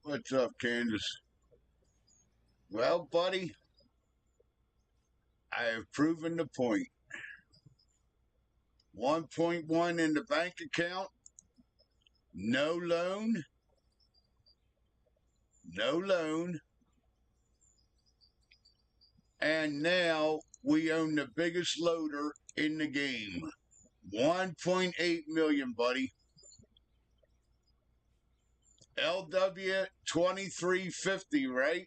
What's up, Candace? Well, buddy, I have proven the point. 1.1 in the bank account, no loan, no loan, and now we own the biggest loader in the game. 1.8 million, buddy. LW 2350, right?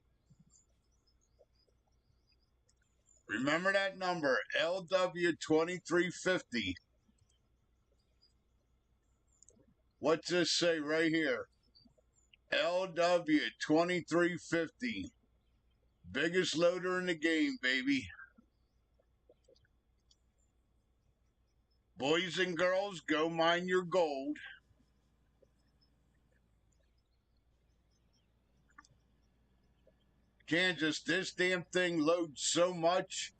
Remember that number, LW 2350. What's this say right here? LW 2350. Biggest loader in the game, baby. Boys and girls, go mine your gold. Kansas, this damn thing loads so much,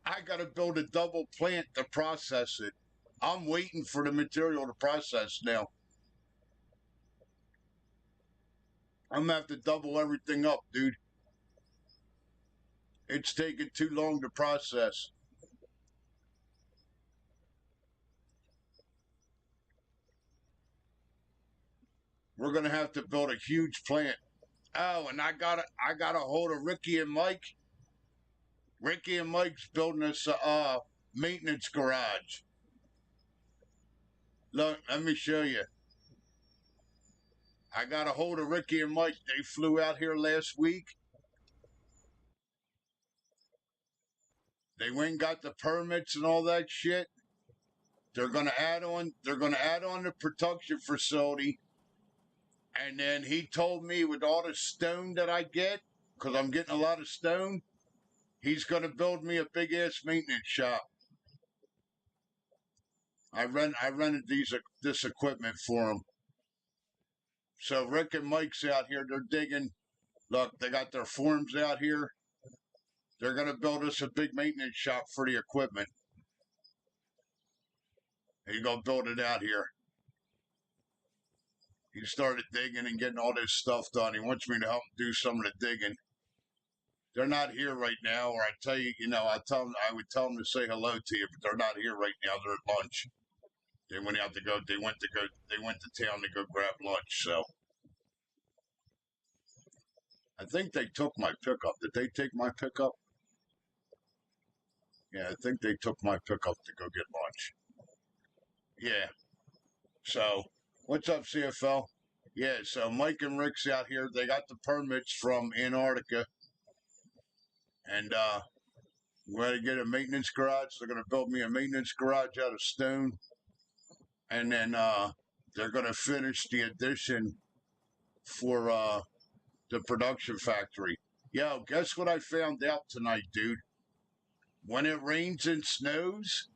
I gotta build a double plant to process it. I'm waiting for the material to process now. I'm gonna have to double everything up, dude. It's taking too long to process. We're gonna have to build a huge plant. Oh, and I got a hold of Ricky and Mike. Ricky and Mike's building us a maintenance garage. Look, let me show you. I got a hold of Ricky and Mike. They flew out here last week. They went and got the permits and all that shit. They're gonna add on. They're gonna add on the production facility. And then he told me with all the stone that I get, because I'm getting a lot of stone, he's gonna build me a big ass maintenance shop. I rented this equipment for him. So Rick and Mike's out here. They're digging. Look, they got their forms out here. They're gonna build us a big maintenance shop for the equipment. He's gonna build it out here. He started digging and getting all this stuff done. He wants me to help him do some of the digging. They're not here right now, or I tell you, I would tell them to say hello to you, but they're not here right now. They're at lunch. They went out to go. They went to town to go grab lunch. So I think they took my pickup. Did they take my pickup? Yeah, I think they took my pickup to go get lunch. Yeah. So what's up, CFL? Yeah. So Mike and Rick's out here. They got the permits from Antarctica, and we're going to get a maintenance garage. They're going to build me a maintenance garage out of stone. And then they're going to finish the addition for the production factory. Yo, guess what I found out tonight, dude? When it rains and snows,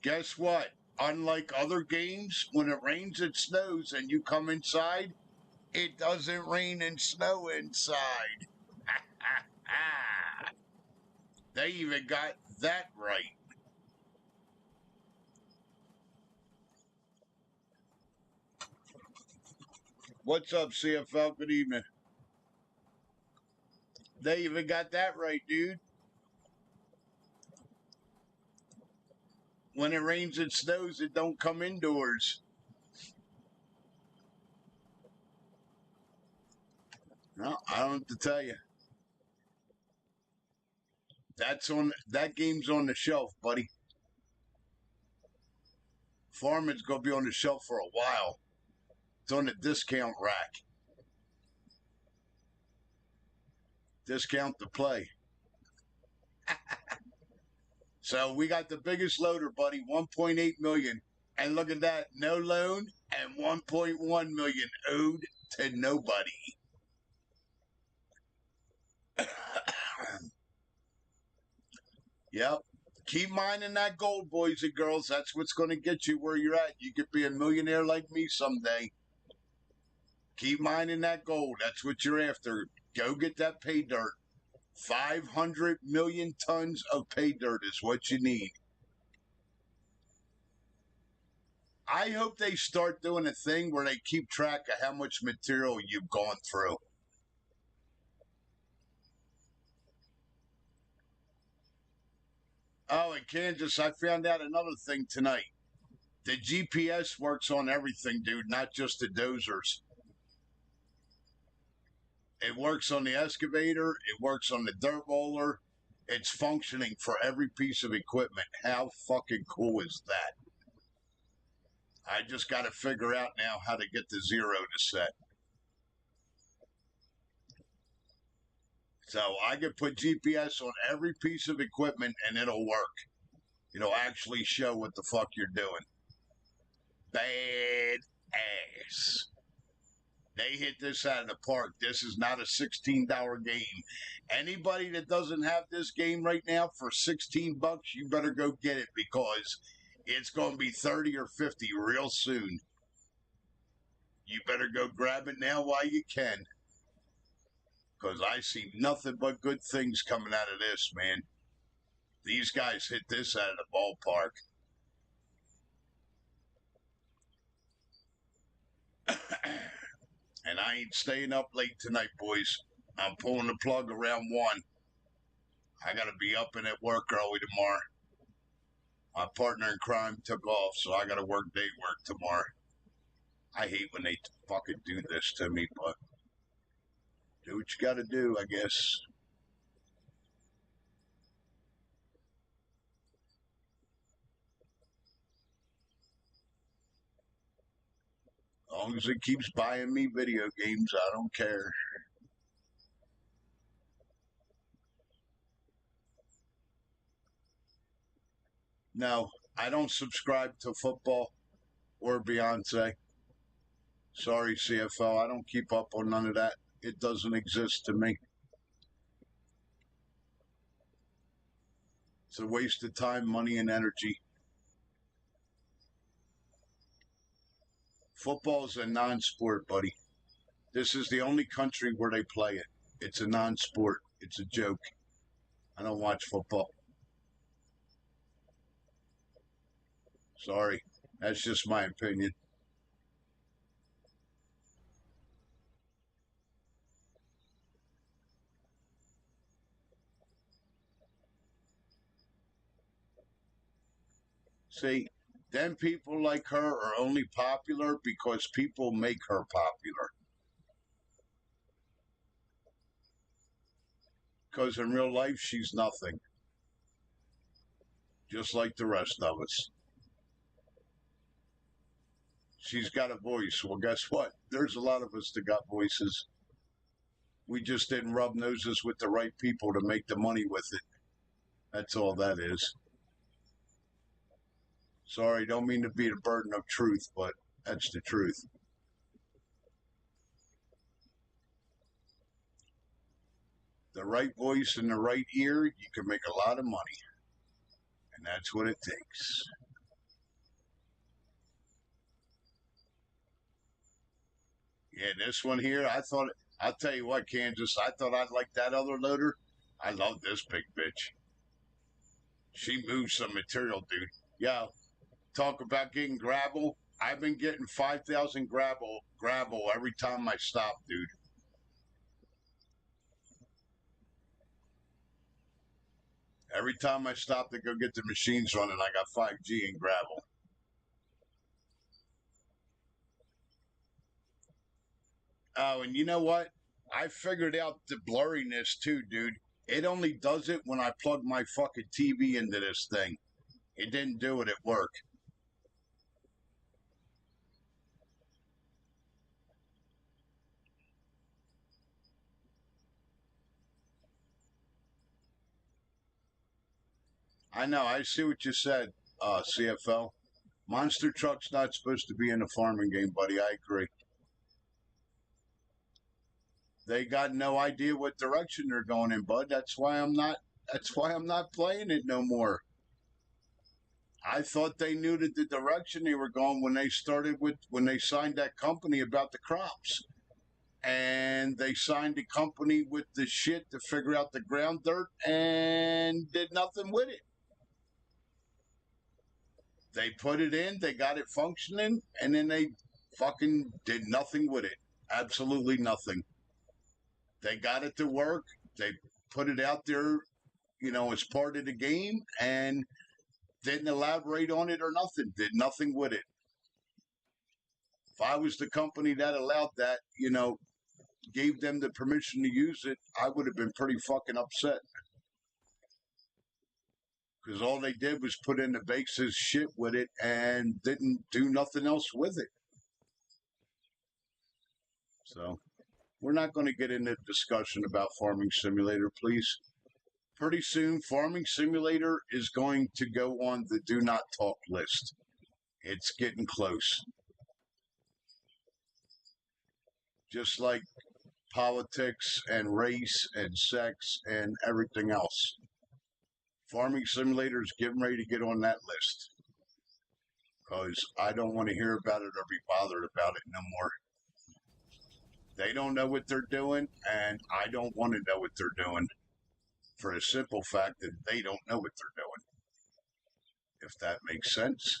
guess what? Unlike other games, when it rains and snows and you come inside, it doesn't rain and snow inside. They even got that right. What's up, CFL? Good evening. They even got that right, dude. When it rains and snows, it don't come indoors. No, I don't have to tell you. That game's on the shelf, buddy. Farming's gonna be on the shelf for a while. It's on the discount rack. Discount to play. So we got the biggest loader, buddy, 1.8 million. And look at that, no loan and 1.1 million owed to nobody. Yep. Keep mining that gold, boys and girls. That's what's going to get you where you're at. You could be a millionaire like me someday. Keep mining that gold. That's what you're after. Go get that pay dirt. 500 million tons of pay dirt is what you need. I hope they start doing a thing where they keep track of how much material you've gone through. Oh, in Kansas, I found out another thing tonight. The GPS works on everything, dude, not just the dozers. It works on the excavator, it works on the dirt roller. It's functioning for every piece of equipment. How fucking cool is that? I just got to figure out now how to get the zero to set. So I can put GPS on every piece of equipment and it'll work. It'll actually show what the fuck you're doing. Bad ass. They hit this out of the park. This is not a $16 game. Anybody that doesn't have this game right now for $16, you better go get it because it's going to be 30 or 50 real soon. You better go grab it now while you can because I see nothing but good things coming out of this, man. These guys hit this out of the ballpark. And I ain't staying up late tonight, boys. I'm pulling the plug around 1. I got to be up and at work early tomorrow. My partner in crime took off, so I got to work day work tomorrow. I hate when they fucking do this to me, but do what you got to do, I guess. As long as it keeps buying me video games, I don't care. No, I don't subscribe to football or Beyonce. Sorry, CFL. I don't keep up on none of that. It doesn't exist to me. It's a waste of time, money, and energy. Football's a non sport, buddy. This is the only country where they play it. It's a non sport. It's a joke. I don't watch football. Sorry. That's just my opinion. See, then people like her are only popular because people make her popular. Because in real life, she's nothing, just like the rest of us. She's got a voice. Well, guess what? There's a lot of us that got voices. We just didn't rub noses with the right people to make the money with it. That's all that is. Sorry, don't mean to be the burden of truth, but that's the truth. The right voice in the right ear, you can make a lot of money. And that's what it takes. Yeah, this one here, I'll tell you what, Kansas, I thought I'd like that other loader. I love this big bitch. She moves some material, dude. Yeah, talk about getting gravel. I've been getting 5,000 gravel every time I stop, dude. Every time I stop to go get the machines running, I got 5G in gravel. Oh, and you know what? I figured out the blurriness too, dude. It only does it when I plug my fucking TV into this thing. It didn't do it at work. I know. I see what you said, CFL. Monster truck's not supposed to be in a farming game, buddy. I agree. They got no idea what direction they're going in, bud. That's why I'm not. That's why I'm not playing it no more. I thought they knew that the direction they were going when they signed that company about the crops, and they signed a company with the shit to figure out the ground dirt and did nothing with it. They put it in, they got it functioning, and then they fucking did nothing with it. Absolutely nothing. They got it to work. They put it out there, as part of the game, and didn't elaborate on it or nothing. Did nothing with it. If I was the company that allowed that, gave them the permission to use it, I would have been pretty fucking upset. Because all they did was put in the basis shit with it and didn't do nothing else with it. So we're not going to get into discussion about Farming Simulator, please. Pretty soon, Farming Simulator is going to go on the do not talk list. It's getting close. Just like politics and race and sex and everything else. Farming Simulator is getting ready to get on that list. Because I don't want to hear about it or be bothered about it no more. They don't know what they're doing, and I don't want to know what they're doing. For the simple fact that they don't know what they're doing. If that makes sense.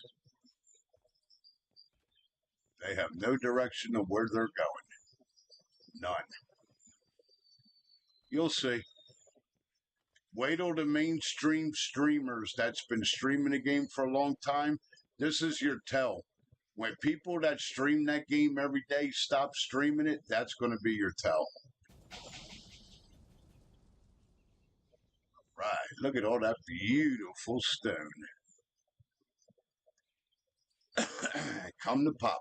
They have no direction of where they're going. None. You'll see. Wait till the mainstream streamers that's been streaming the game for a long time, this is your tell. When people that stream that game every day stop streaming it, that's going to be your tell. Right, look at all that beautiful stone. Come to Papa.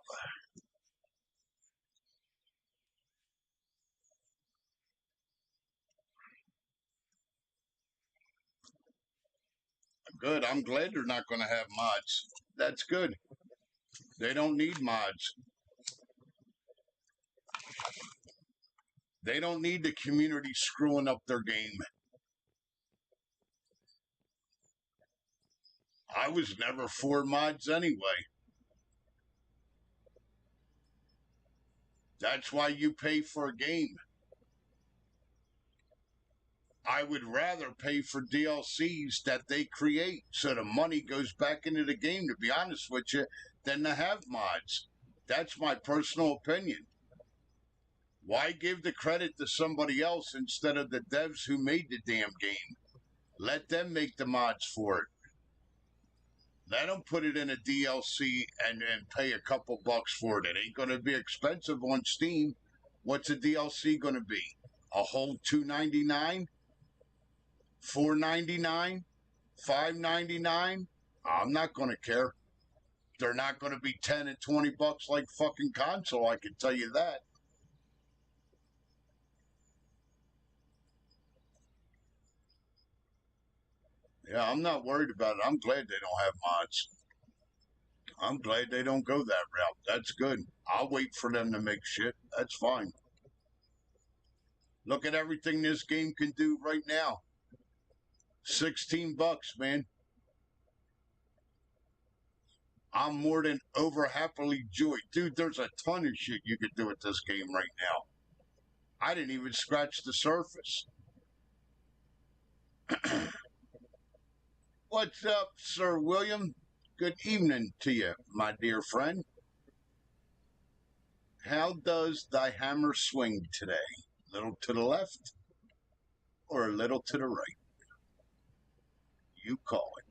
Good, I'm glad they're not going to have mods. That's good. They don't need mods. They don't need the community screwing up their game. I was never for mods anyway. That's why you pay for a game. I would rather pay for DLCs that they create so the money goes back into the game, to be honest with you, than to have mods. That's my personal opinion. Why give the credit to somebody else instead of the devs who made the damn game? Let them make the mods for it. Let them put it in a DLC and pay a couple bucks for it. It ain't going to be expensive on Steam. What's a DLC going to be? A whole $2.99? $4.99? $5.99? I'm not going to care. They're not going to be 10 and 20 bucks like fucking console, I can tell you that. Yeah, I'm not worried about it. I'm glad they don't have mods. I'm glad they don't go that route. That's good. I'll wait for them to make shit. That's fine. Look at everything this game can do right now. 16 bucks, man. I'm more than over happily joyed. Dude, there's a ton of shit you could do with this game right now. I didn't even scratch the surface. What's up, Sir William? Good evening to you, my dear friend. How does thy hammer swing today? A little to the left or a little to the right? You call it.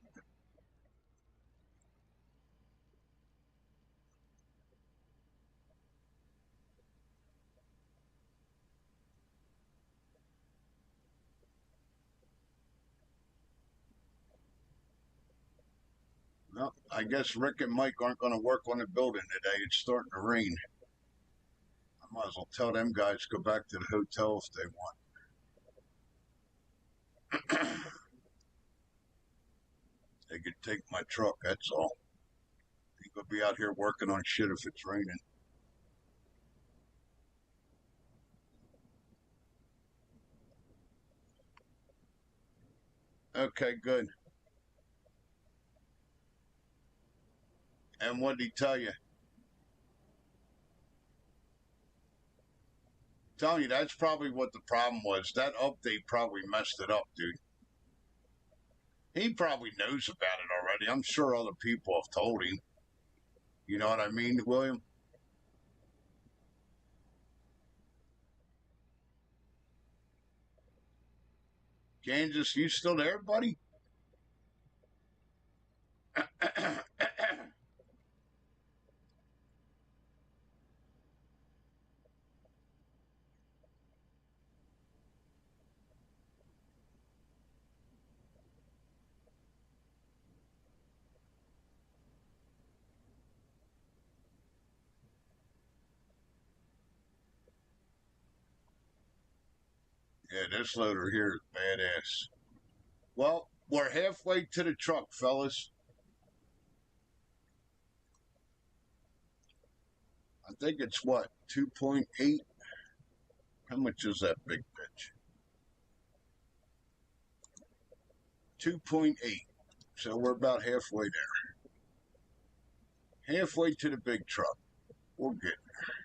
Well, I guess Rick and Mike aren't going to work on the building today. It's starting to rain. I might as well tell them guys to go back to the hotel if they want. They could take my truck, that's all. You could be out here working on shit if it's raining. Okay, good. And what did he tell you? Telling you, that's probably what the problem was. That update probably messed it up, dude. He probably knows about it already. I'm sure other people have told him. You know what I mean, William? Kansas, you still there, buddy? Yeah, this loader here is badass. Well, we're halfway to the truck, fellas. I think it's what, 2.8? How much is that big bitch? 2.8. So we're about halfway there. Halfway to the big truck. We'll get there.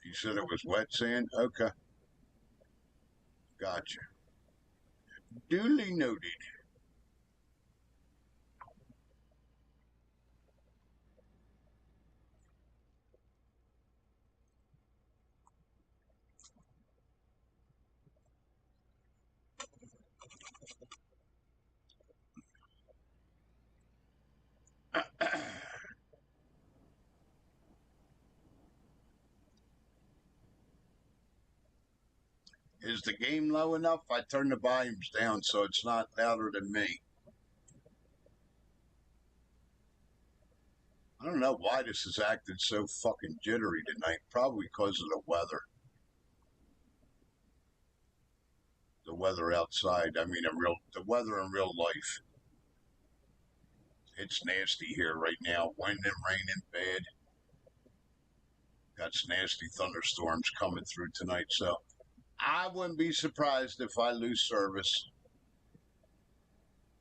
You said it was wet sand? Okay. Gotcha. Duly noted. Is the game low enough? I turned the volumes down so it's not louder than me. I don't know why this is acting so fucking jittery tonight. Probably because of the weather. The weather outside. I mean, the weather in real life. It's nasty here right now. Wind and rain and bad. Got some nasty thunderstorms coming through tonight, so I wouldn't be surprised if I lose service.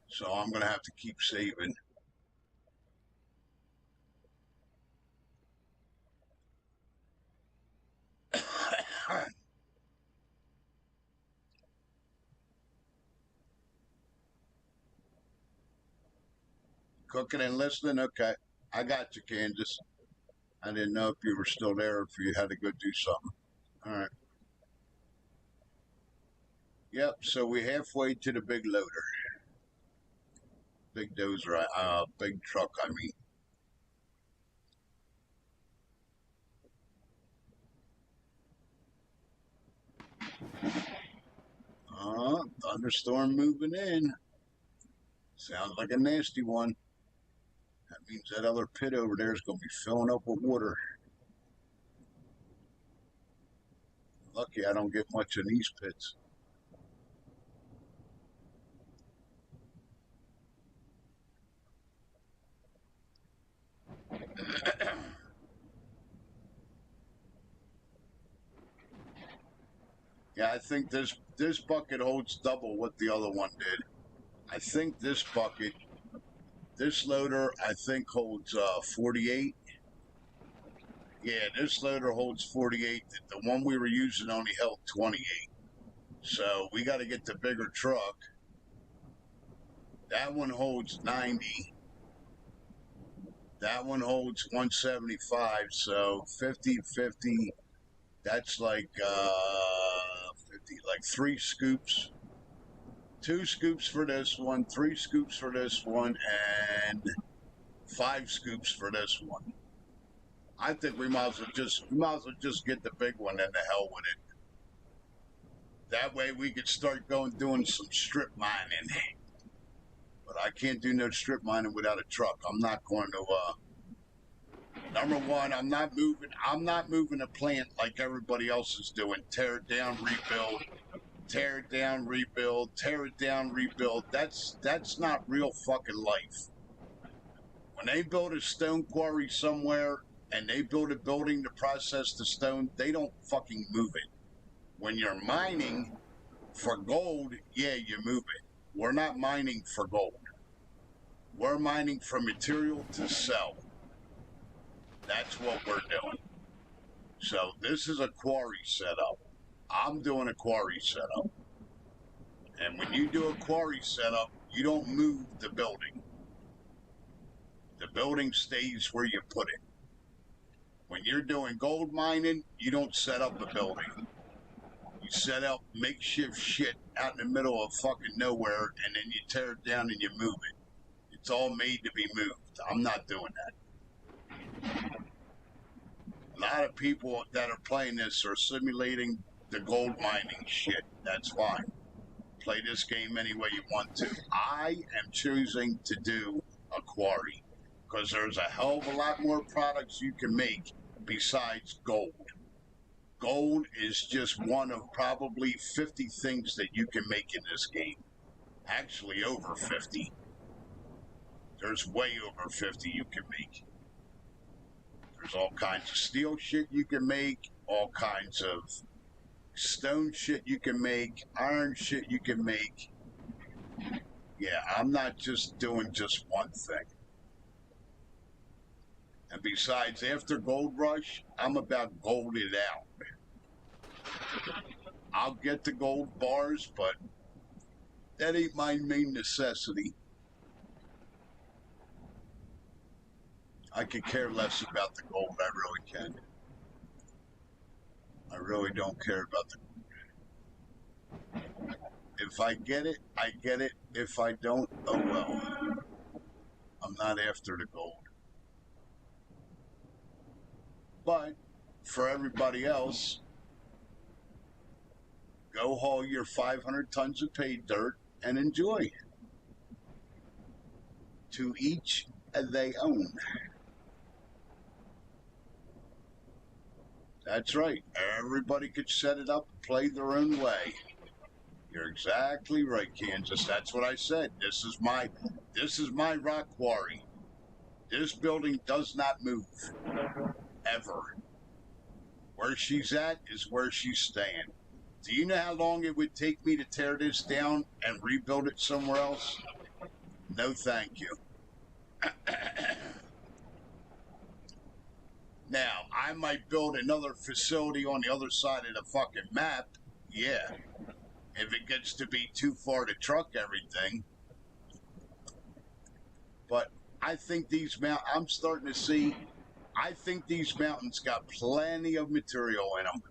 So I'm gonna have to keep saving. Cooking and listening? Okay. I got you, Candace. I didn't know if you were still there or if you had to go do something. All right. Yep, so we're halfway to the big loader. Big dozer, big truck, I mean. Thunderstorm moving in. Sounds like a nasty one. That means that other pit over there is going to be filling up with water. Lucky I don't get much in these pits. Yeah, I think this bucket holds double what the other one did. I think this loader, I think holds 48. Yeah, this loader holds 48. The one we were using only held 28. So we got to get the bigger truck. That one holds 90. That one holds 175. So 50, 50. That's like 50, like 3 scoops. 2 scoops for this one, 3 scoops for this one, and 5 scoops for this one. I think we might as well just get the big one and the hell with it. That way we could start doing some strip mining. But I can't do no strip mining without a truck. I'm not going to. Number one, I'm not moving a plant like everybody else is doing. Tear it down, rebuild. Tear it down, rebuild. Tear it down, rebuild. That's not real fucking life. When they build a stone quarry somewhere and they build a building to process the stone, they don't fucking move it. When you're mining for gold, yeah, you move it. We're not mining for gold. We're mining for material to sell. That's what we're doing. So this is a quarry setup. I'm doing a quarry setup. And when you do a quarry setup, you don't move the building. The building stays where you put it. When you're doing gold mining, you don't set up a building. You set up makeshift shit out in the middle of fucking nowhere, and then you tear it down and you move it. It's all made to be moved. I'm not doing that. A lot of people that are playing this are simulating the gold mining shit. That's fine. Play this game any way you want to. I am choosing to do a quarry because there's a hell of a lot more products you can make besides gold. Gold is just one of probably 50 things that you can make in this game. Actually, over 50. There's way over 50 you can make. There's all kinds of steel shit you can make, all kinds of stone shit you can make, iron shit you can make. Yeah, I'm not just doing just one thing. And besides, after Gold Rush, I'm about golded out. I'll get the gold bars, but that ain't my main necessity. I could care less about the gold, I really can. I really don't care about the gold. If I get it, I get it. If I don't, oh well. I'm not after the gold. But for everybody else, go haul your 500 tons of paid dirt and enjoy. To each they own. That's right. Everybody could set it up and play their own way. You're exactly right, Kansas. That's what I said. This is my rock quarry. This building does not move. Ever. Where she's at is where she's staying. Do you know how long it would take me to tear this down and rebuild it somewhere else? No, thank you. Now, I might build another facility on the other side of the fucking map. Yeah. If it gets to be too far to truck everything. But I think I'm starting to see, I think these mountains got plenty of material in them.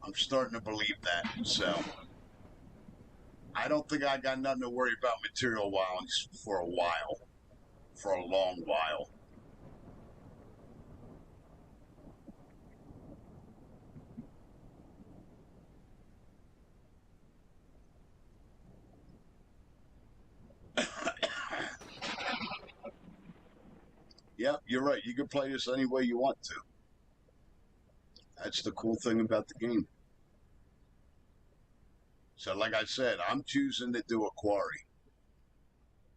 I'm starting to believe that. So, I don't think I got nothing to worry about material-wise for a while. For a long while. Yep, you're right. You can play this any way you want to. That's the cool thing about the game. So, like I said, I'm choosing to do a quarry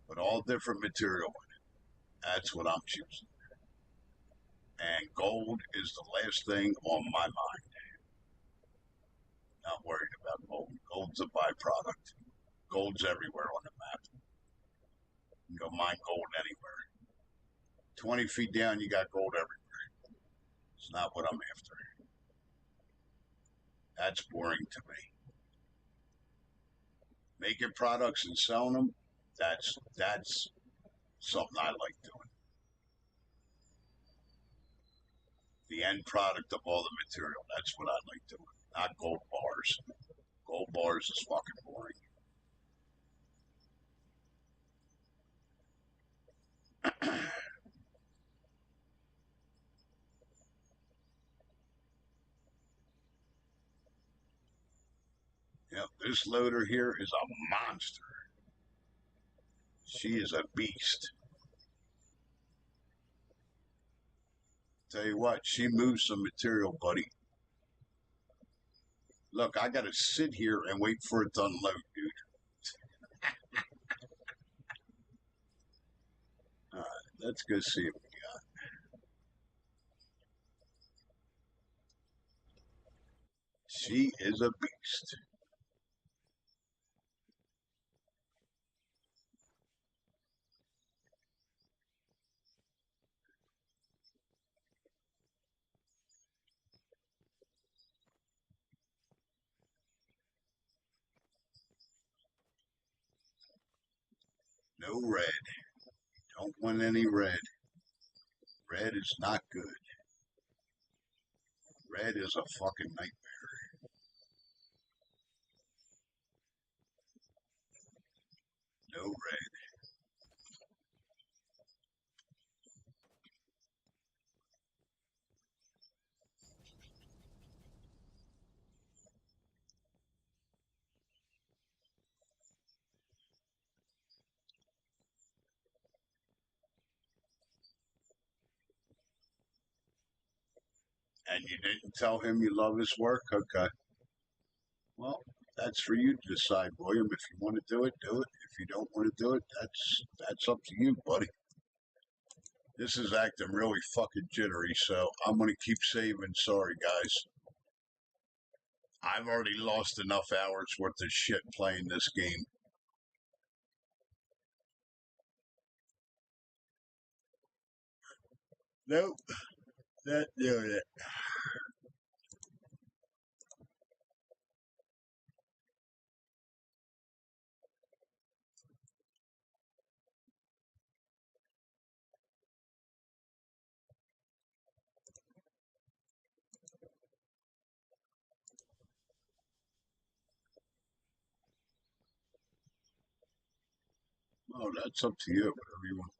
with all different material in it. That's what I'm choosing. And gold is the last thing on my mind. Not worried about gold. Gold's a byproduct. Gold's everywhere on the map. You can go mine gold anywhere. 20 feet down, you got gold everywhere. It's not what I'm after. That's boring to me. Making products and selling them, that's something I like doing. The end product of all the material, that's what I like doing. Not gold bars. Gold bars is fucking boring. Yep, this loader here is a monster. She is a beast. Tell you what, she moves some material, buddy. Look, I gotta sit here and wait for it to unload, dude. Alright, let's go see what we got. She is a beast. No red. Don't want any red. Red is not good. Red is a fucking nightmare. No red. And you didn't tell him you love his work? Okay. Well, that's for you to decide, William. If you want to do it, do it. If you don't want to do it, that's up to you, buddy. This is acting really fucking jittery, so I'm gonna keep saving. Sorry, guys. I've already lost enough hours worth of shit playing this game. Nope, not doing it. Oh, that's up to you. Whatever you want.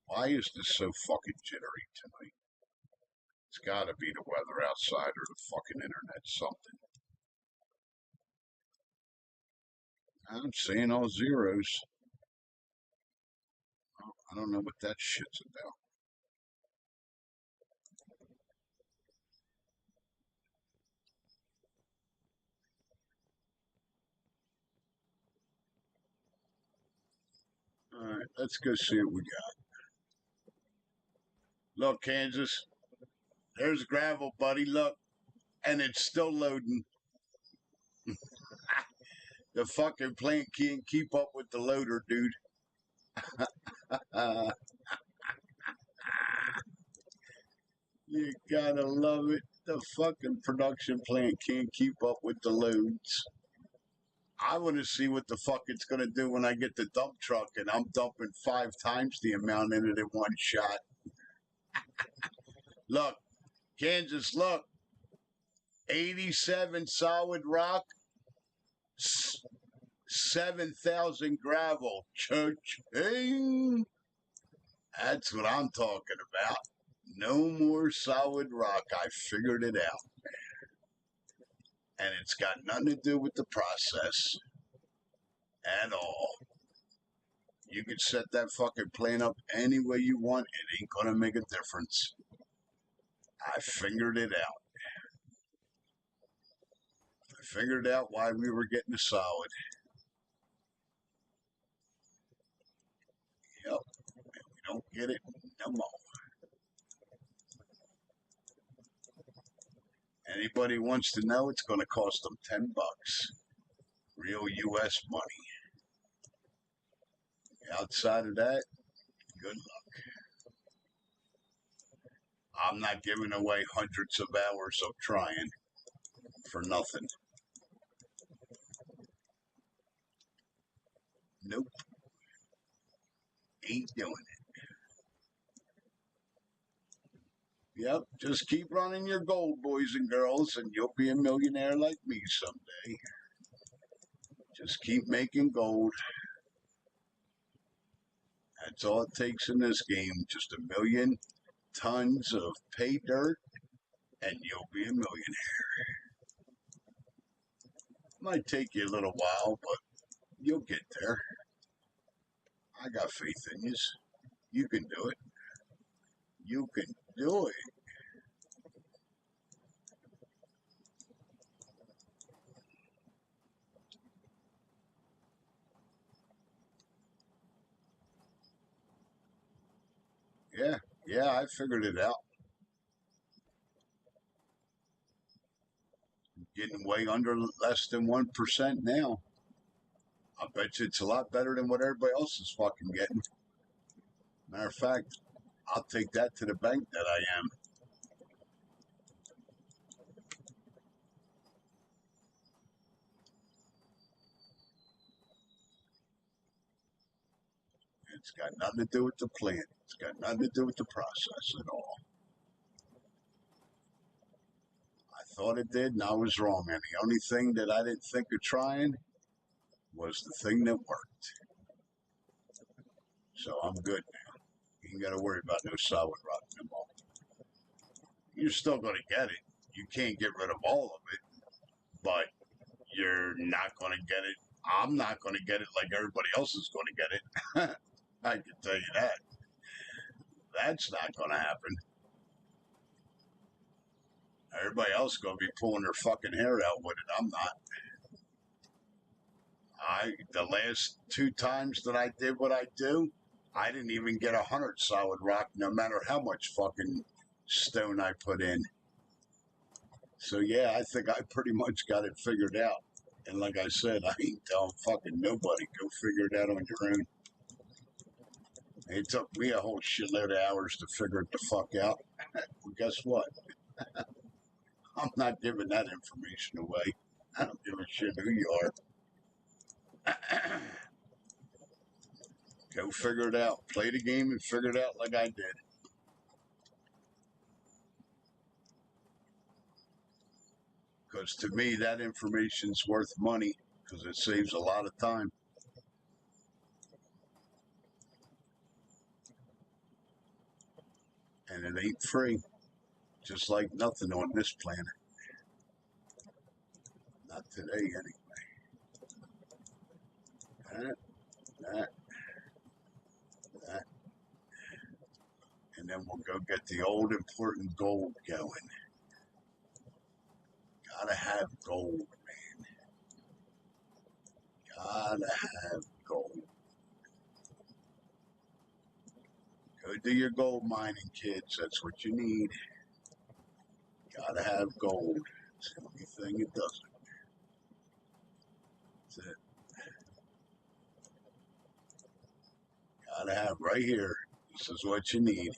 Why is this so fucking jittery tonight? It's got to be the weather outside or the fucking internet. Something. I'm seeing all zeros. I don't know what that shit's about. All right, let's go see what we got. Look, Kansas. There's gravel, buddy. Look, and it's still loading. The fucking plant can't keep up with the loader, dude. You gotta love it. The fucking production plant can't keep up with the loads. I want to see what the fuck it's gonna do when I get the dump truck and I'm dumping 5 times the amount in it in one shot. Look, Kansas, look. 87 solid rock, 7,000 gravel. Cha-ching. That's what I'm talking about. No more solid rock. I figured it out. And it's got nothing to do with the process at all. You can set that fucking plane up any way you want. It ain't gonna make a difference. I figured it out. I figured out why we were getting a solid. Yep. And we don't get it no more. Anybody wants to know, it's going to cost them $10. Real U.S. money. Outside of that, good luck. I'm not giving away hundreds of hours of trying for nothing. Nope. Ain't doing it. Yep, just keep running your gold, boys and girls, and you'll be a millionaire like me someday. Just keep making gold. That's all it takes in this game. Just 1,000,000 tons of pay dirt, and you'll be a millionaire. Might take you a little while, but you'll get there. I got faith in you. You can do it. You can do it. Yeah, yeah, I figured it out. Getting way under less than 1% now. I bet you it's a lot better than what everybody else is fucking getting. Matter of fact, I'll take that to the bank that I am. It's got nothing to do with the plant. It's got nothing to do with the process at all. I thought it did, and I was wrong. And the only thing that I didn't think of trying was the thing that worked. So I'm good now. You ain't got to worry about no solid rock no more. You're still going to get it. You can't get rid of all of it, but you're not going to get it. I'm not going to get it like everybody else is going to get it. I can tell you that. That's not going to happen. Everybody else is going to be pulling their fucking hair out with it. I'm not. The last 2 times that I did what I do, I didn't even get 100 solid rock, no matter how much fucking stone I put in. So yeah, I think I pretty much got it figured out. And like I said, I ain't telling fucking nobody. Go figure it out on your own. It took me a whole shitload of hours to figure it the fuck out. Well, guess what? I'm not giving that information away. I don't give a shit who you are. Go figure it out. Play the game and figure it out like I did. Because to me, that information's worth money because it saves a lot of time. And it ain't free. Just like nothing on this planet. Not today, anyway. That. And then we'll go get the old important gold going. Gotta have gold, man. Gotta have gold. Go do your gold mining, kids. That's what you need. Gotta have gold. It's the only thing it doesn't. That's it. Gotta have right here. This is what you need.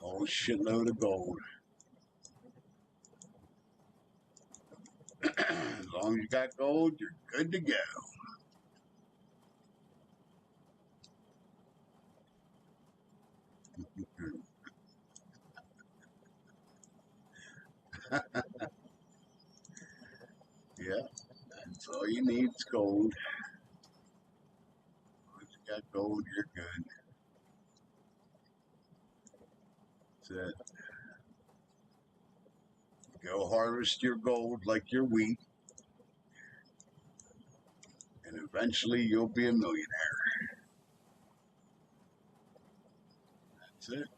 A whole shitload of gold. As long as you got gold, you're good to go. Yeah, that's all you need is gold. Once you got gold, you're good. That's it. Go harvest your gold like your wheat, and eventually you'll be a millionaire. That's it.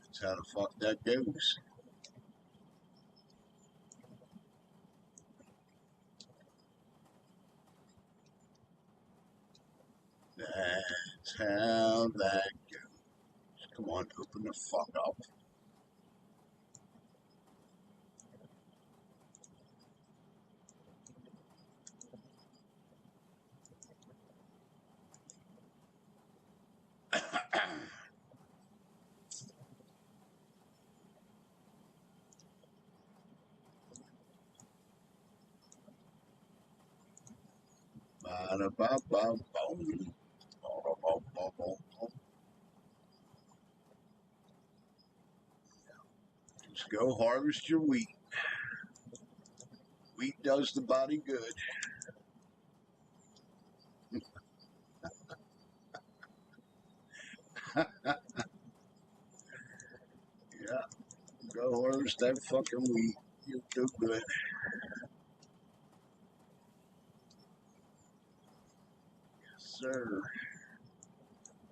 That's how the fuck that goes. That's how that goes. Come on, open the fuck up. Just go harvest your wheat. Wheat does the body good. Yeah, go harvest that fucking wheat. You'll do good. Yes, sir.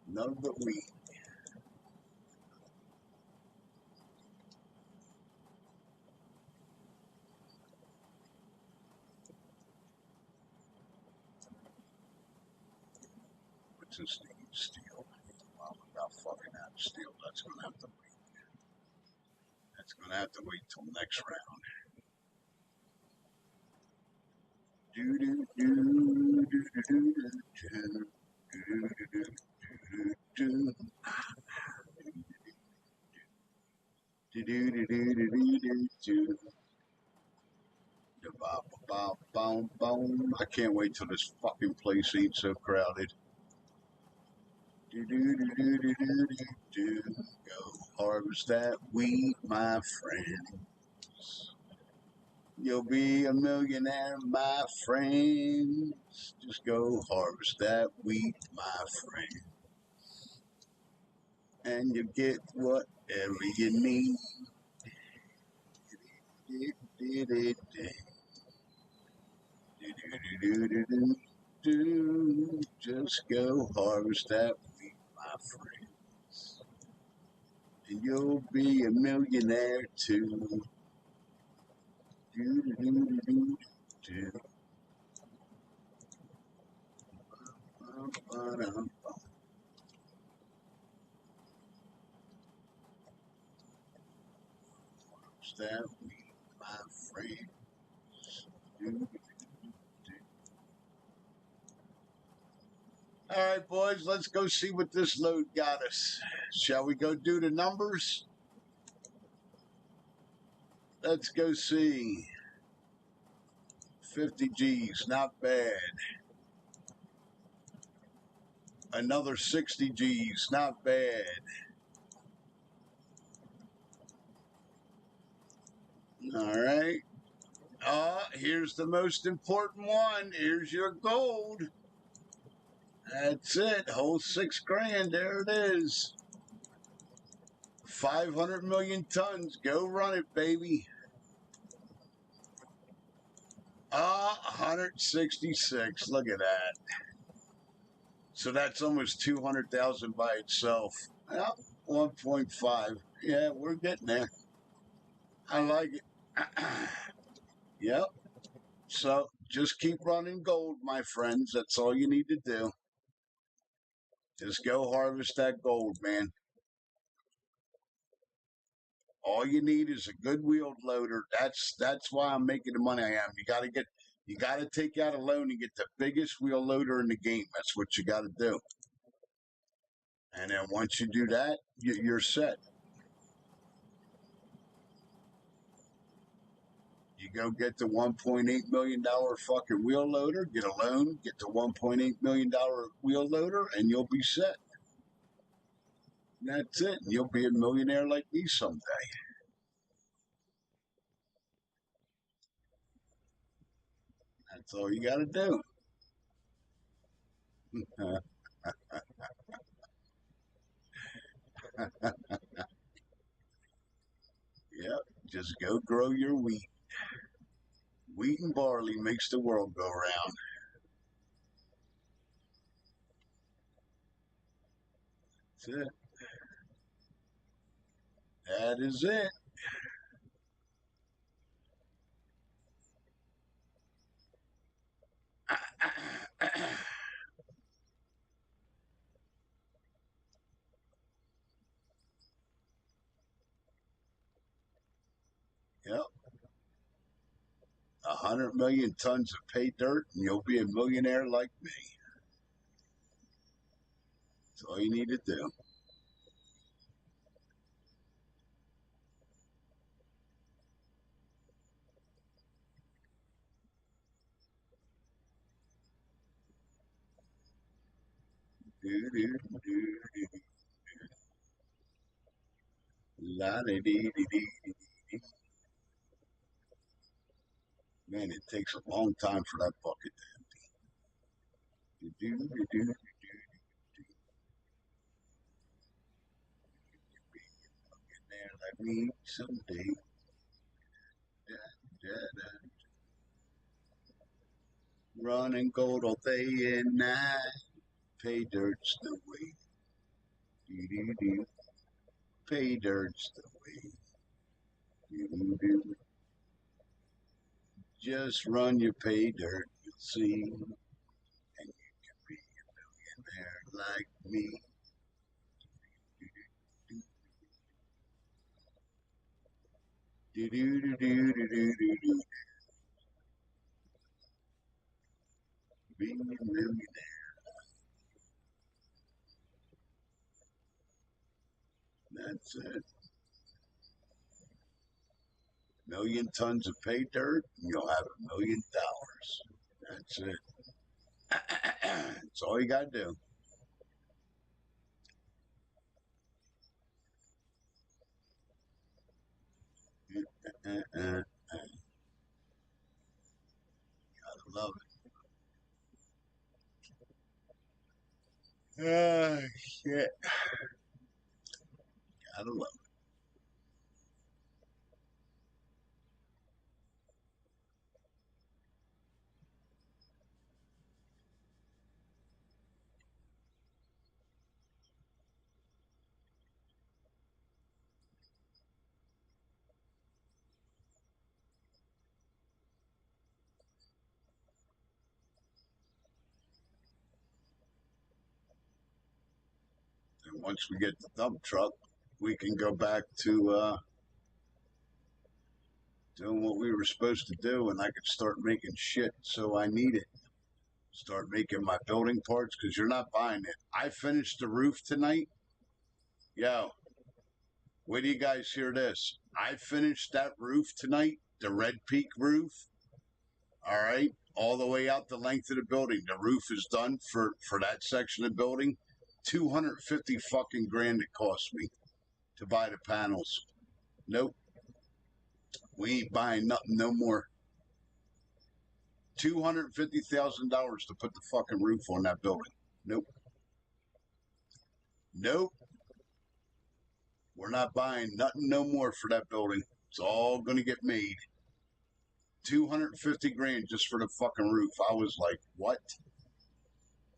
None but wheat. What's this thing? Steel. Well, without fucking out of steel, that's gonna have to wait. That's gonna have to wait till next round. Do do do do do do do do do do I can't wait till this fucking place ain't so crowded. Do do do do do do do do. Go harvest that wheat, my friend. You'll be a millionaire, my friend. Just go harvest that wheat, my friend. And you get whatever you need. Just go harvest that wheat, my friend. And you'll be a millionaire too. Do, do, do, do, do. Harvest that wheat, my friend. Do, do, do. All right, boys, let's go see what this load got us. Shall we go do the numbers? Let's go see. 50 G's, not bad. Another 60 G's, not bad. All right. Here's the most important one. Here's your gold. That's it. Whole 6 grand. There it is. 500 million tons. Go run it, baby. 166. Look at that. So that's almost 200,000 by itself. Well, 1.5. Yeah, we're getting there. I like it. Yep. So just keep running gold, my friends. That's all you need to do. Just go harvest that gold, man. All you need is a good wheel loader. That's why I'm making the money I am. You gotta take out a loan and get the biggest wheel loader in the game. That's what you gotta do. And then once you do that, you're set. You go get the $1.8 million fucking wheel loader, get a loan, get the $1.8 million wheel loader, and you'll be set. And that's it. You'll be a millionaire like me someday. That's all you got to do. Yep. Just go grow your wheat. Wheat and barley makes the world go round. That's it. That is it. Yep. 100 million tons of pay dirt, and you'll be a millionaire like me. That's all you need to do. Do, do, do, do. La -de -dee -dee -dee. Man, it takes a long time for that bucket to empty. Do, do, do, do, do, do. Get there like me someday. Da, da, da. Running gold all day and night. Pay dirt's the way. Do, do, do. Pay dirt's the way. Do, do, do. Just run your pay dirt, you'll see. And you can be a millionaire like me. Do, do, do, do, do, do, do, do. Be a millionaire. That's it. Million tons of pay dirt, and you'll have $1 million. That's it. That's all you got to do. Yeah, I don't know. And once we get the dump truck, we can go back to doing what we were supposed to do, and I could start making shit. So I need it. Start making my building parts because you're not buying it. I finished the roof tonight. Yo, wait do you guys hear this? I finished that roof tonight, the Red Peak roof. All right, all the way out the length of the building. The roof is done for that section of the building. 250 fucking grand it cost me to buy the panels. Nope, we ain't buying nothing no more. $250,000 to put the fucking roof on that building. Nope, nope. We're not buying nothing no more for that building. It's all going to get made. 250 grand just for the fucking roof. I was like, what?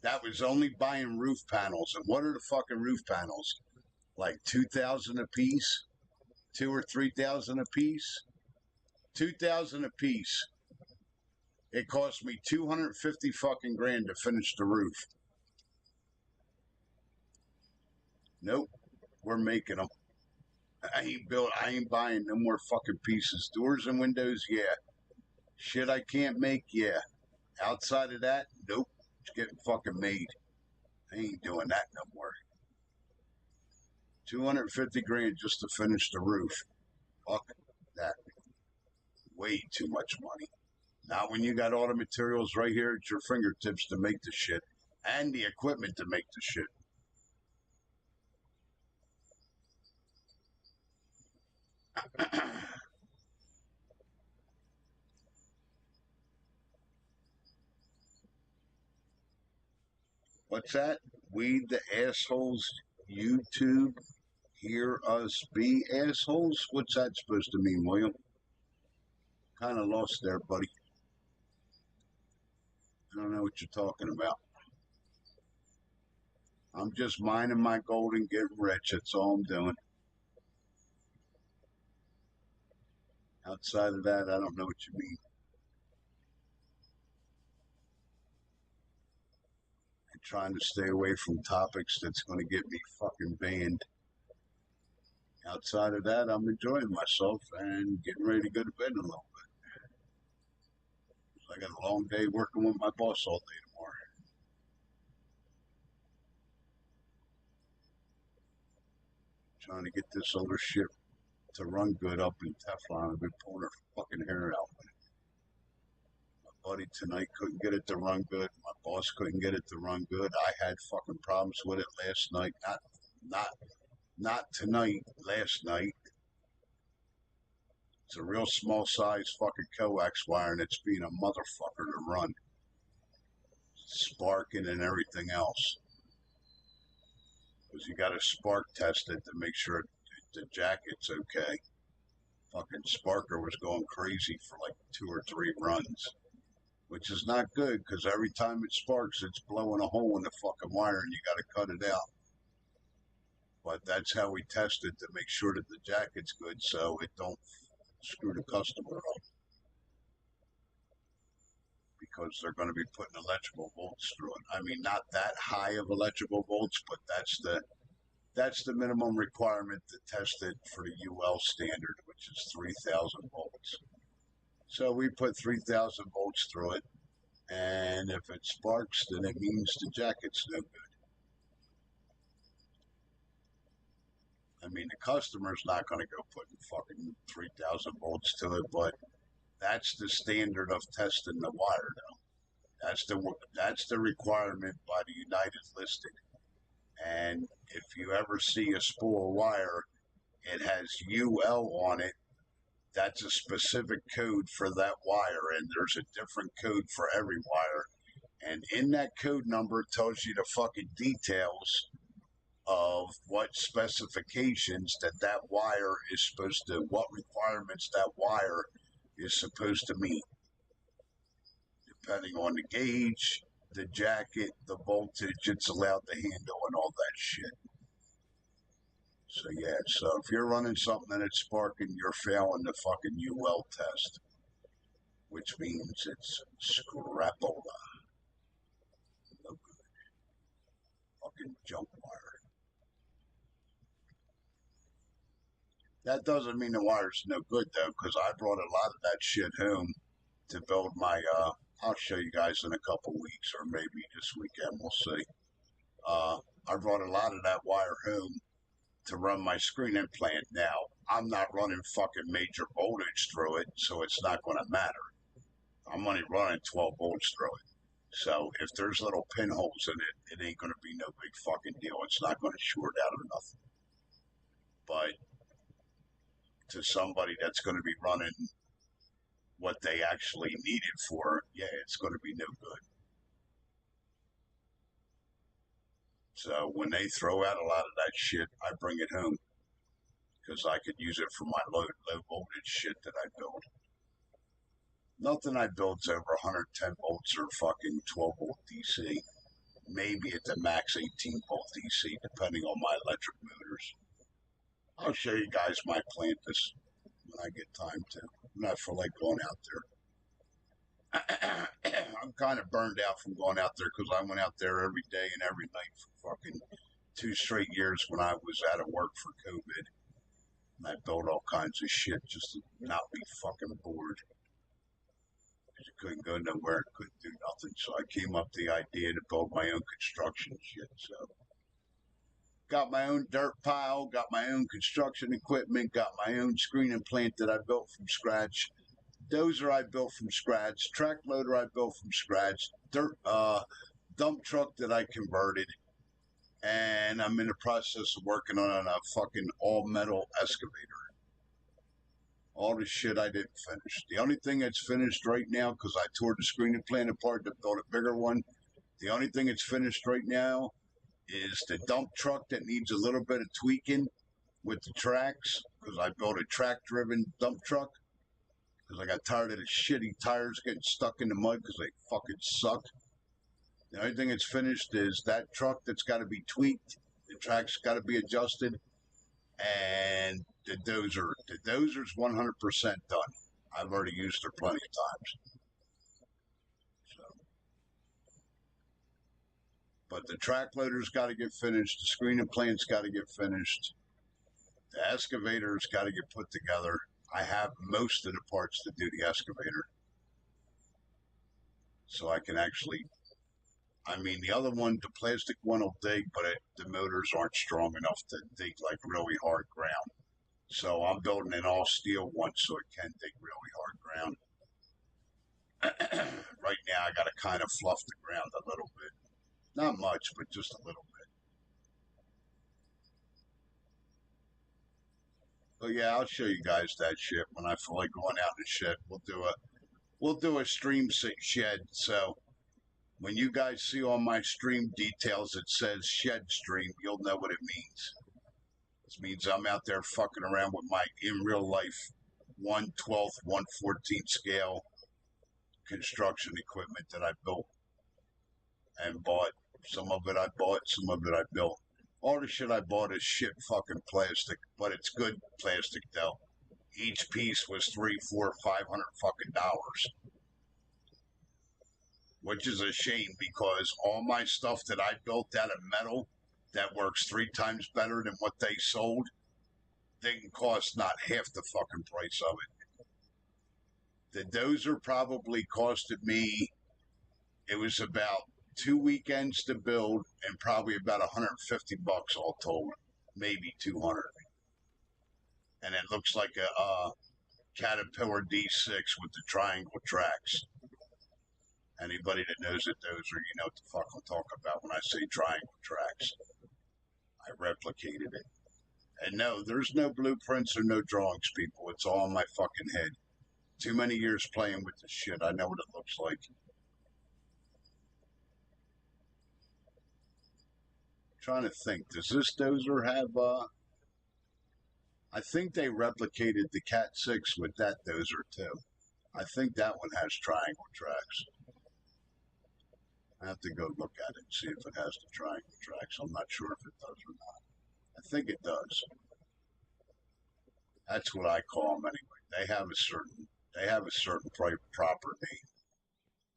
That was only buying roof panels. And what are the fucking roof panels? Like 2,000 a piece? 2 or 3,000 a piece? 2,000 a piece. It cost me 250 fucking grand to finish the roof. Nope. We're making them. I ain't buying no more fucking pieces. Doors and windows, yeah. Shit I can't make, yeah. Outside of that, nope. It's getting fucking made. I ain't doing that no more. 250 grand just to finish the roof. Fuck that. Way too much money. Not when you got all the materials right here at your fingertips to make the shit and the equipment to make the shit. What's that? We the assholes YouTube hear us be assholes? What's that supposed to mean, William? Kind of lost there, buddy. I don't know what you're talking about. I'm just mining my gold and getting rich. That's all I'm doing. Outside of that, I don't know what you mean. I'm trying to stay away from topics that's going to get me fucking banned. Outside of that, I'm enjoying myself and getting ready to go to bed in a little bit. I got a long day working with my boss all day tomorrow. Trying to get this older ship to run good up in Teflon. I've been pulling her fucking hair out. My buddy tonight couldn't get it to run good. My boss couldn't get it to run good. I had fucking problems with it last night. Not, not tonight. Last night. It's a real small size fucking coax wire, and it's being a motherfucker to run, sparking and everything else. Because you got to spark test it to make sure the jacket's okay. Fucking Sparker was going crazy for like 2 or 3 runs, which is not good because every time it sparks, it's blowing a hole in the fucking wire and you got to cut it out. But that's how we test it to make sure that the jacket's good so it don't screw the customer up. Because they're going to be putting electrical volts through it. I mean, not that high of electrical volts, but that's the minimum requirement to test it for the UL standard, which is 3,000 volts. So we put 3,000 volts through it, and if it sparks, then it means the jacket's no good. I mean, the customer's not going to go putting fucking 3,000 volts to it, but that's the standard of testing the wire, though. That's the requirement by the United listed. And if you ever see a spool of wire, it has UL on it. That's a specific code for that wire, and there's a different code for every wire. And in that code number, it tells you the fucking details of what specifications that wire is supposed to, what requirements that wire is supposed to meet, depending on the gauge, the jacket, the voltage it's allowed to handle, and all that shit. So yeah, so if you're running something and it's sparking, you're failing the fucking UL test, which means it's scrapola. No good. Fucking junk wire. That doesn't mean the wire's no good though, because I brought a lot of that shit home to build my. I'll show you guys in a couple weeks, or maybe this weekend. We'll see. I brought a lot of that wire home to run my screen implant. Now I'm not running fucking major voltage through it, so it's not going to matter. I'm only running 12 volts through it. So if there's little pinholes in it, it ain't going to be no big fucking deal. It's not going to short out or nothing. But to somebody that's going to be running what they actually need it for, yeah, it's going to be no good. So when they throw out a lot of that shit, I bring it home because I could use it for my low voltage shit that I build. Nothing I build's over 110 volts or fucking 12 volt DC. Maybe at the max 18 volt DC, depending on my electric motors. I'll show you guys my plant this when I get time to. I'm not for like going out there. I'm kind of burned out from going out there because I went out there every day and every night for fucking 2 straight years when I was out of work for COVID. And I built all kinds of shit just to not be fucking bored. Because you couldn't go nowhere, couldn't do nothing. So I came up with the idea to build my own construction shit. So got my own dirt pile, got my own construction equipment, got my own screen implant that I built from scratch. Dozer I built from scratch, track loader I built from scratch, dump truck that I converted, and I'm in the process of working on a fucking all metal excavator. All the shit I didn't finish. The only thing that's finished right now, because I tore the screen implant apart to build a bigger one, the only thing that's finished right now is the dump truck that needs a little bit of tweaking with the tracks, because I built a track driven dump truck. Because I got tired of the shitty tires getting stuck in the mud because they fucking suck. The only thing that's finished is that truck that's got to be tweaked. The track's got to be adjusted. And the dozer. The dozer's 100% done. I've already used her plenty of times. So. But the track loader's got to get finished. The screen implant's got to get finished. The excavator's got to get put together. I have most of the parts to do the excavator. So I can actually, I mean, the other one, the plastic one will dig, but the motors aren't strong enough to dig like really hard ground. So I'm building an all steel one so it can dig really hard ground. Right now I got to kind of fluff the ground a little bit. Not much, but just a little bit. But yeah, I'll show you guys that shit when I feel like going out in the shed. We'll do a stream shed. So when you guys see on my stream details it says shed stream, you'll know what it means. This means I'm out there fucking around with my in real life 1/12, 1/14 scale construction equipment that I built and bought. Some of it I bought, some of it I built. All the shit I bought is shit fucking plastic, but it's good plastic though. Each piece was $300, $400, $500 fucking dollars. Which is a shame because all my stuff that I built out of metal that works 3 times better than what they sold didn't cost not half the fucking price of it. The dozer probably costed me, it was about 2 weekends to build and probably about $150 all told, maybe 200. And it looks like a Caterpillar D6 with the triangle tracks. Anybody that knows a dozer, you know what the fuck I'm talking about when I say triangle tracks. I replicated it. And no, there's no blueprints or no drawings, people. It's all in my fucking head. Too many years playing with this shit. I know what it looks like. trying to think. Does this dozer have, I think they replicated the Cat 6 with that dozer too. I think that one has triangle tracks. I have to go look at it and see if it has the triangle tracks. I'm not sure if it does or not. I think it does. That's what I call them anyway. They have a certain proper name.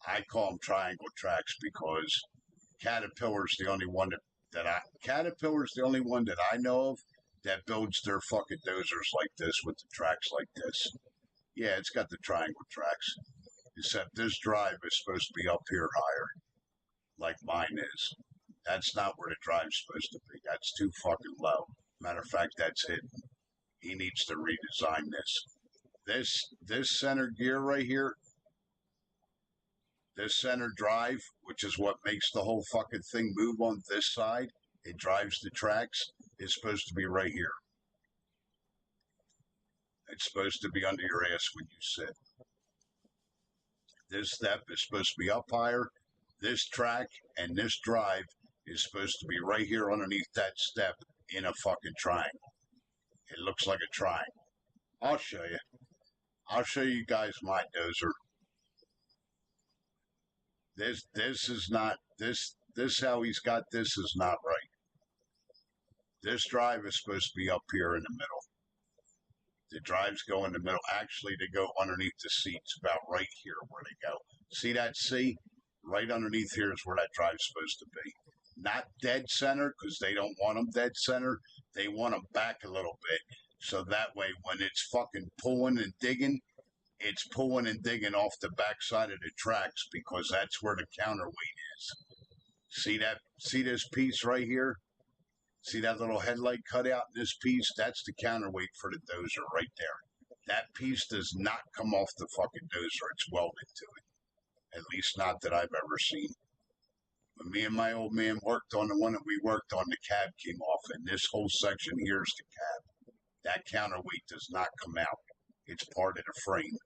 I call them triangle tracks because Caterpillar's the only one Caterpillar's the only one that I know of that builds their fucking dozers like this with the tracks like this. Yeah, it's got the triangle tracks. Except this drive is supposed to be up here higher, like mine is. That's not where the drive's supposed to be. That's too fucking low. Matter of fact, that's hidden. He needs to redesign this. This center gear right here, this center drive, which is what makes the whole fucking thing move on this side, it drives the tracks, is supposed to be right here. It's supposed to be under your ass when you sit. This step is supposed to be up higher. This track and this drive is supposed to be right here underneath that step in a fucking triangle. It looks like a triangle. I'll show you. I'll show you guys my dozer. This is not this how he's got this is not right. This drive is supposed to be up here in the middle. The drives go in the middle. Actually, they go underneath the seats, about right here where they go. See that C? Right underneath here is where that drive's supposed to be. Not dead center, because they don't want them dead center. They want them back a little bit. So that way, when it's fucking pulling and digging, it's pulling and digging off the backside of the tracks because that's where the counterweight is. See that? See this piece right here? See that little headlight cutout in this piece? That's the counterweight for the dozer right there. That piece does not come off the fucking dozer. It's welded to it. At least not that I've ever seen. When me and my old man worked on the one that we worked on, the cab came off, and this whole section here is the cab. That counterweight does not come out. It's part of the frame.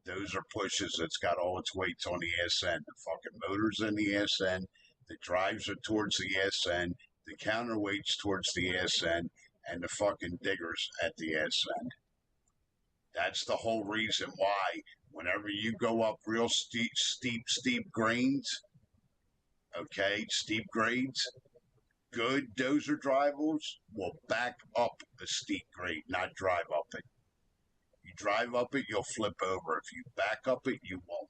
Those are pushes. It's got all its weights on the ass end. The fucking motor's in the ass end. The drives are towards the ass end. The counterweight's towards the ass end. And the fucking digger's at the ass end. That's the whole reason why whenever you go up real steep grades, okay, steep grades, good dozer drivers will back up a steep grade, not drive up it. You drive up it, you'll flip over. If you back up it, you won't.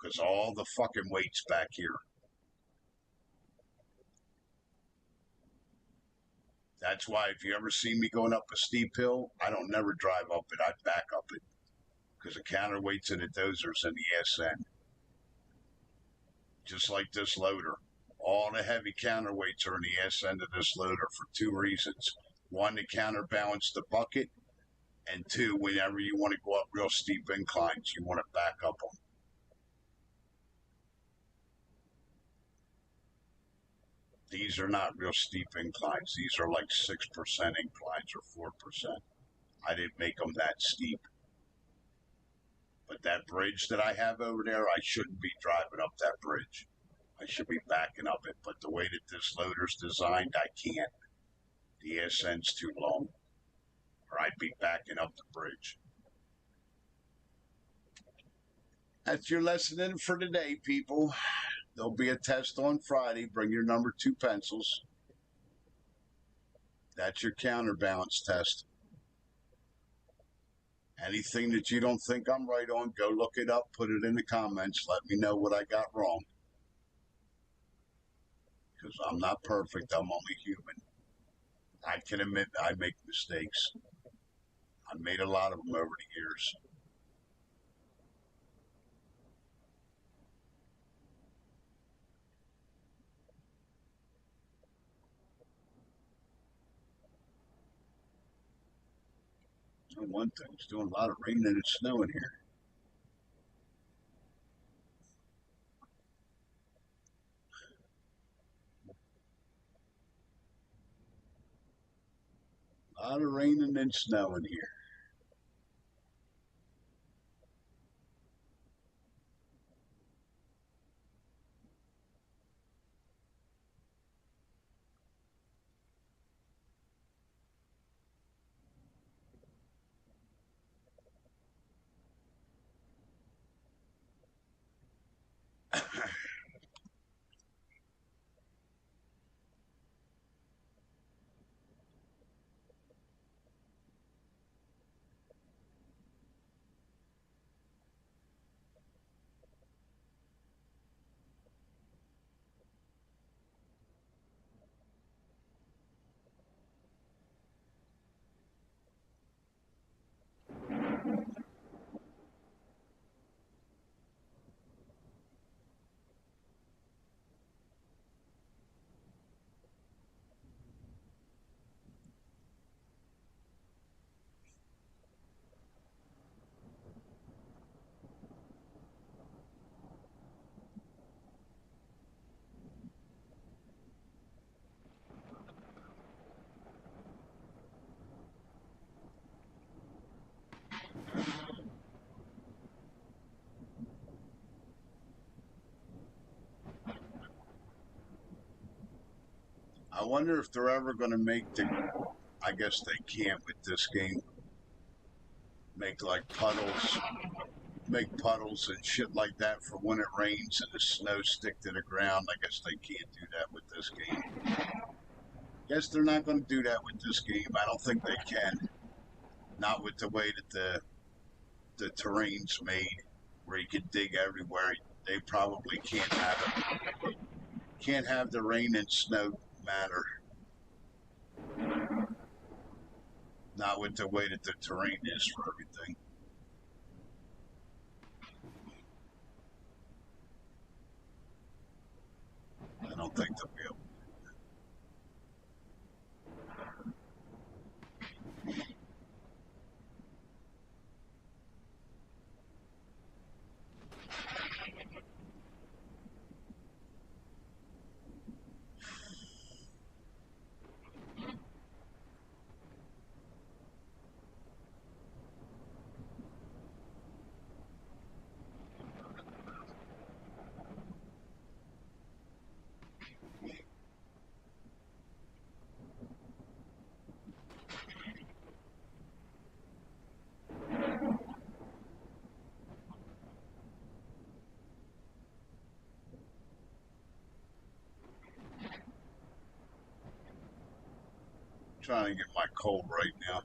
Because all the fucking weight's back here. That's why if you ever see me going up a steep hill, I don't never drive up it. I back up it. Because the counterweight's in the dozer's in the ass end. Just like this loader. All the heavy counterweights are in the ass end of this loader for two reasons. One, to counterbalance the bucket. And two, whenever you want to go up real steep inclines, you want to back up them. These are not real steep inclines. These are like 6% inclines or 4%. I didn't make them that steep. But that bridge that I have over there, I shouldn't be driving up that bridge. I should be backing up it. But the way that this loader's designed, I can't. The ass end's too long. Or I'd be backing up the bridge. That's your lesson in for today, people. There'll be a test on Friday. Bring your number 2 pencils. That's your counterbalance test. Anything that you don't think I'm right on, go look it up, put it in the comments. Let me know what I got wrong. Because I'm not perfect. I'm only human. I can admit I make mistakes. I made a lot of them over the years. One thing, it's doing a lot of rain and it's snowing here. A lot of raining and snowing here. I wonder if they're ever going to make the. I guess they can't with this game. Make like puddles, make puddles and shit like that for when it rains and the snow stick to the ground. I guess they can't do that with this game. Guess they're not going to do that with this game. I don't think they can. Not with the way that the terrain's made, where you can dig everywhere. They probably can't have the rain and snow matter. Not with the way that the terrain is for everything. I don't think they'll be able. Trying to get my cold right now.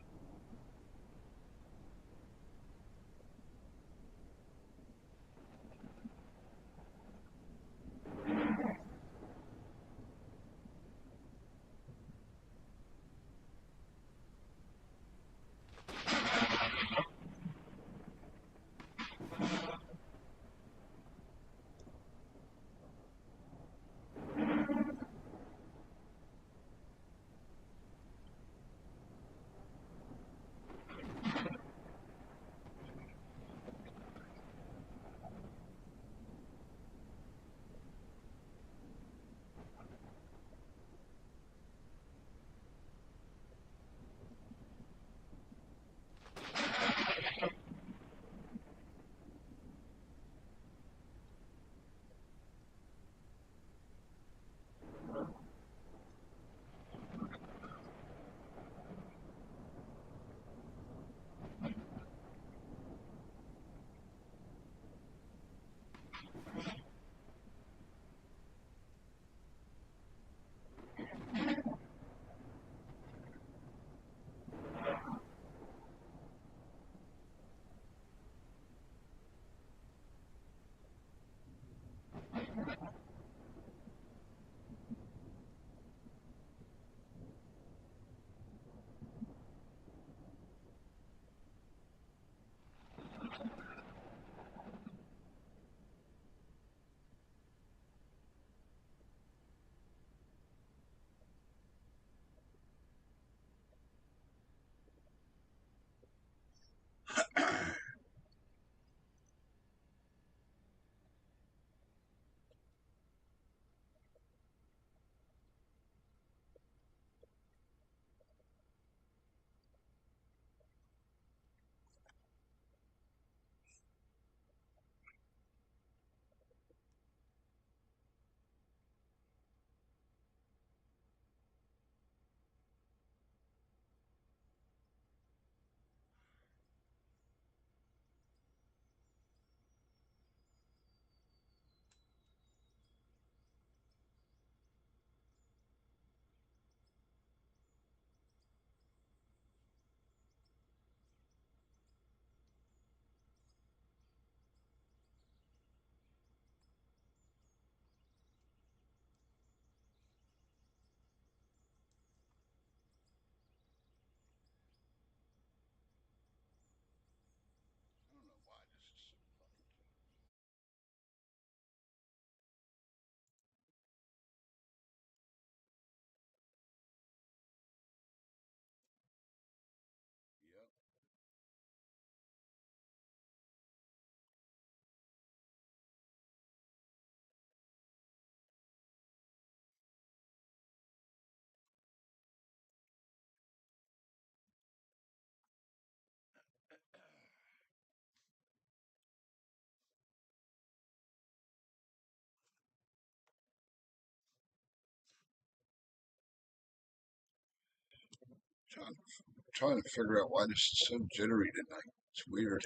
Trying to figure out why this is so jittery tonight. It's weird.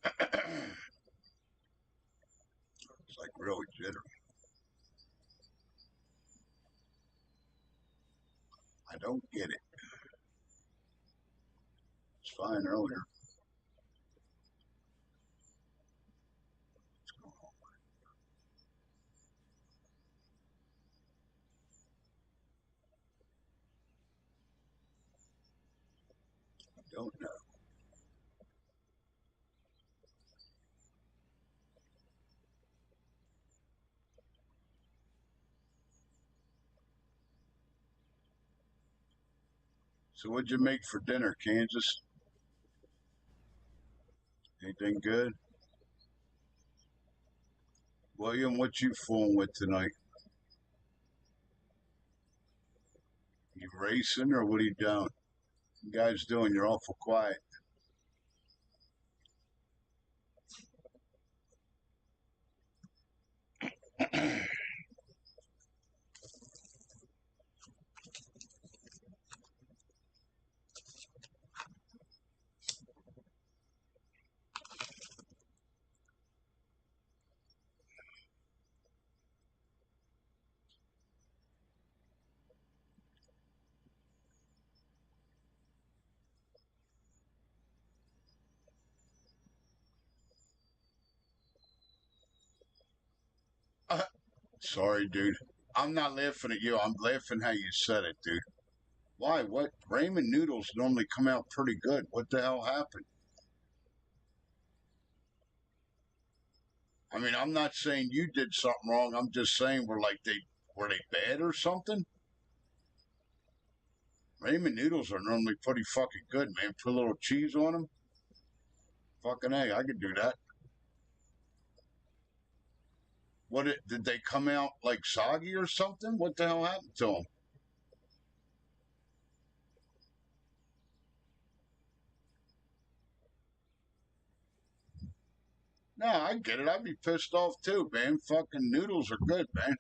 It's like really jittery. I don't get it. It's fine earlier. What's going on? I don't know. So what'd you make for dinner, Kansas? Anything good? William, what you fooling with tonight? You racing or what are you doing? You guys doing? You're awful quiet. Sorry, dude. I'm not laughing at you. I'm laughing how you said it, dude. Why? What? Ramen noodles normally come out pretty good. What the hell happened? I mean, I'm not saying you did something wrong. I'm just saying were they bad or something? Ramen noodles are normally pretty fucking good, man. Put a little cheese on them. Fucking A, I could do that. Did they come out like soggy or something? What the hell happened to them? No, I get it. I'd be pissed off too, man. Fucking noodles are good, man.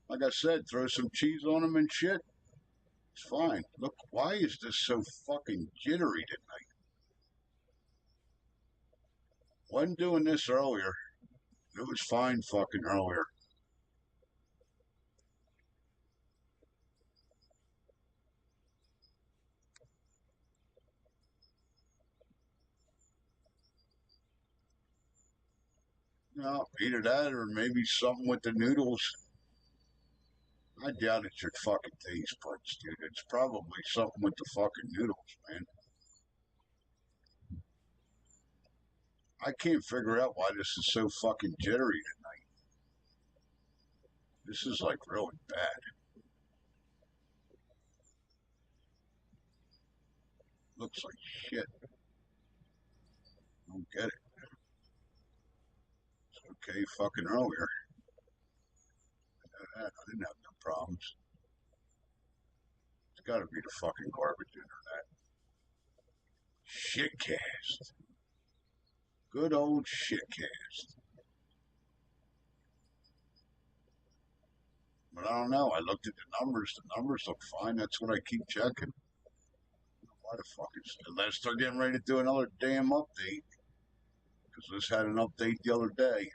Like I said, throw some cheese on them and shit. It's fine. Look, why is this so fucking jittery tonight? Wasn't doing this earlier. It was fine fucking earlier. No, either that or maybe something with the noodles. I doubt it's your fucking taste buds, dude. It's probably something with the fucking noodles, man. I can't figure out why this is so fucking jittery tonight. This is like really bad. Looks like shit. I don't get it. It's okay fucking earlier. I didn't have no problems. It's gotta be the fucking garbage internet. Shitcast. Good old shitcast. But I don't know. I looked at the numbers. The numbers look fine. That's what I keep checking. Why the fuck is unless they're getting ready to do another damn update? Because this had an update the other day.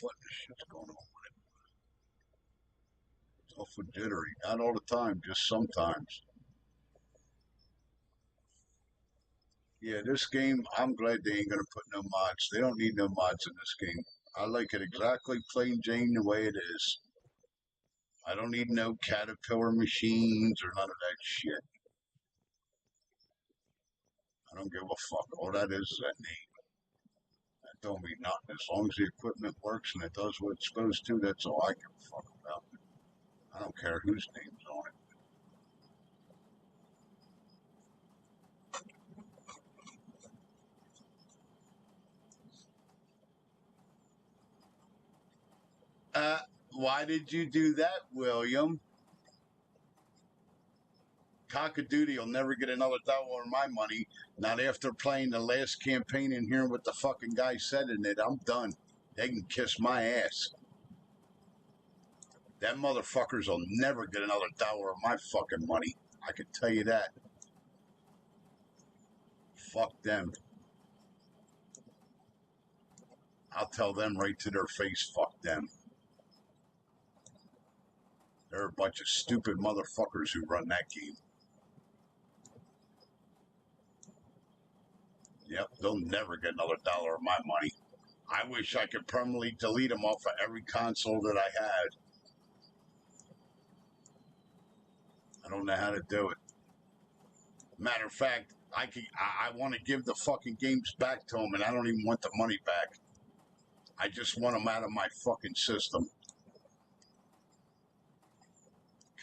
What the shit's going on? It's awful jittery. Not all the time, just sometimes. Yeah, this game, I'm glad they ain't gonna put no mods. They don't need no mods in this game. I like it exactly plain Jane the way it is. I don't need no caterpillar machines or none of that shit. I don't give a fuck. All that is that name. That don't mean nothing. As long as the equipment works and it does what it's supposed to, that's all I give a fuck about. I don't care whose name's on it. Uh, why did you do that, William? Cockadoodie will never get another dollar of my money. Not after playing the last campaign and hearing what the fucking guy said in it. I'm done. They can kiss my ass. Them motherfuckers will never get another dollar of my fucking money. I can tell you that. Fuck them. I'll tell them right to their face, fuck them. They're a bunch of stupid motherfuckers who run that game. Yep, they'll never get another dollar of my money. I wish I could permanently delete them off of every console that I had. I don't know how to do it. Matter of fact, I want to give the fucking games back to them, and I don't even want the money back. I just want them out of my fucking system.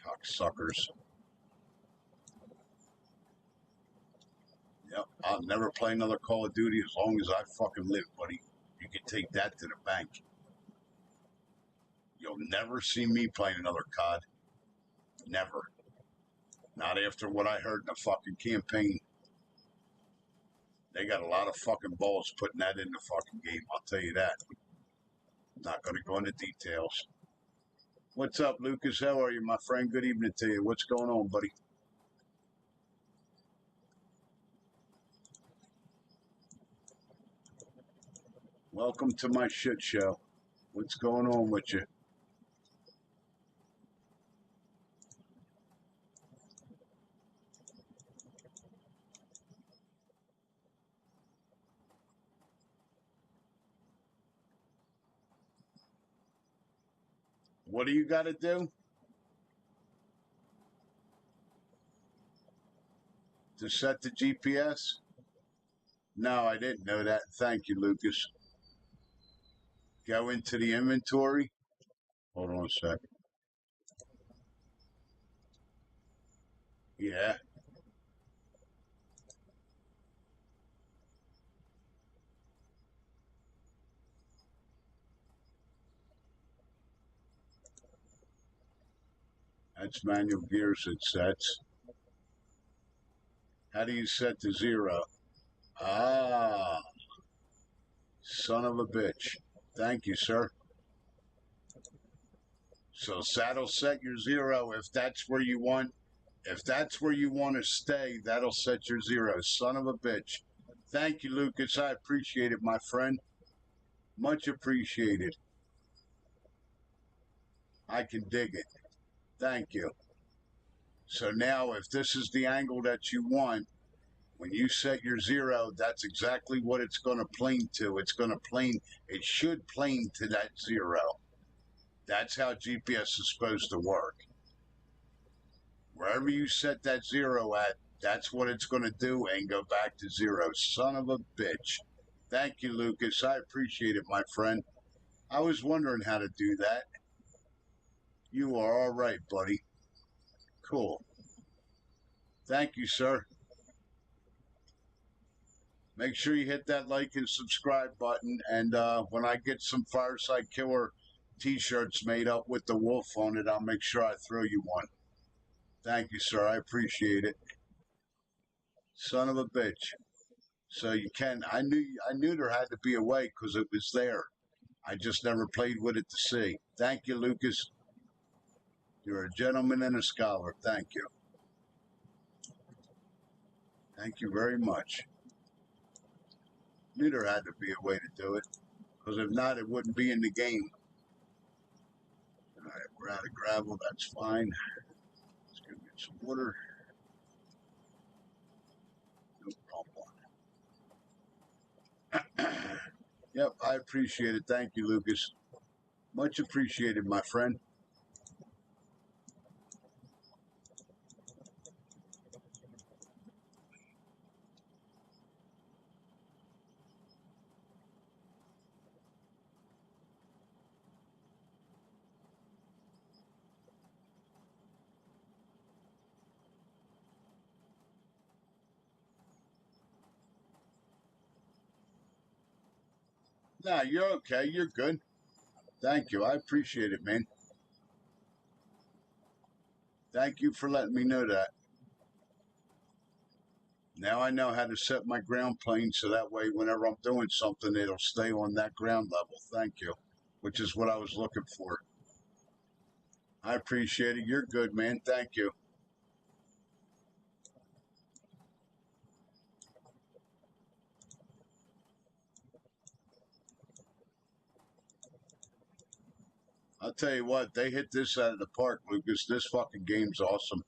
Cocksuckers. Yep, I'll never play another Call of Duty as long as I fucking live, buddy. You can take that to the bank. You'll never see me playing another COD. Never. Not after what I heard in the fucking campaign. They got a lot of fucking balls putting that in the fucking game, I'll tell you that. Not going to go into details. What's up, Lucas? How are you, my friend? Good evening to you. What's going on, buddy? Welcome to my shit show. What's going on with you? What do you got to do? To set the GPS? No, I didn't know that. Thank you, Lucas. Go into the inventory. Hold on a second. Yeah. That's manual gears it sets. How do you set to 0? Ah, son of a bitch. Thank you, sir. So that'll set your 0 if that's where you want. If that's where you want to stay, that'll set your 0. Son of a bitch. Thank you, Lucas. I appreciate it, my friend. Much appreciated. I can dig it. Thank you. So now, if this is the angle that you want, when you set your 0, that's exactly what it's going to plane to. It should plane to that 0. That's how GPS is supposed to work. Wherever you set that 0 at, that's what it's going to do and go back to 0. Son of a bitch. Thank you, Lucas. I appreciate it, my friend. I was wondering how to do that. You are all right, buddy. Cool. Thank you, sir. Make sure you hit that like and subscribe button. And when I get some Fireside Killer t-shirts made up with the wolf on it, I'll make sure I throw you one. Thank you, sir. I appreciate it. Son of a bitch. So you can. I knew there had to be a way because it was there. I just never played with it to see. Thank you, Lucas. You're a gentleman and a scholar. Thank you. Thank you very much. Knew there had to be a way to do it, because if not, it wouldn't be in the game. All right, we're out of gravel. That's fine. Let's go get some water. No problem. Yep, I appreciate it. Thank you, Lucas. Much appreciated, my friend. Nah, you're okay. You're good. Thank you. I appreciate it, man. Thank you for letting me know that. Now I know how to set my ground plane so that way whenever I'm doing something, it'll stay on that ground level. Thank you. Which is what I was looking for. I appreciate it. You're good, man. Thank you. I'll tell you what, they hit this out of the park, Lucas. This fucking game's awesome.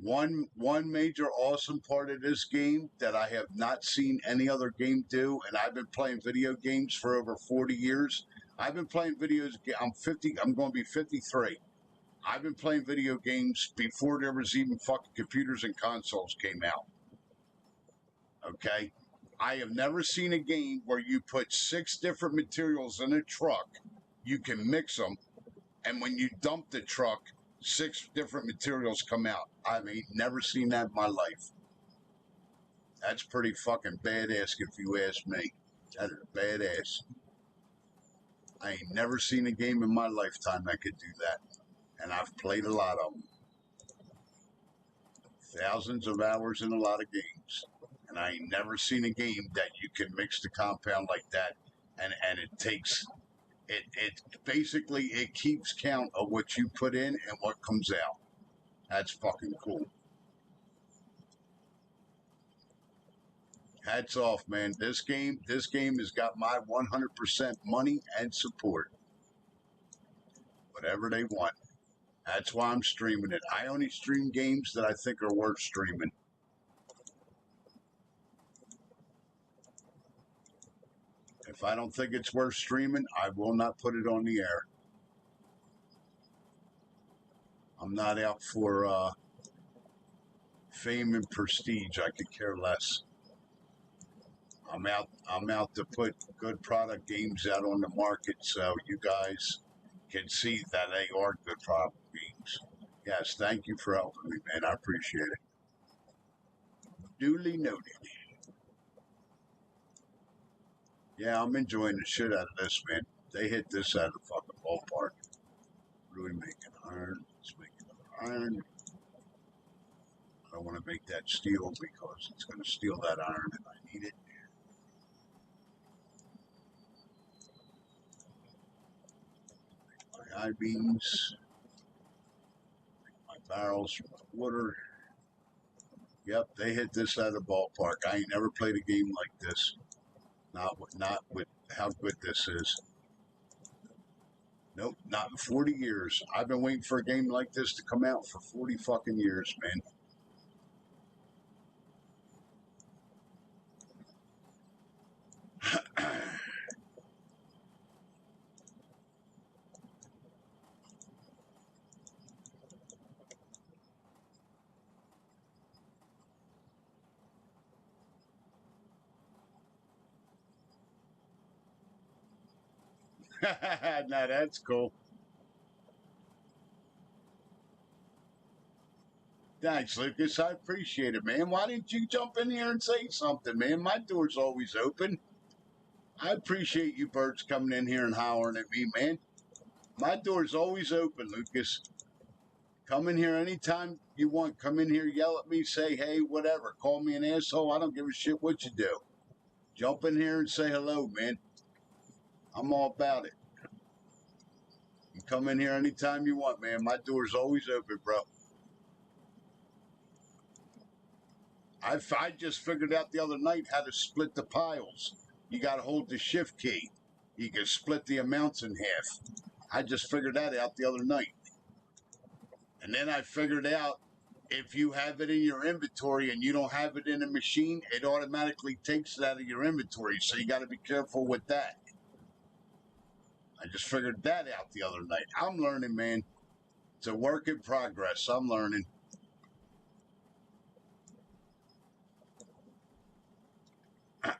One major awesome part of this game that I have not seen any other game do, and I've been playing video games for over 40 years. I've been playing videos. I'm 50. I'm going to be 53. I've been playing video games before there was even fucking computers and consoles came out. Okay? I have never seen a game where you put 6 different materials in a truck, you can mix them, and when you dump the truck, 6 different materials come out. I mean, never seen that in my life. That's pretty fucking badass if you ask me. That is badass. I ain't never seen a game in my lifetime that could do that. And I've played a lot of them. Thousands of hours in a lot of games. And I ain't never seen a game that you can mix the compound like that and it takes it basically it keeps count of what you put in and what comes out. That's fucking cool. Hats off, man. This game has got my 100% money and support. Whatever they want. That's why I'm streaming it. I only stream games that I think are worth streaming. If I don't think it's worth streaming, I will not put it on the air. I'm not out for fame and prestige. I could care less. I'm out to put good product games out on the market so you guys can see that they are good product games. Yes, thank you for helping me, man. I appreciate it. Duly noted. Yeah, I'm enjoying the shit out of this, man. They hit this out of the fucking ballpark. Really making iron. Let's make another iron. I don't want to make that steel because it's going to steal that iron and I need it. Make my I-beams. Make my barrels from the water. Yep, they hit this out of the ballpark. I ain't never played a game like this. Not with how good this is. Nope, not in 40 years. I've been waiting for a game like this to come out for 40 fucking years, man. Now that's cool. Thanks, Lucas. I appreciate it, man. Why didn't you jump in here and say something, man? My door's always open. I appreciate you birds coming in here and hollering at me, man. My door's always open, Lucas. Come in here anytime you want. Come in here, yell at me, say hey, whatever. Call me an asshole. I don't give a shit what you do. Jump in here and say hello, man. I'm all about it. You come in here anytime you want, man. My door's always open, bro. I just figured out the other night how to split the piles. You got to hold the shift key. You can split the amounts in half. I just figured that out the other night. And then I figured out if you have it in your inventory and you don't have it in a machine, it automatically takes it out of your inventory. So you got to be careful with that. I just figured that out the other night. I'm learning, man. It's a work in progress. I'm learning. What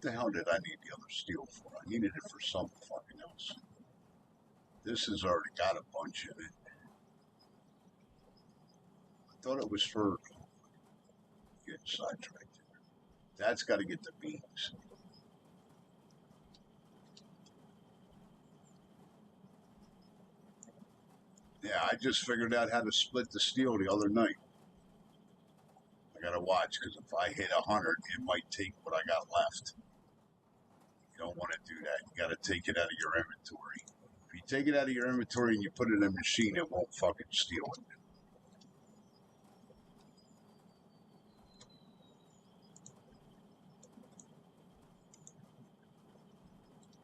the hell did I need the other steel for? I needed it for something fucking else. This has already got a bunch in it. I thought it was for getting sidetracked. That's got to get the beans. Yeah, I just figured out how to split the steel the other night. I gotta watch because if I hit 100, it might take what I got left. You don't want to do that. You gotta take it out of your inventory. If you take it out of your inventory and you put it in a machine, it won't fucking steal it.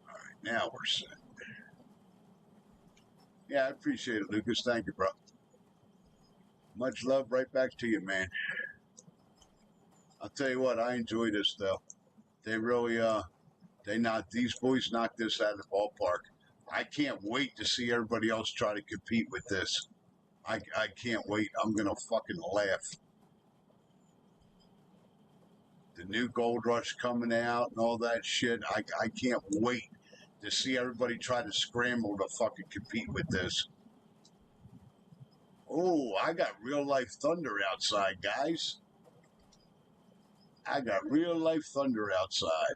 All right, now we're set. Yeah, I appreciate it, Lucas. Thank you, bro. Much love right back to you, man. I'll tell you what, I enjoy this though. They really these boys knocked this out of the ballpark. I can't wait to see everybody else try to compete with this. I can't wait. I'm gonna fucking laugh. The new Gold Rush coming out and all that shit. I can't wait to see everybody try to scramble to fucking compete with this. Oh, I got real life thunder outside, guys. I got real life thunder outside.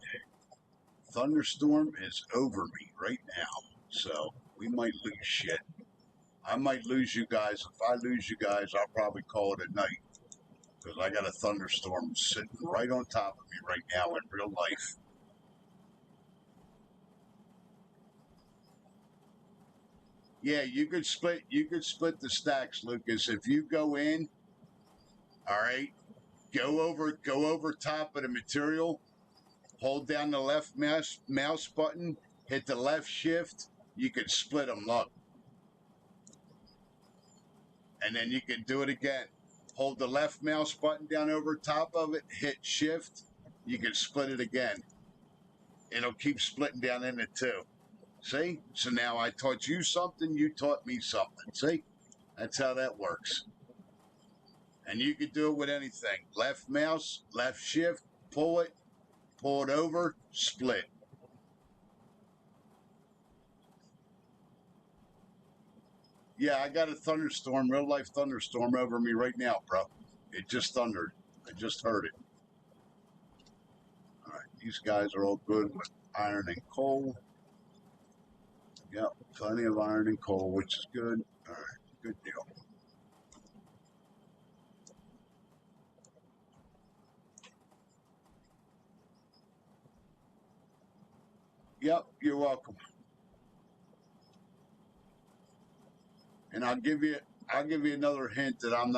Thunderstorm is over me right now. So we might lose shit. I might lose you guys. If I lose you guys, I'll probably call it a night. Because I got a thunderstorm sitting right on top of me right now in real life. Yeah, you could split the stacks, Lucas. If you go in, all right, go over top of the material, hold down the left mouse button, hit the left shift, you could split them, look. And then you can do it again. Hold the left mouse button down over top of it, hit shift, you can split it again. It'll keep splitting down into two. See? So now I taught you something, you taught me something. See? That's how that works. And you can do it with anything. Left mouse, left shift, pull it over, split. Yeah, I got a thunderstorm, real life thunderstorm over me right now, bro. It just thundered. I just heard it. All right, these guys are all good with iron and coal. Yep, plenty of iron and coal, which is good. All right, good deal. Yep, you're welcome. And I'll give you another hint that I'm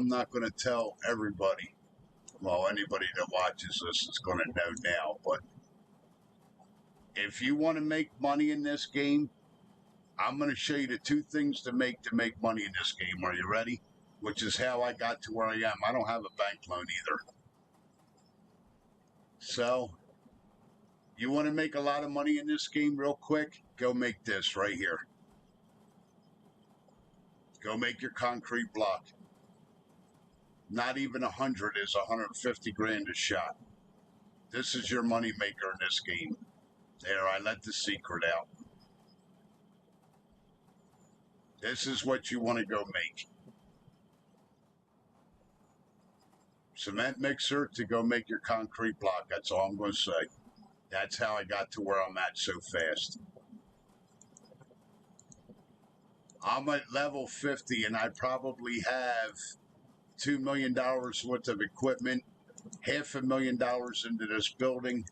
not going to tell everybody. Well, anybody that watches this is going to know now, but if you want to make money in this game, I'm going to show you the two things to make money in this game. Are you ready? Which is how I got to where I am. I don't have a bank loan either. So, you want to make a lot of money in this game real quick? Go make this right here. Go make your concrete block. Not even 100 is 150 grand a shot. This is your money maker in this game. There, I let the secret out. This is what you want to go make. Cement mixer to go make your concrete block. That's all I'm going to say. That's how I got to where I'm at so fast. I'm at level 50 and I probably have $2 million worth of equipment, $500,000 into this building.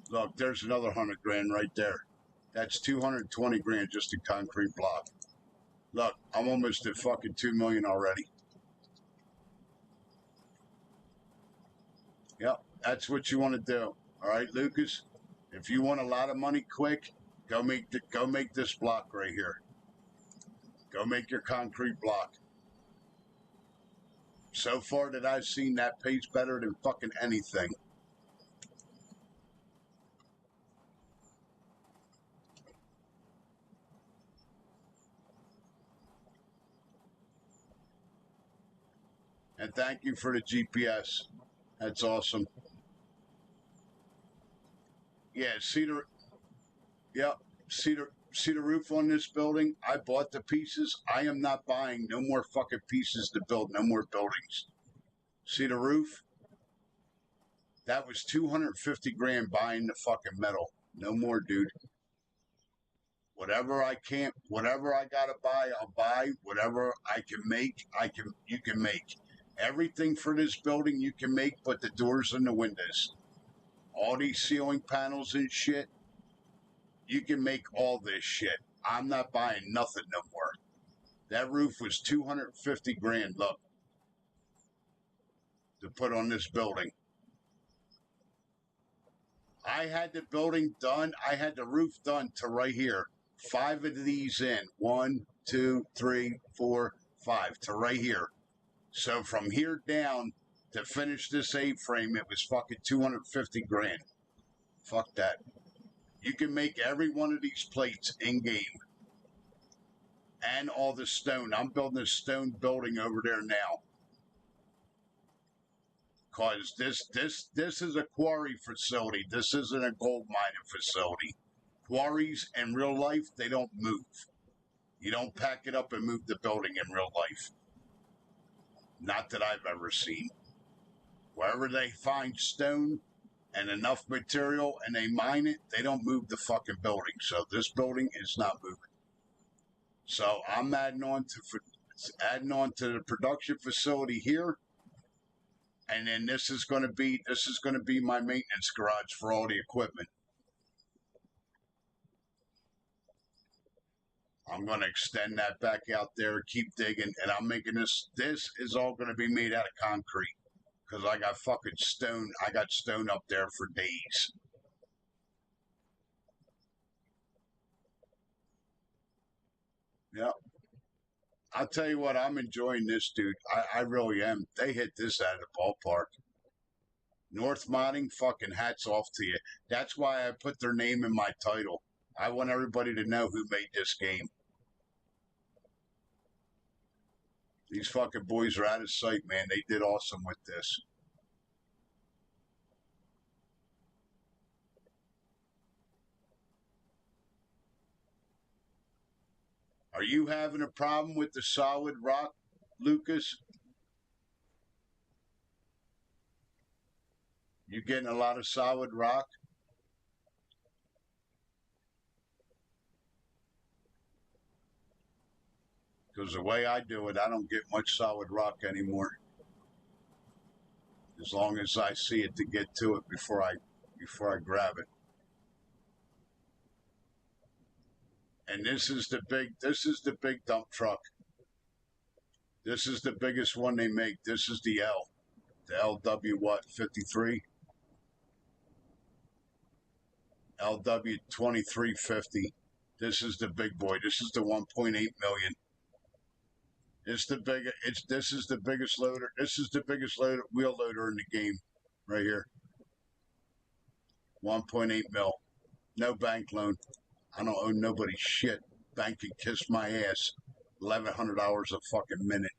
Look, there's another 100 grand right there. That's 220 grand just in concrete block. Look, I'm almost at fucking 2 million already. Yep, that's what you want to do. All right, Lucas. If you want a lot of money quick, go make this block right here. Go make your concrete block. So far that I've seen, that pays better than fucking anything. And thank you for the GPS. That's awesome. Yeah, yep, cedar roof on this building. I bought the pieces. I am not buying no more fucking pieces to build no more buildings. See the roof? That was 250 grand buying the fucking metal. No more, dude. Whatever whatever I gotta buy, I'll buy. Whatever I can make, you can make. Everything for this building you can make, but the doors and the windows. All these ceiling panels and shit, you can make all this shit. I'm not buying nothing no more. That roof was 250 grand, look, to put on this building. I had the building done. I had the roof done to right here. 5 of these in. 1, 2, 3, 4, 5 to right here. So from here down to finish this A-frame, it was fucking 250 grand. Fuck that. You can make every one of these plates in game. And all the stone. I'm building a stone building over there now. Cause this is a quarry facility. This isn't a gold mining facility. Quarries in real life, they don't move. You don't pack it up and move the building in real life. Not that I've ever seen. Wherever they find stone and enough material and they mine it, they don't move the fucking building. So this building is not moving. So I'm adding on to the production facility here. And then this is going to be my maintenance garage for all the equipment. I'm going to extend that back out there, keep digging, and I'm making this is all going to be made out of concrete because I got fucking stone. I got stone up there for days. Yep. I'll tell you what, I'm enjoying this, dude. I really am. They hit this out of the ballpark. North Modding, fucking hats off to you. That's why I put their name in my title. I want everybody to know who made this game. These fucking boys are out of sight, man. They did awesome with this. Are you having a problem with the solid rock, Lucas? You getting a lot of solid rock? Because the way I do it, I don't get much solid rock anymore. As long as I see it to get to it before I grab it. And this is the big dump truck. This is the biggest one they make. This is the LW what, 53? LW 2350. This is the big boy. This is the 1.8 million. This is the biggest loader. This is the biggest wheel loader in the game, right here. 1.8 mil. No bank loan. I don't owe nobody shit. Bank can kiss my ass. $1,100 a fucking minute.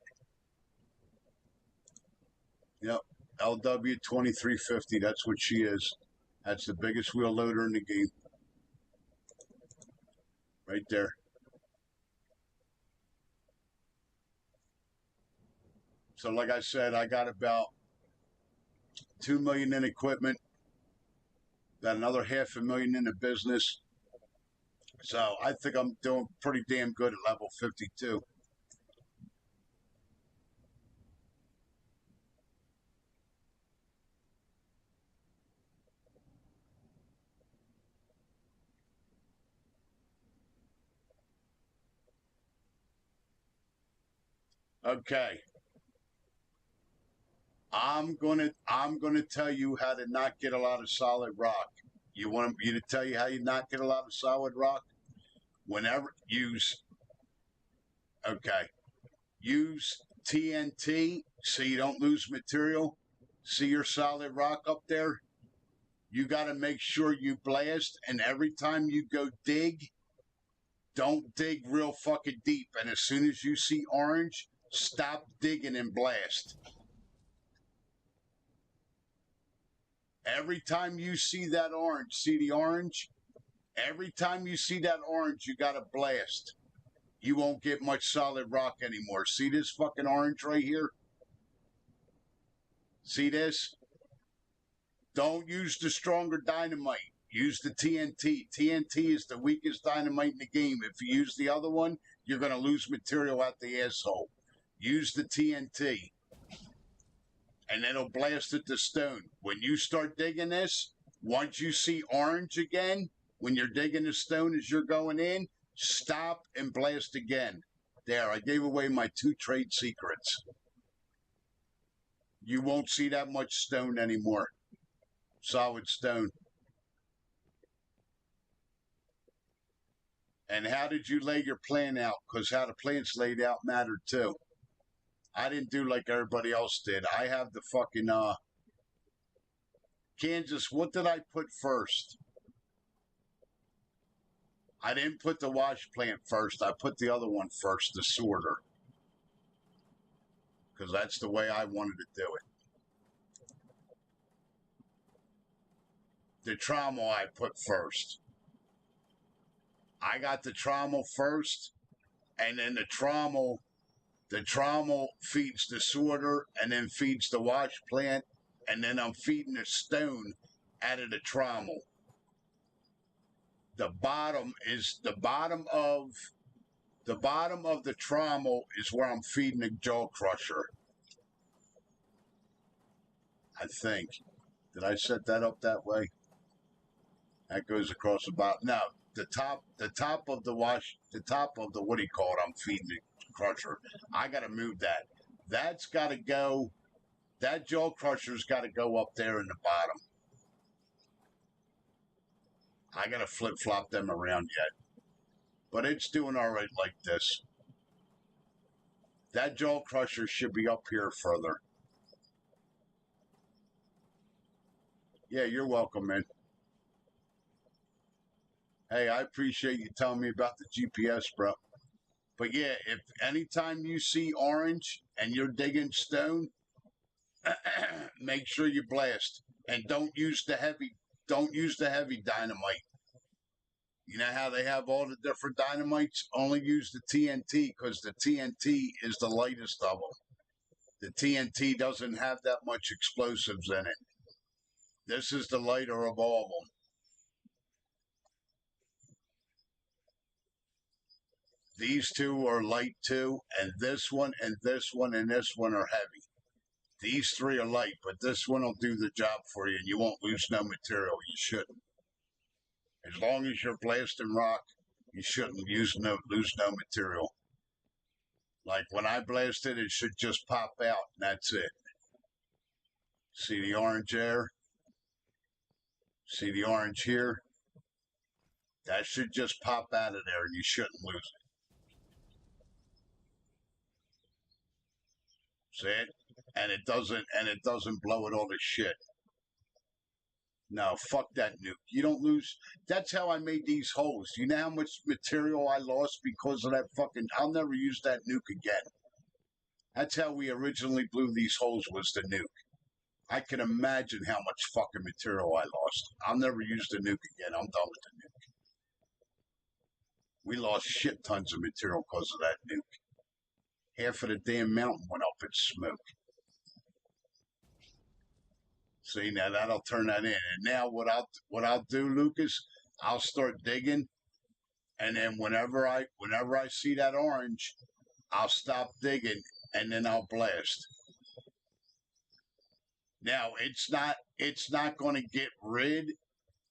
Yep. LW 2350. That's what she is. That's the biggest wheel loader in the game. Right there. So like I said, I got about 2 million in equipment, got another 500,000 in the business. So I think I'm doing pretty damn good at level 52. Okay. I'm gonna tell you how to not get a lot of solid rock. You want me to tell you how you not get a lot of solid rock? Whenever use use TNT so you don't lose material. See your solid rock up there? You got to make sure you blast, and every time you go dig, don't dig real fucking deep. And as soon as you see orange, stop digging and blast. Every time you see that orange, see the orange? Every time you see that orange, you got to blast. You won't get much solid rock anymore. See this fucking orange right here? See this? Don't use the stronger dynamite. Use the TNT. TNT is the weakest dynamite in the game. If you use the other one, you're going to lose material out the asshole. Use the TNT. And it'll blast it to stone. When you start digging this, once you see orange again, when you're digging the stone as you're going in, stop and blast again. There, I gave away my 2 trade secrets. You won't see that much stone anymore. Solid stone. And how did you lay your plan out? Because how the plan's laid out mattered too. I didn't do like everybody else did. I have the fucking, Kansas, what did I put first? I didn't put the wash plant first. I put the other one first, the sorter. Because that's the way I wanted to do it. The trommel I put first. I got the trommel first, and then the trommel feeds the sorter, and then feeds the wash plant, and then I'm feeding the stone out of the trommel. The bottom of the trommel is where I'm feeding the jaw crusher. I think. Did I set that up that way? That goes across the bottom. No, the top of the what do you call it? I'm feeding the crusher. I got to move that. That's got to go. That jaw crusher's got to go up there in the bottom. I got to flip-flop them around yet. But it's doing all right like this. That jaw crusher should be up here further. Yeah, you're welcome, man. Hey, I appreciate you telling me about the GPS, bro. But yeah, if anytime you see orange and you're digging stone, make sure you blast. And don't use the heavy dynamite. You know how they have all the different dynamites? Only use the TNT because the TNT is the lightest of them. The TNT doesn't have that much explosives in it. This is the lighter of all of them. These 2 are light too, and this one and this one and this one are heavy. These 3 are light, but this one will do the job for you, and you won't lose no material. You shouldn't. As long as you're blasting rock, you shouldn't lose no material. Like when I blast it, it should just pop out, and that's it. See the orange there? See the orange here? That should just pop out of there, and you shouldn't lose it. See it? And it doesn't blow it all to shit. No, fuck that nuke. You don't lose. That's how I made these holes. You know how much material I lost because of that fucking. I'll never use that nuke again. That's how we originally blew these holes, was the nuke. I can imagine how much fucking material I lost. I'll never use the nuke again. I'm done with the nuke. We lost shit tons of material because of that nuke. Half of the damn mountain went up in smoke. See, now that'll turn that in. And now what I'll do, Lucas, I'll start digging, and then whenever I see that orange, I'll stop digging and then I'll blast. Now it's not going to get rid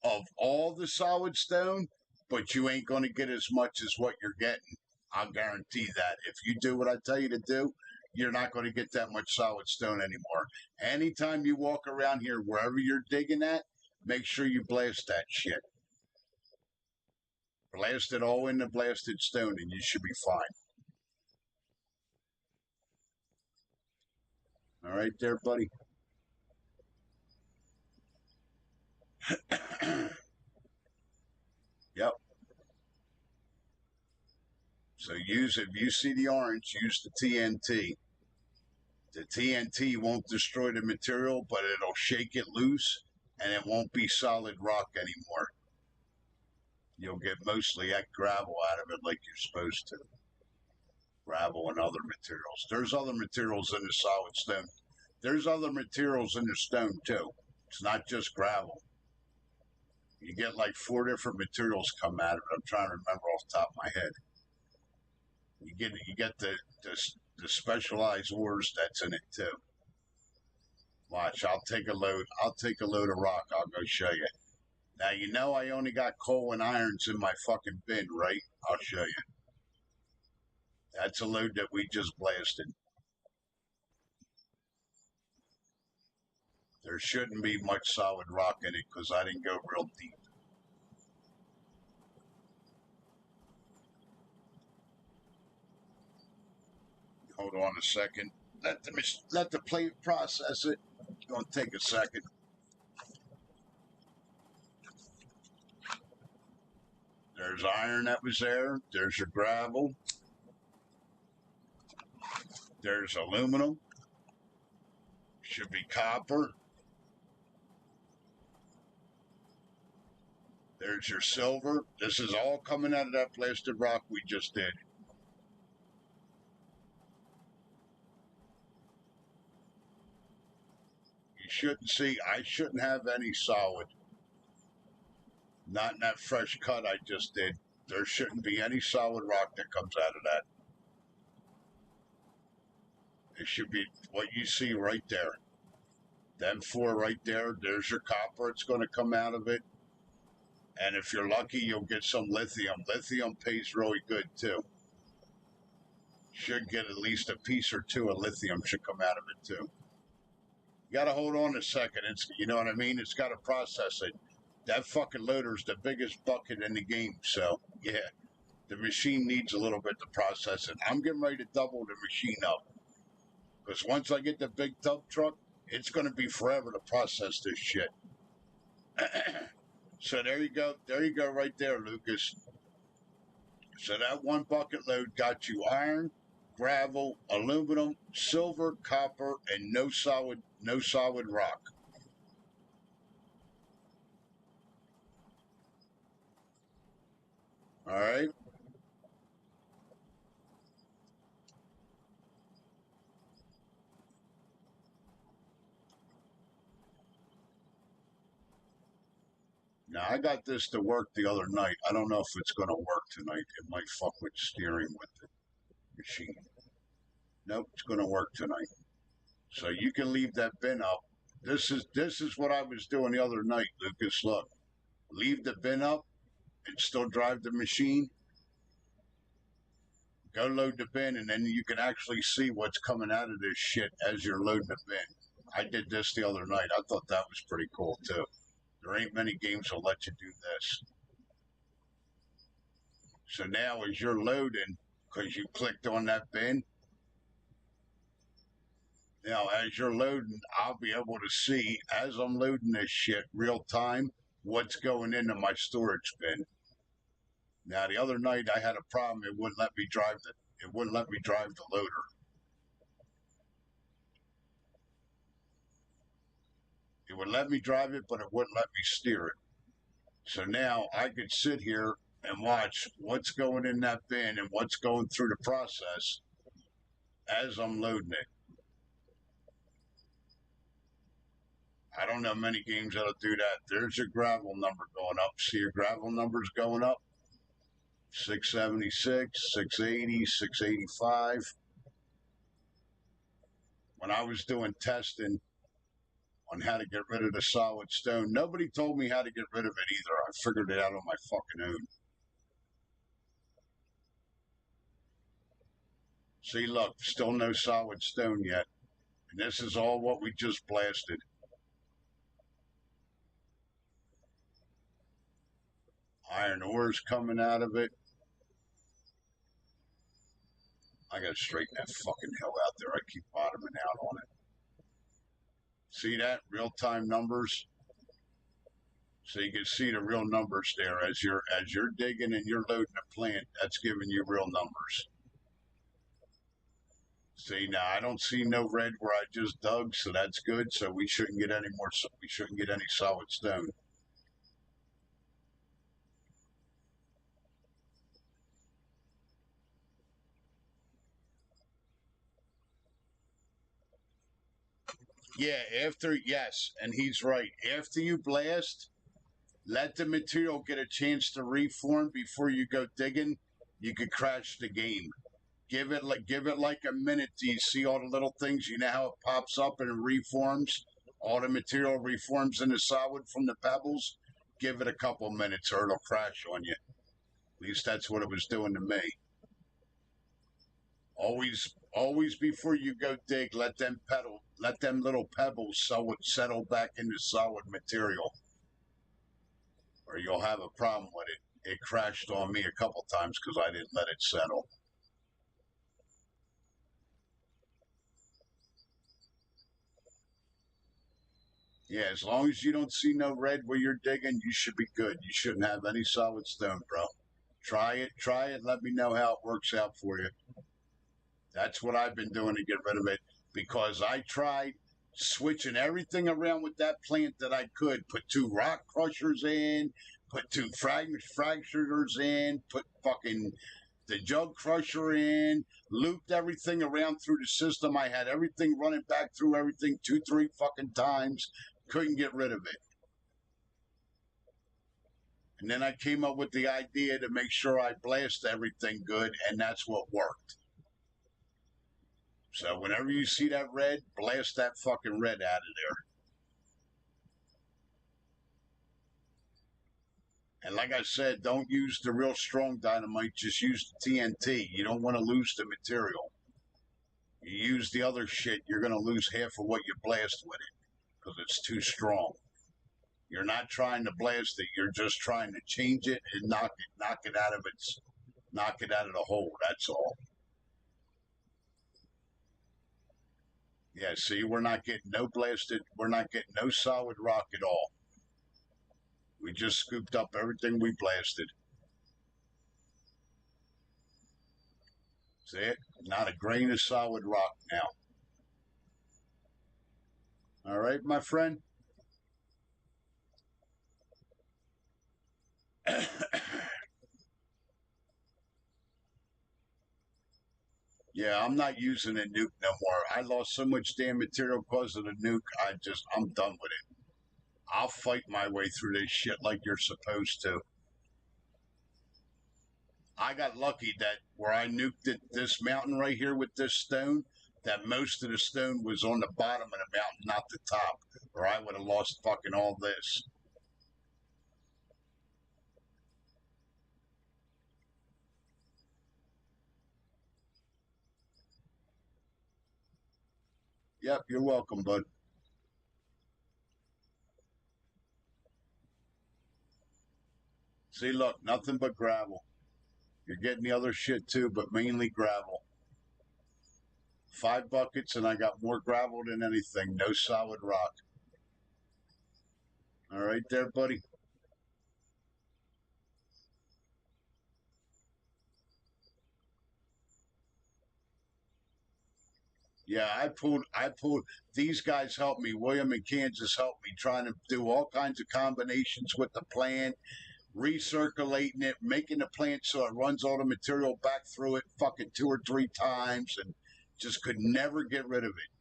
of all the solid stone, but you ain't going to get as much as what you're getting. I'll guarantee that. If you do what I tell you to do, you're not going to get that much solid stone anymore. Anytime you walk around here, wherever you're digging at, make sure you blast that shit. Blast it all into blasted stone and you should be fine. All right there, buddy. Yep. So if you see the orange, use the TNT. The TNT won't destroy the material, but it'll shake it loose, and it won't be solid rock anymore. You'll get mostly that gravel out of it like you're supposed to. Gravel and other materials. There's other materials in the solid stone. There's other materials in the stone, too. It's not just gravel. You get like 4 different materials come out of it. I'm trying to remember off the top of my head. You get the specialized ores that's in it too. Watch, I'll take a load. I'll take a load of rock. I'll go show you. Now you know I only got coal and irons in my fucking bin, right? I'll show you. That's a load that we just blasted. There shouldn't be much solid rock in it because I didn't go real deep. Hold on a second. Let the plate process it. It's gonna take a second. There's iron that was there. There's your gravel. There's aluminum. Should be copper. There's your silver. This is all coming out of that blasted rock we just did. You shouldn't see, I shouldn't have any solid. Not in that fresh cut I just did. There shouldn't be any solid rock that comes out of that. It should be what you see right there. Them 4 right there, there's your copper. It's going to come out of it. And if you're lucky, you'll get some lithium. Lithium pays really good too. Should get at least a piece or 2 of lithium should come out of it too. You got to hold on a second. You know what I mean? It's got to process it. That fucking loader's the biggest bucket in the game. So, yeah, the machine needs a little bit to process it. I'm getting ready to double the machine up. Because once I get the big dump truck, it's going to be forever to process this shit. So there you go. There you go right there, Lucas. So that 1 bucket load got you iron, gravel, aluminum, silver, copper, and no solid rock. All right. Now I got this to work the other night. I don't know if it's going to work tonight. It might fuck with steering with the machine. Nope, it's going to work tonight. So you can leave that bin up. This is what I was doing the other night, Lucas. Look, leave the bin up and still drive the machine. Go load the bin, and then you can actually see what's coming out of this shit as you're loading the bin. I did this the other night. I thought that was pretty cool too. There ain't many games that'll let you do this. So now as you're loading, because you clicked on that bin, now as you're loading, I'll be able to see as I'm loading this shit real time what's going into my storage bin. Now the other night I had a problem. It wouldn't let me drive the loader. It would let me drive it, but it wouldn't let me steer it. So now I could sit here and watch what's going in that bin and what's going through the process as I'm loading it. I don't know many games that'll do that. There's your gravel number going up. See your gravel numbers going up? 676, 680, 685. When I was doing testing on how to get rid of the solid stone, nobody told me how to get rid of it either. I figured it out on my fucking own. See, look, still no solid stone yet. And this is all what we just blasted. Iron ore's coming out of it. I gotta straighten that fucking hill out there. I keep bottoming out on it. See that? Real-time numbers. So you can see the real numbers there as you're digging and you're loading the plant. That's giving you real numbers. See, now I don't see no red where I just dug, so that's good. So we shouldn't get any more. We shouldn't get any solid stone. Yeah, yes, and he's right. After you blast, let the material get a chance to reform before you go digging. You could crash the game. Give it like a minute. Do you see all the little things? You know how it pops up and it reforms? All the material reforms into solid from the pebbles. Give it a couple minutes or it'll crash on you. At least that's what it was doing to me. Always before you go dig, let them little pebbles settle back into solid material, or you'll have a problem with it. It crashed on me a couple times because I didn't let it settle. Yeah, as long as you don't see no red where you're digging, you should be good. You shouldn't have any solid stone, bro. Try it. Let me know how it works out for you. That's what I've been doing to get rid of it because I tried switching everything around with that plant that I could. Put two rock crushers in, put two fracturers in, put fucking the jug crusher in, looped everything around through the system. I had everything running back through everything two, three fucking times. Couldn't get rid of it. And then I came up with the idea to make sure I blast everything good, and that's what worked. So whenever you see that red, blast that fucking red out of there. And like I said, don't use the real strong dynamite, just use the TNT. You don't want to lose the material. You use the other shit, you're going to lose half of what you blast with it because it's too strong. You're not trying to blast it, you're just trying to change it and knock it out of the hole. That's all. Yeah, see, we're not getting no solid rock at all. We just scooped up everything we blasted. See it? Not a grain of solid rock now. All right, my friend? Yeah, I'm not using a nuke no more. I lost so much damn material because of the nuke. I'm done with it. I'll fight my way through this shit like you're supposed to. I got lucky that where I nuked this mountain right here with this stone, that most of the stone was on the bottom of the mountain, not the top, or I would have lost fucking all this. Yep, you're welcome, bud. See, look, nothing but gravel. You're getting the other shit too, but mainly gravel. 5 buckets, and I got more gravel than anything. No solid rock. All right, there, buddy. Yeah, I pulled. These guys helped me. William and Kansas helped me, trying to do all kinds of combinations with the plant, recirculating it, making the plant so it runs all the material back through it, fucking 2 or 3 times, and just could never get rid of it.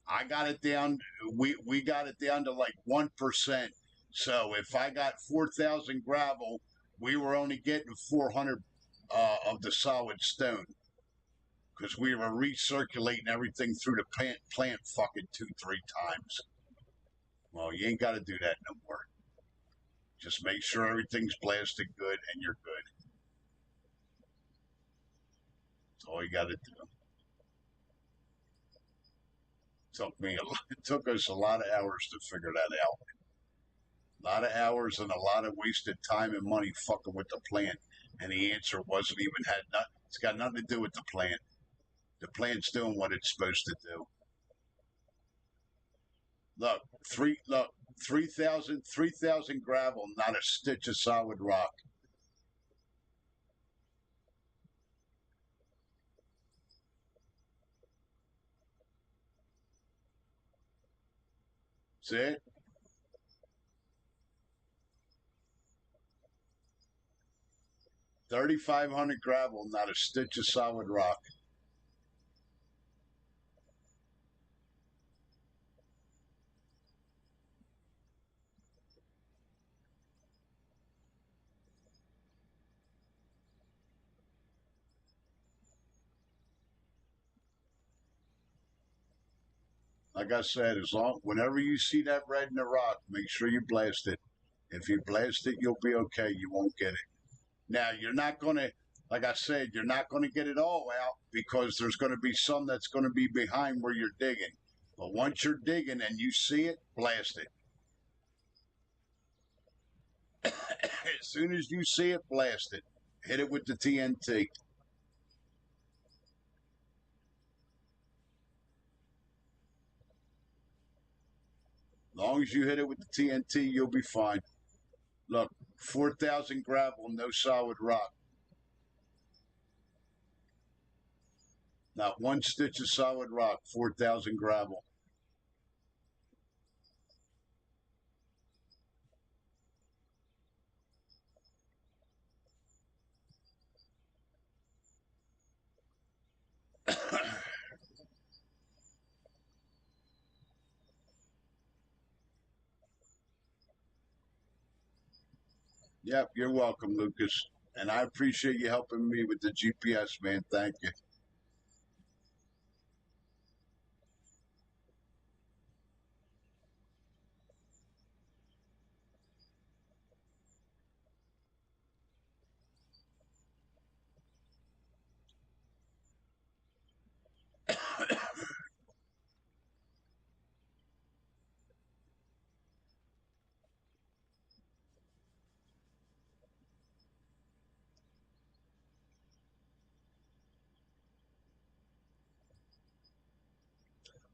I got it down. We got it down to like 1%. So if I got 4,000 gravel, we were only getting 400 of the solid stone because we were recirculating everything through the plant fucking 2, 3 times. Well, you ain't got to do that no more. Just make sure everything's blasted good and you're good. That's all you got to do. It took us a lot of hours to figure that out. A lot of hours and a lot of wasted time and money fucking with the plant. And the answer wasn't even had nothing. It's got nothing to do with the plant. The plant's doing what it's supposed to do. Look, 3,000 gravel, not a stitch of solid rock. See it? 3,500 gravel, not a stitch of solid rock. Like I said, whenever you see that red in the rock, make sure you blast it. If you blast it, you'll be okay. You won't get it. Now, you're not going to, like I said, you're not going to get it all out because there's going to be some that's going to be behind where you're digging. But once you're digging and you see it, blast it. As soon as you see it, blast it. Hit it with the TNT. As long as you hit it with the TNT, you'll be fine. Look, 4,000 gravel, no solid rock. Not one stitch of solid rock, 4,000 gravel. Yep, you're welcome, Lucas. And I appreciate you helping me with the GPS, man. Thank you.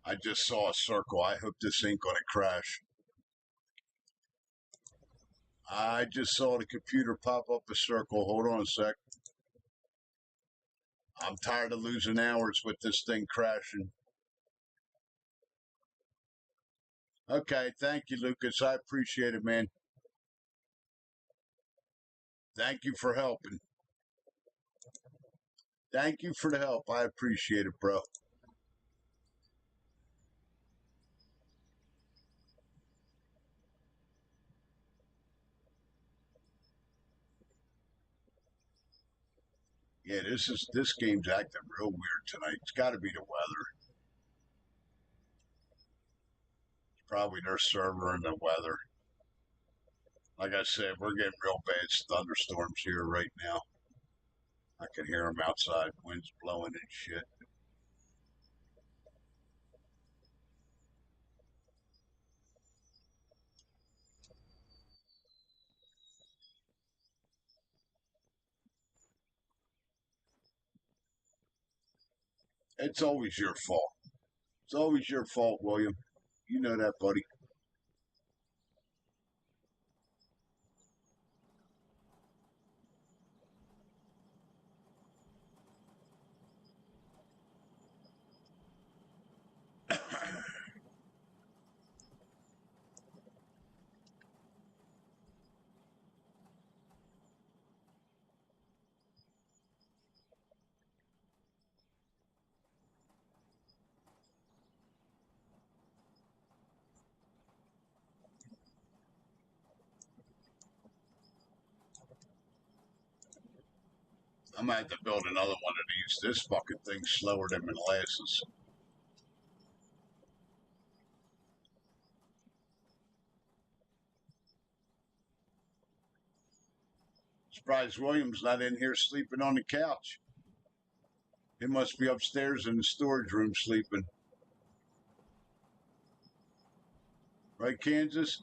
I just saw a circle. I hope this ain't going to crash. I just saw the computer pop up a circle. Hold on a sec. I'm tired of losing hours with this thing crashing. Okay, thank you, Lucas. I appreciate it, man. Thank you for helping. Thank you for the help. I appreciate it, bro. Yeah, this game's acting real weird tonight. It's got to be the weather. It's probably their server and the weather. Like I said, we're getting real bad thunderstorms here right now. I can hear them outside. Winds blowing and shit. It's always your fault. It's always your fault, William. You know that, buddy. I'm gonna have to build another one of these. This fucking thing's slower than molasses. Surprised William's not in here sleeping on the couch. He must be upstairs in the storage room sleeping. Right, Kansas?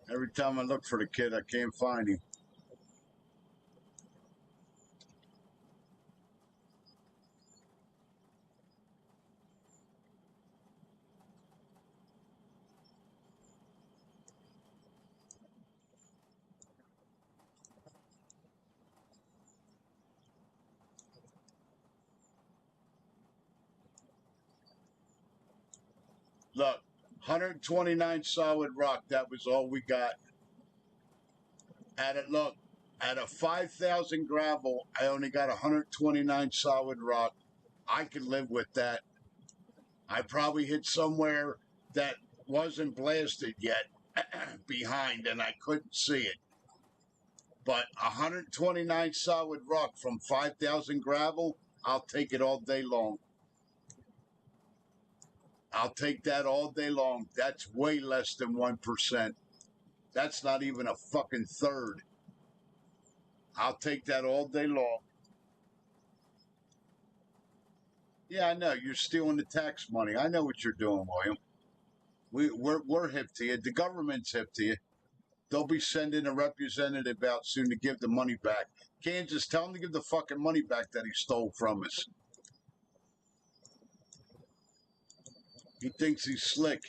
Every time I look for the kid, I can't find him. Look, 129 solid rock. That was all we got. Look, at a 5,000 gravel, I only got 129 solid rock. I could live with that. I probably hit somewhere that wasn't blasted yet behind and I couldn't see it. But 129 solid rock from 5,000 gravel, I'll take it all day long. I'll take that all day long. That's way less than 1%. That's not even a fucking third. I'll take that all day long. Yeah, I know. You're stealing the tax money. I know what you're doing, William. We're hip to you. The government's hip to you. They'll be sending a representative out soon to give the money back. Kansas, tell him to give the fucking money back that he stole from us. He thinks he's slick,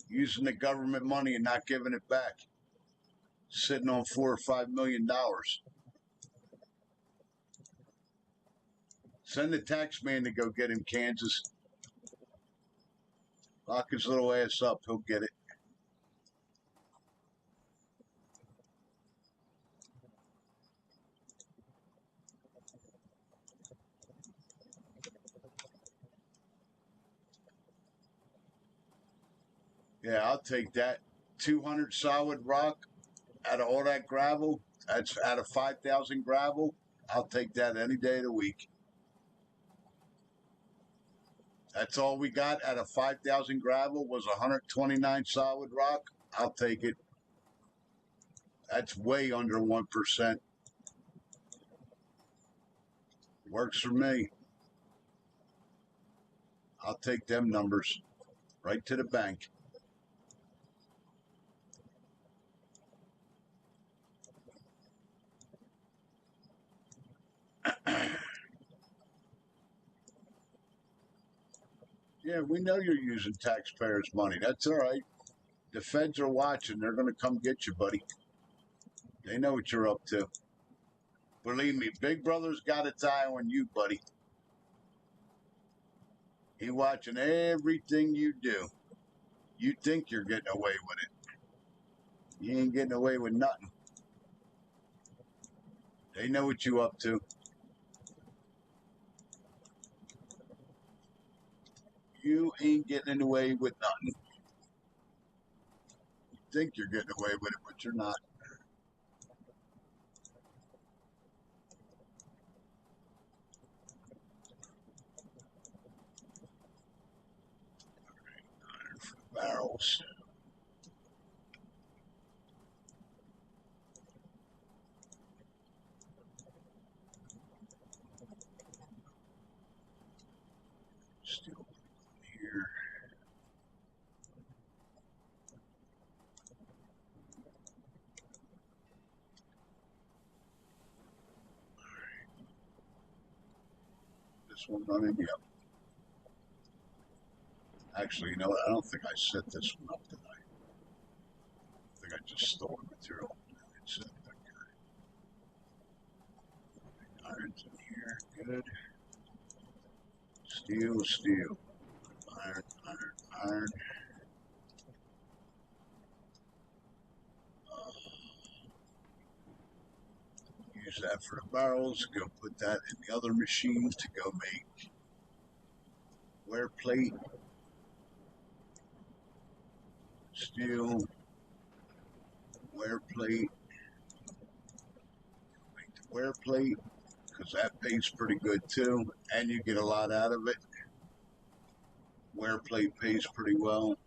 using the government money and not giving it back. Sitting on $4 or $5 million. Send the tax man to go get him, Kansas. Lock his little ass up. He'll get it. Yeah, I'll take that. 200 solid rock out of all that gravel. That's out of 5,000 gravel. I'll take that any day of the week. That's all we got out of 5,000 gravel was 129 solid rock. I'll take it. That's way under 1%. Works for me. I'll take them numbers right to the bank. Yeah, we know you're using taxpayers' money. That's all right. The feds are watching. They're going to come get you, buddy. They know what you're up to. Believe me, Big Brother's got its eye on you, buddy. He's watching everything you do. You think you're getting away with it. You ain't getting away with nothing. They know what you up to. You ain't getting away with nothing. You think you're getting away with it, but you're not. Iron for the barrels. Steel here. This one running, yep. Actually, you know what? I don't think I set this one up tonight. I think I just stole the material. It's irons in here, good. Steel, steel. Iron, iron, iron. Use that for the barrels. Go put that in the other machine to go make wear plate. Steel, wear plate. Make the wear plate because that pays pretty good too, and you get a lot out of it. Wear plate pays pretty well.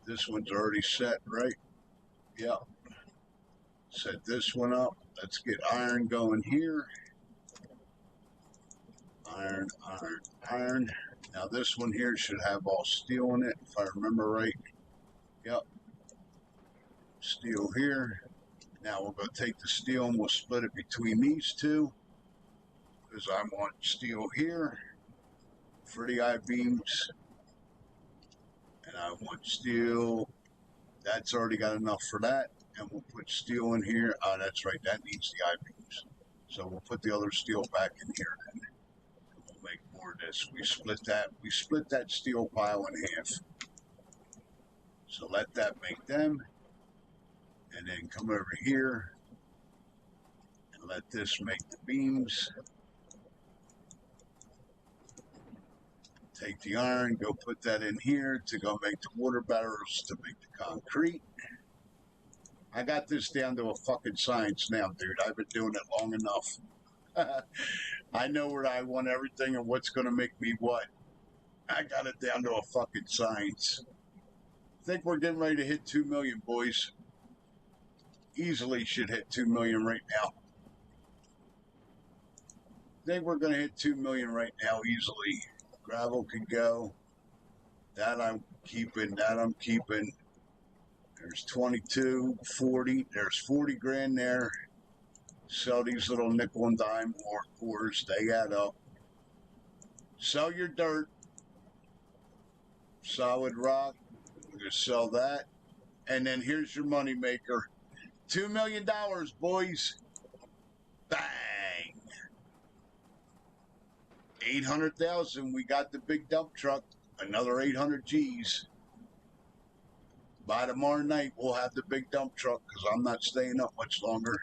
This one's already set, right? Yep. Set this one up. Let's get iron going here. Iron, iron, iron. Now this one here should have all steel in it, if I remember right. Yep. Steel here. Now we'll go take the steel and we'll split it between these two. Because I want steel here for the I-beams. And I want steel. That's already got enough for that. And we'll put steel in here. Oh, that's right. That needs the I-beams. So we'll put the other steel back in here then. And we'll make more of this. We split that steel pile in half. So let that make them. And then come over here and let this make the beams. Take the iron, go put that in here to go make the water barrels to make the concrete. I got this down to a fucking science now, dude. I've been doing it long enough. I know where I want everything and what's going to make me what. I got it down to a fucking science. I think we're getting ready to hit 2 million, boys. Easily should hit 2 million right now. I think we're going to hit 2 million right now easily. Gravel can go. That I'm keeping. That I'm keeping. There's 22, 40. There's 40 grand there. Sell these little nickel and dime ores. They add up. Sell your dirt. Solid rock. We're going to sell that. And then here's your money maker. $2 million, boys. Bang. 800,000. We got the big dump truck. Another 800 G's. By tomorrow night, we'll have the big dump truck because I'm not staying up much longer.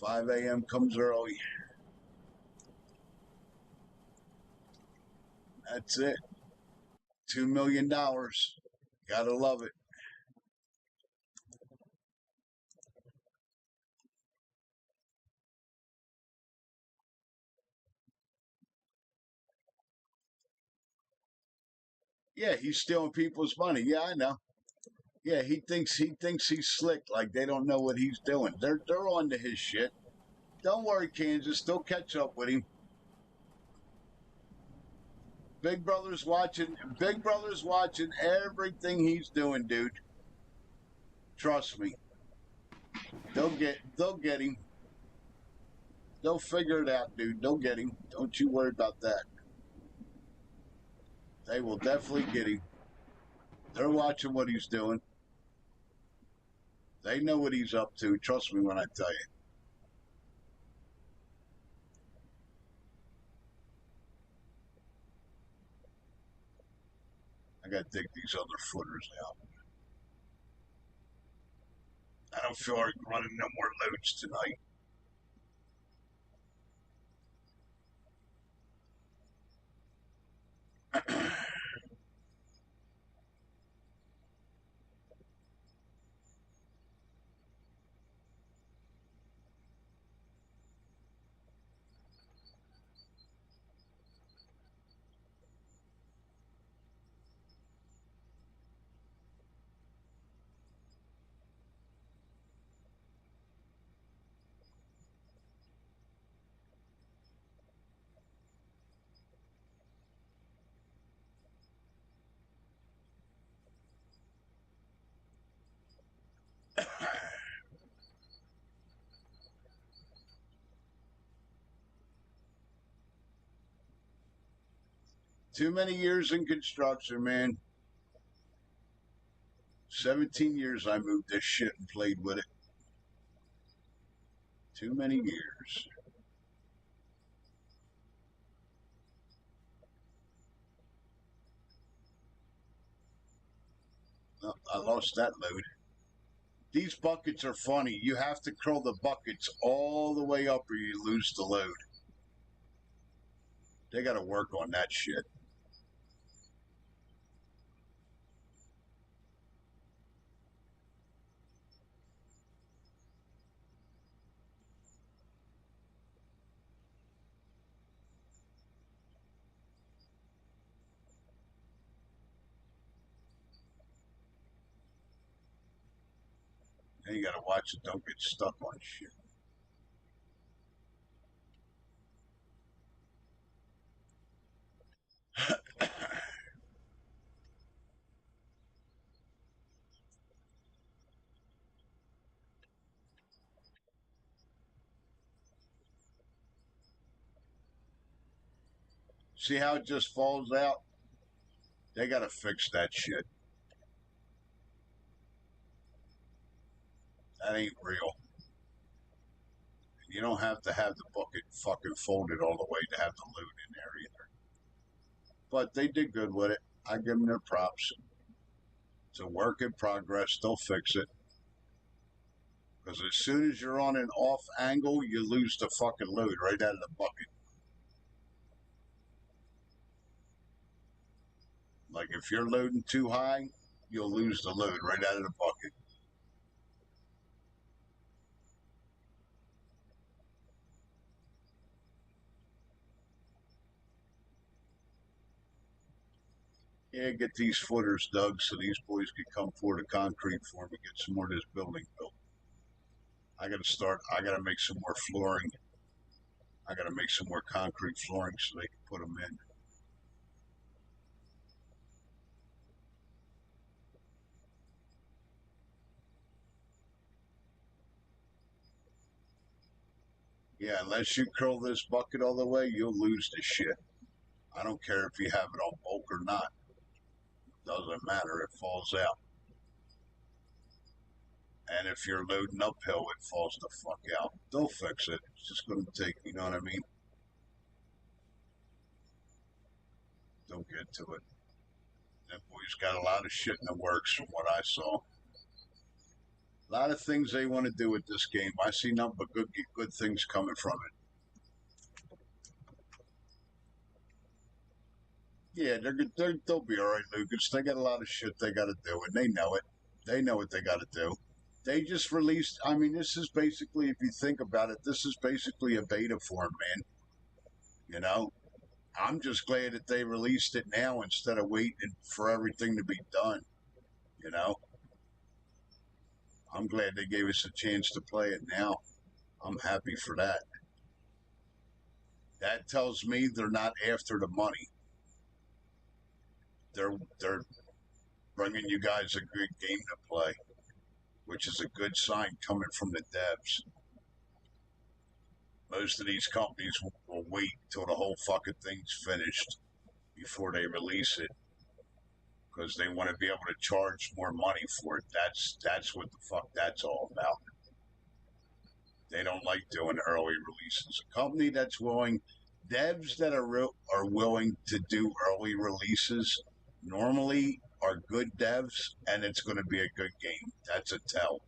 5 a.m. comes early. That's it. $2 million. Gotta love it. Yeah, he's stealing people's money. Yeah, I know. Yeah, he thinks he's slick, like they don't know what he's doing. They're on to his shit. Don't worry, Kansas. They'll catch up with him. Big Brother's watching. Big Brother's watching everything he's doing, dude. Trust me. They'll get him. They'll figure it out, dude. They'll get him. Don't you worry about that. They will definitely get him. They're watching what he's doing. They know what he's up to. Trust me when I tell you. I gotta dig these other footers out. I don't feel like running no more loads tonight. Too many years in construction, man. 17 years I moved this shit and played with it. Too many years. Oh, I lost that load. These buckets are funny. You have to curl the buckets all the way up or you lose the load. They got to work on that shit. And you got to watch it. Don't get stuck on shit. See how it just falls out? They got to fix that shit. That ain't real. You don't have to have the bucket fucking folded all the way to have the loot in there either. But they did good with it. I give them their props. It's a work in progress. They'll fix it. Because as soon as you're on an off angle, you lose the fucking load right out of the bucket. Like if you're loading too high, you'll lose the load right out of the bucket. Yeah, get these footers dug so these boys could come pour the concrete for me, get some more of this building built. I gotta make some more flooring. I gotta make some more concrete flooring so they can put them in. Yeah, unless you curl this bucket all the way, you'll lose the shit. I don't care if you have it on bulk or not. Doesn't matter. It falls out. And if you're loading uphill, it falls the fuck out. They'll fix it. It's just going to take, you know what I mean? They'll get to it. That boy's got a lot of shit in the works from what I saw. A lot of things they want to do with this game. I see nothing but good things coming from it. Yeah, they'll be all right, Lucas. They got a lot of shit they got to do, and they know it. They know what they got to do. They just released. I mean, this is basically, if you think about it, this is basically a beta form, man. You know, I'm just glad that they released it now instead of waiting for everything to be done. You know, I'm glad they gave us a chance to play it now. I'm happy for that. That tells me they're not after the money. They're bringing you guys a good game to play, which is a good sign coming from the devs. Most of these companies will wait till the whole fucking thing's finished before they release it because they want to be able to charge more money for it. That's what the fuck that's all about. They don't like doing early releases. A company that's willing, devs that are willing to do early releases normally are good devs, and it's going to be a good game. That's a tell.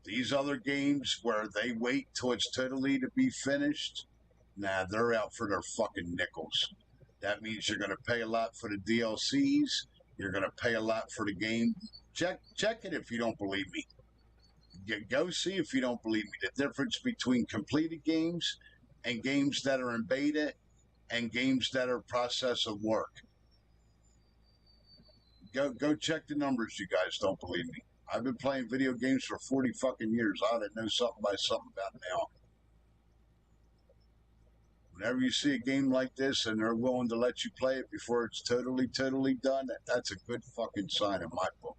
These other games where they wait till it's totally to be finished, nah, they're out for their fucking nickels. That means you're going to pay a lot for the DLCs. You're going to pay a lot for the game. Check it if you don't believe me. Go see if you don't believe me the difference between completed games and games that are in beta and games that are process of work. Go check the numbers. You guys don't believe me. I've been playing video games for 40 fucking years. I ought to know something by something about now. Whenever you see a game like this and they're willing to let you play it before it's totally done, that's a good fucking sign in my book.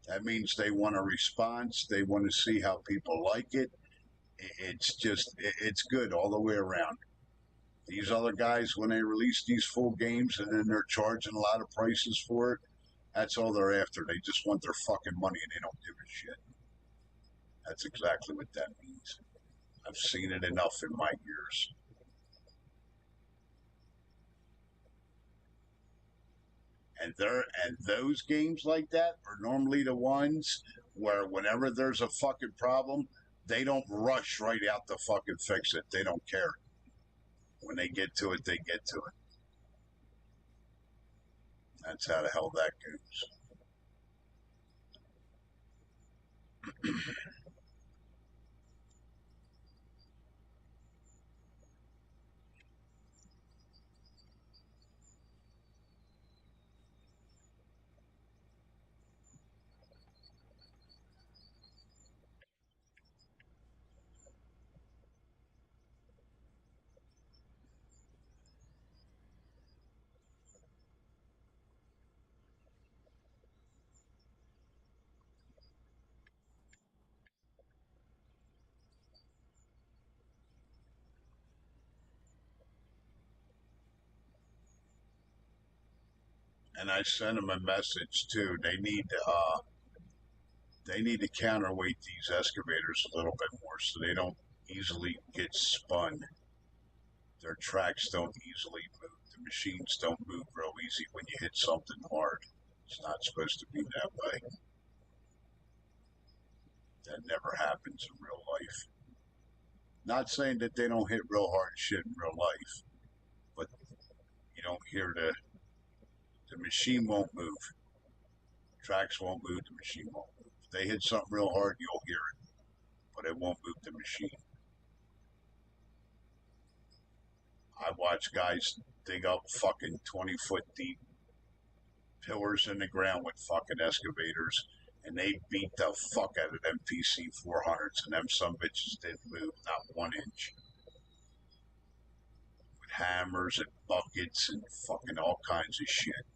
That means they want a response. They want to see how people like it. It's good all the way around. These other guys, when they release these full games and then they're charging a lot of prices for it, that's all they're after. They just want their fucking money and they don't give a shit. That's exactly what that means. I've seen it enough in my years. And those games like that are normally the ones where whenever there's a fucking problem, they don't rush right out to fucking fix it. They don't care. When they get to it, they get to it. That's how the hell that goes. And I sent them a message too. They need to counterweight these excavators a little bit more so they don't easily get spun. Their tracks don't easily move. The machines don't move real easy when you hit something hard. It's not supposed to be that way. That never happens in real life. Not saying that they don't hit real hard shit in real life, but you don't hear the machine won't move. Tracks won't move, the machine won't move. If they hit something real hard, you'll hear it, but it won't move the machine. I watch guys dig up fucking 20-foot deep pillars in the ground with fucking excavators, and they beat the fuck out of them PC 400s, and them some bitches didn't move not 1 inch. With hammers and buckets and fucking all kinds of shit.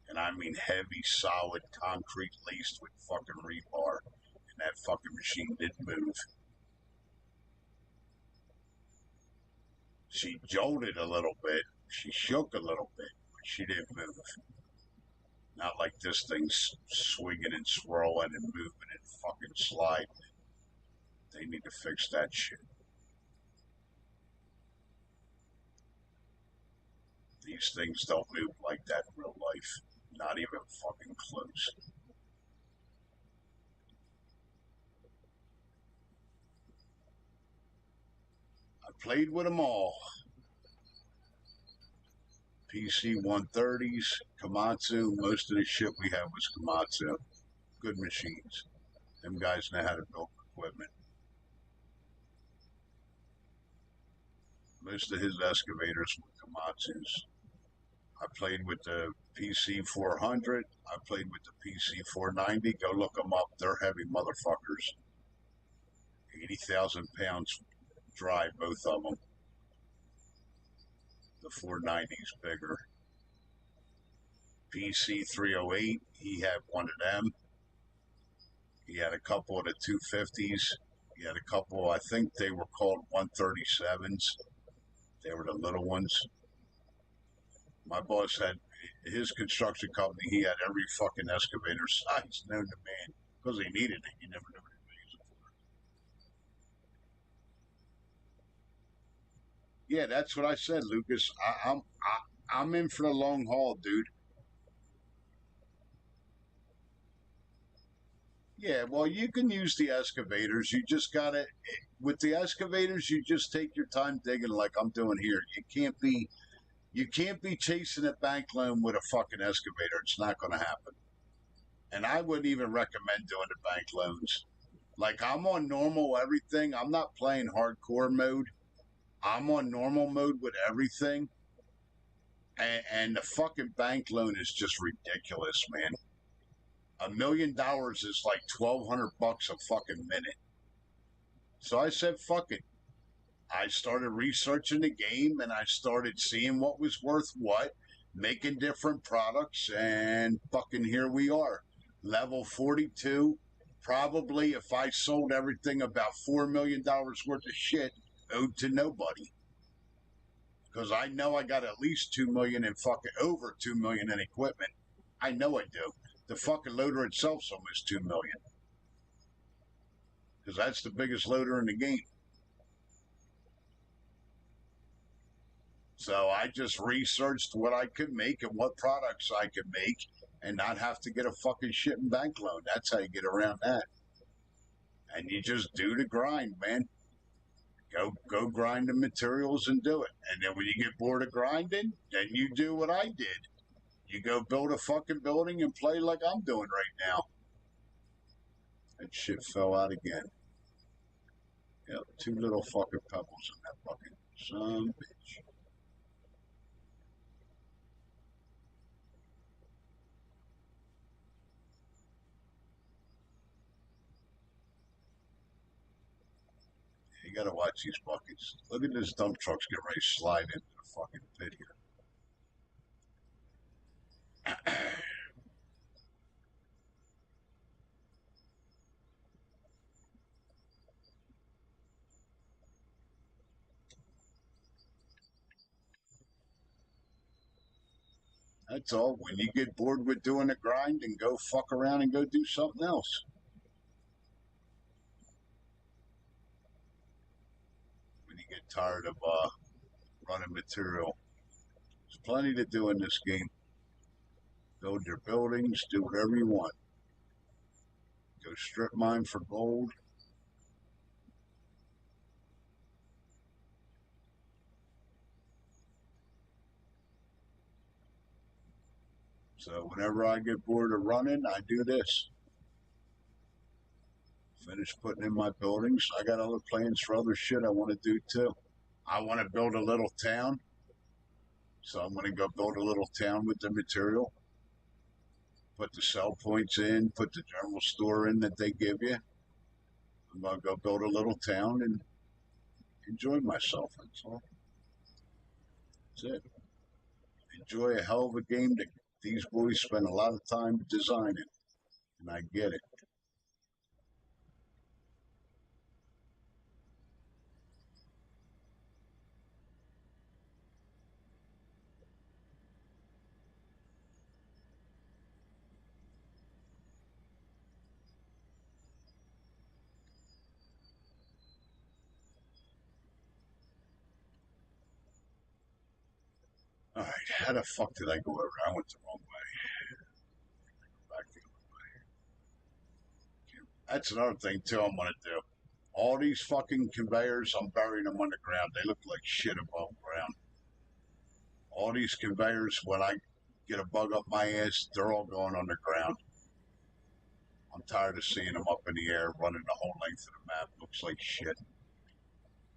And I mean heavy, solid concrete laced with fucking rebar. And that fucking machine didn't move. She jolted a little bit. She shook a little bit, but she didn't move. Not like this thing's swinging and swirling and moving and fucking sliding. They need to fix that shit. These things don't move like that in real life. Not even fucking close. I played with them all. PC 130s, Komatsu. Most of the shit we had was Komatsu. Good machines. Them guys know how to build equipment. Most of his excavators were Komatsus. I played with the PC 400. I played with the PC 490. Go look them up. They're heavy motherfuckers. 80,000 pounds dry, both of them. The 490's bigger. PC 308, he had one of them. He had a couple of the 250s. He had a couple, I think they were called 137s. They were the little ones. My boss had his construction company. He had every fucking excavator size known to man because he needed it. You never knew what he was using for. Yeah, that's what I said, Lucas. I'm in for the long haul, dude. Yeah, well, you can use the excavators. You just gotta with the excavators. You just take your time digging, like I'm doing here. You can't be chasing a bank loan with a fucking excavator. It's not going to happen. And I wouldn't even recommend doing the bank loans. Like I'm on normal everything. I'm not playing hardcore mode. I'm on normal mode with everything. And the fucking bank loan is just ridiculous, man. $1 million is like $1,200 a fucking minute. So I said, fuck it. I started researching the game and I started seeing what was worth what, making different products, and fucking here we are. Level 42. Probably if I sold everything about $4 million worth of shit owed to nobody. Because I know I got at least 2 million in fucking over 2 million in equipment. I know I do. The fucking loader itself's almost 2 million. Because that's the biggest loader in the game. So I just researched what I could make and what products I could make and not have to get a fucking shit and bank loan. That's how you get around that. And you just do the grind, man. Go grind the materials and do it. And then when you get bored of grinding, then you do what I did. You go build a fucking building and play like I'm doing right now. That shit fell out again. Yeah, two little fucking pebbles in that bucket. Some bitch. You gotta watch these buckets. Look at this dump truck's getting ready to slide into the fucking pit here. That's all. When you get bored with doing the grind, and go fuck around and go do something else. When you get tired of running material, there's plenty to do in this game. Build your buildings, do whatever you want. Go strip mine for gold. So whenever I get bored of running, I do this. Finish putting in my buildings. I got other plans for other shit I want to do too. I want to build a little town. So I'm going to go build a little town with the material, put the sell points in, put the general store in that they give you. I'm going to go build a little town and enjoy myself. That's all. That's it. Enjoy a hell of a game that these boys spend a lot of time designing, and I get it. All right, how the fuck did I go over? I went the wrong way. Back the other way. That's another thing too. I'm gonna do. All these fucking conveyors, I'm burying them underground. They look like shit above ground. All these conveyors, when I get a bug up my ass, they're all going underground. I'm tired of seeing them up in the air, running the whole length of the map. Looks like shit.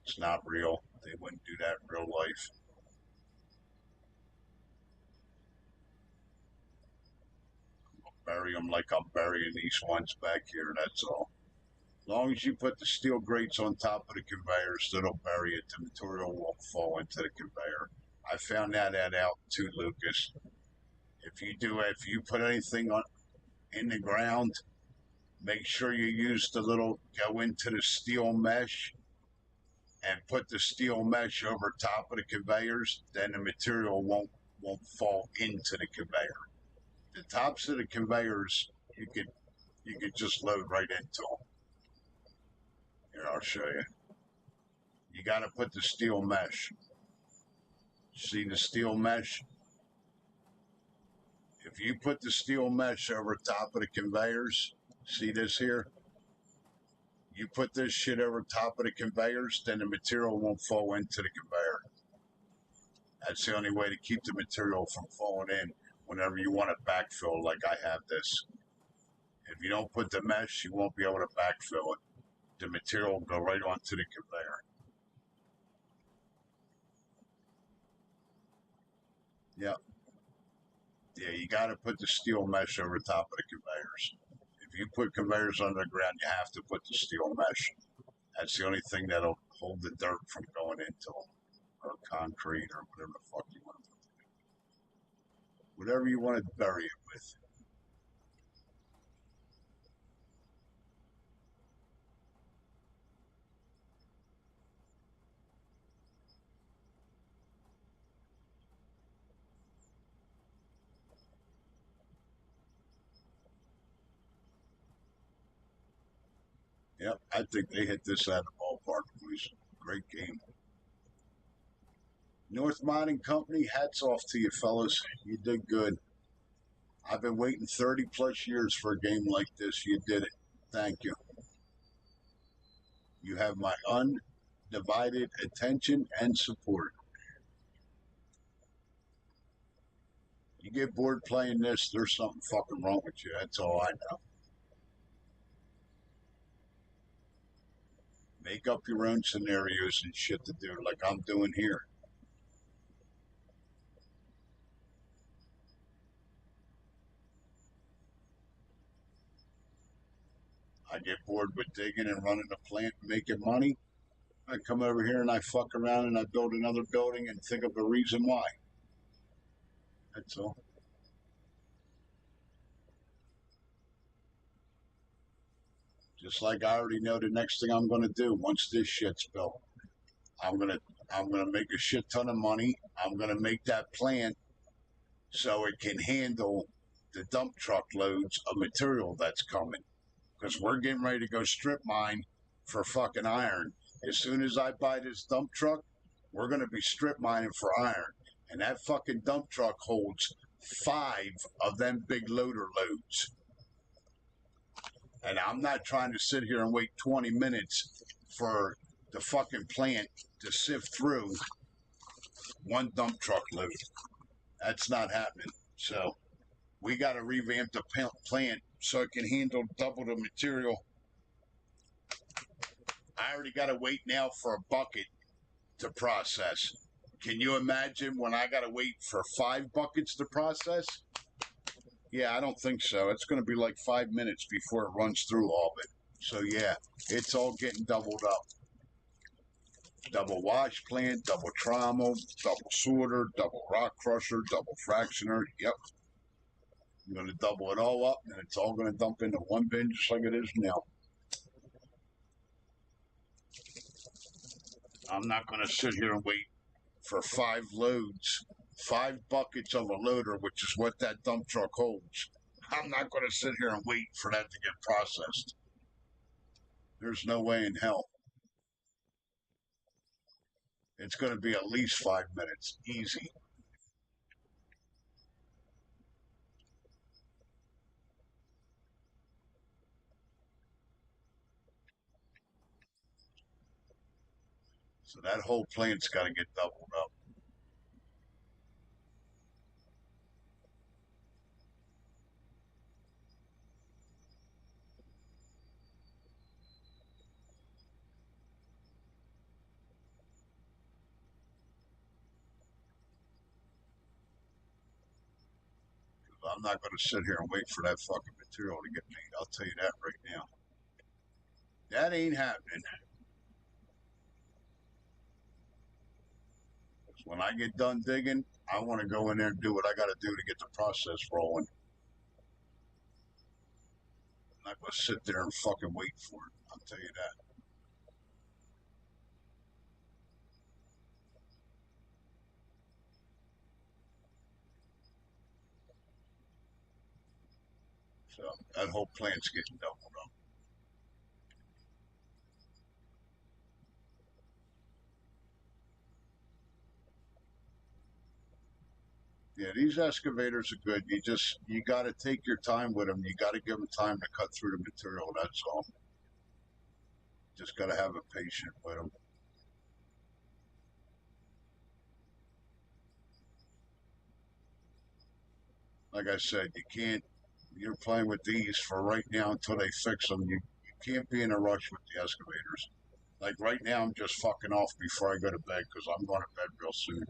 It's not real. They wouldn't do that in real life. Bury them like I'm burying these ones back here. That's all. As long as you put the steel grates on top of the conveyors, that'll bury it. The material won't fall into the conveyor. I found that out too, Lucas. If you put anything on in the ground, make sure you use go into the steel mesh and put the steel mesh over top of the conveyors. Then the material won't fall into the conveyor. The tops of the conveyors you could just load right into them. Here, I'll show you. You got to put the steel mesh. See the steel mesh? If you put the steel mesh over top of the conveyors, see this here? You put this shit over top of the conveyors, then the material won't fall into the conveyor. That's the only way to keep the material from falling in whenever you want to backfill like I have this. If you don't put the mesh, you won't be able to backfill it. The material will go right onto the conveyor. Yep. Yeah, you got to put the steel mesh over top of the conveyors. If you put conveyors underground, you have to put the steel mesh. That's the only thing that'll hold the dirt from going into them, or concrete, or whatever the fuck you want to do. Whatever you want to bury it with. Yep, I think they hit this out of the ballpark, boys. Great game. North Mining Company, hats off to you, fellas. You did good. I've been waiting 30 plus years for a game like this. You did it. Thank you. You have my undivided attention and support. You get bored playing this, there's something fucking wrong with you. That's all I know. Make up your own scenarios and shit to do, like I'm doing here. I get bored with digging and running a plant and making money. I come over here and I fuck around and I build another building and think of a reason why. That's all. Just like I already know the next thing I'm gonna do once this shit's built. I'm gonna I'm gonna make a shit ton of money. I'm gonna make that plant so it can handle the dump truck loads of material that's coming. Because we're getting ready to go strip mine for fucking iron. As soon as I buy this dump truck, we're going to be strip mining for iron. And that fucking dump truck holds 5 of them big loader loads. And I'm not trying to sit here and wait 20 minutes for the fucking plant to sift through one dump truck load. That's not happening. So we got to revamp the plant so it can handle double the material. I already got to wait now for a bucket to process. Can you imagine when I got to wait for 5 buckets to process? Yeah, I don't think so. It's going to be like 5 minutes before it runs through all of it. So yeah, it's all getting doubled up. Double wash plant, double trommel, double sorter, double rock crusher, double fractioner. Yep. I'm going to double it all up, and it's all going to dump into one bin just like it is now. I'm not going to sit here and wait for 5 loads, 5 buckets of a loader, which is what that dump truck holds. I'm not going to sit here and wait for that to get processed. There's no way in hell. It's going to be at least 5 minutes. Easy. So that whole plant's got to get doubled up. I'm not going to sit here and wait for that fucking material to get made. I'll tell you that right now. That ain't happening. When I get done digging, I want to go in there and do what I got to do to get the process rolling. I'm not going to sit there and fucking wait for it. I'll tell you that. So that whole plant's getting doubled up. Yeah, these excavators are good. You got to take your time with them. You got to give them time to cut through the material. That's all. Just got to have a patient with them. Like I said, you can't. You're playing with these for right now until they fix them. You can't be in a rush with the excavators. Like right now, I'm just fucking off before I go to bed because I'm going to bed real soon.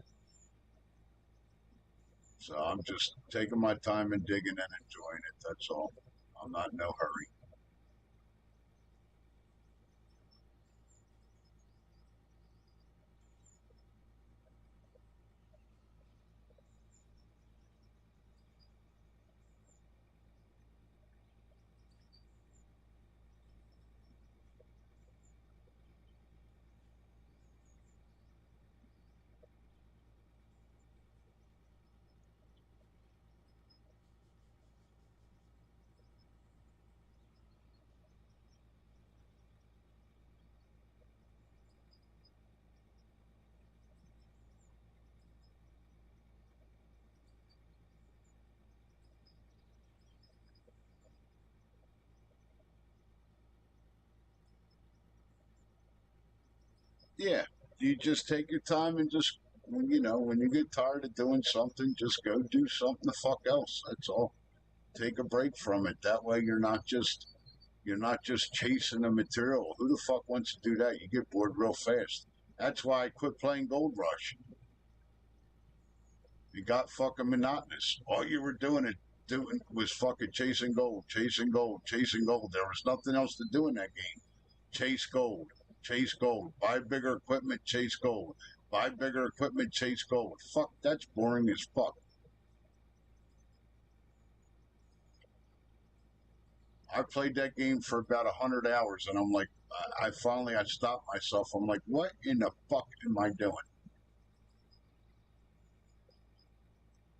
So I'm just taking my time and digging and enjoying it. That's all. I'm not in no hurry. Yeah, you just take your time and just, when you get tired of doing something, just go do something the fuck else. That's all. Take a break from it. That way you're not just chasing the material. Who the fuck wants to do that? You get bored real fast. That's why I quit playing Gold Rush. It got fucking monotonous. All you were doing was fucking chasing gold, chasing gold, chasing gold. There was nothing else to do in that game. Chase gold, chase gold. Buy bigger equipment, chase gold. Buy bigger equipment, chase gold. Fuck, that's boring as fuck. I played that game for about 100 hours, and I'm like, I stopped myself. I'm like, what in the fuck am I doing?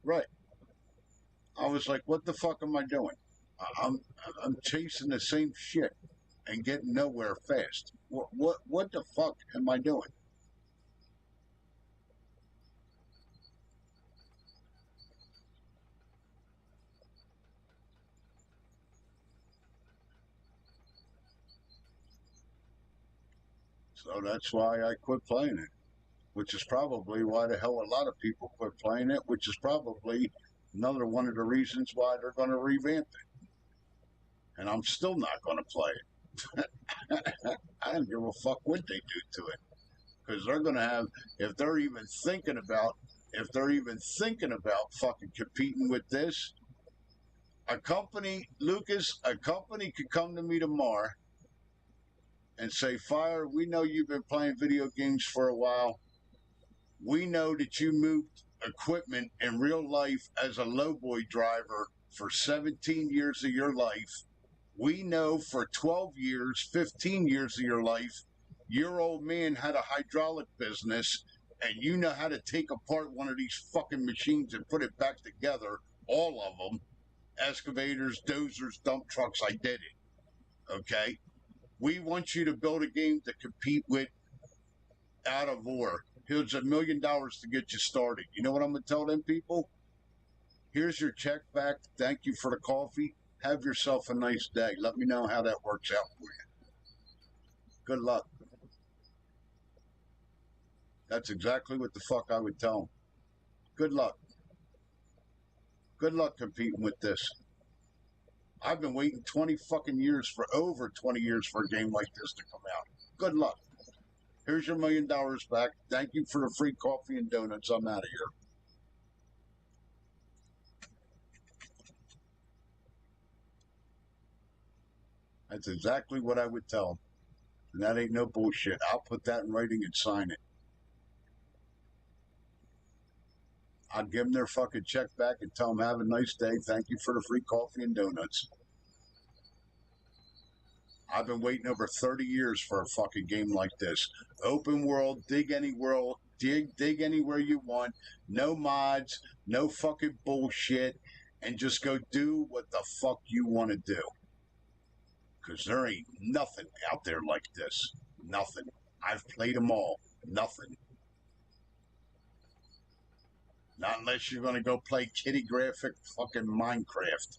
Right. I was like, what the fuck am I doing? I'm I'm chasing the same shit and getting nowhere fast. What the fuck am I doing? So that's why I quit playing it. Which is probably why the hell a lot of people quit playing it. Which is probably another one of the reasons why they're going to revamp it. And I'm still not going to play it. I don't give a fuck what they do to it because they're going to have, if they're even thinking about fucking competing with this, a company, Lucas, a company could come to me tomorrow and say, Fire, we know you've been playing video games for a while. We know that you moved equipment in real life as a lowboy driver for 17 years of your life. We know for 12 years, 15 years of your life, your old man had a hydraulic business and you know how to take apart one of these fucking machines and put it back together, all of them, excavators, dozers, dump trucks, I did it. Okay? We want you to build a game to compete with Out of War. Here's $1 million to get you started. You know what I'm going to tell them people? Here's your check back. Thank you for the coffee. Have yourself a nice day. Let me know how that works out for you. Good luck. That's exactly what the fuck I would tell them. Good luck. Good luck competing with this. I've been waiting 20 fucking years for over 20 years for a game like this to come out. Good luck. Here's your $1 million back. Thank you for the free coffee and donuts. I'm out of here. That's exactly what I would tell them. And that ain't no bullshit. I'll put that in writing and sign it. I'll give them their fucking check back and tell them, have a nice day. Thank you for the free coffee and donuts. I've been waiting over 30 years for a fucking game like this. Open world, dig anywhere you want. No mods, no fucking bullshit. And just go do what the fuck you want to do. Because there ain't nothing out there like this. Nothing. I've played them all. Nothing. Not unless you're going to go play kitty graphic fucking Minecraft.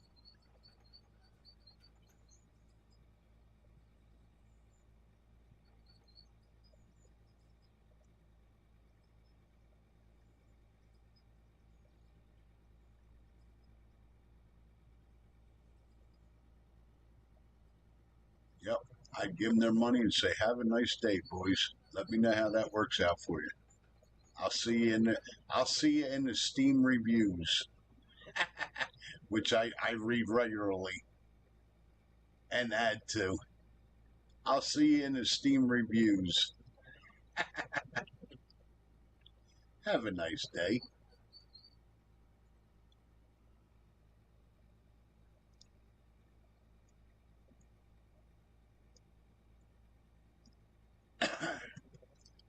Yep. I'd give them their money and say, have a nice day, boys. Let me know how that works out for you. I'll see you in the Steam reviews, which I read regularly and add to. I'll see you in the Steam reviews. Have a nice day.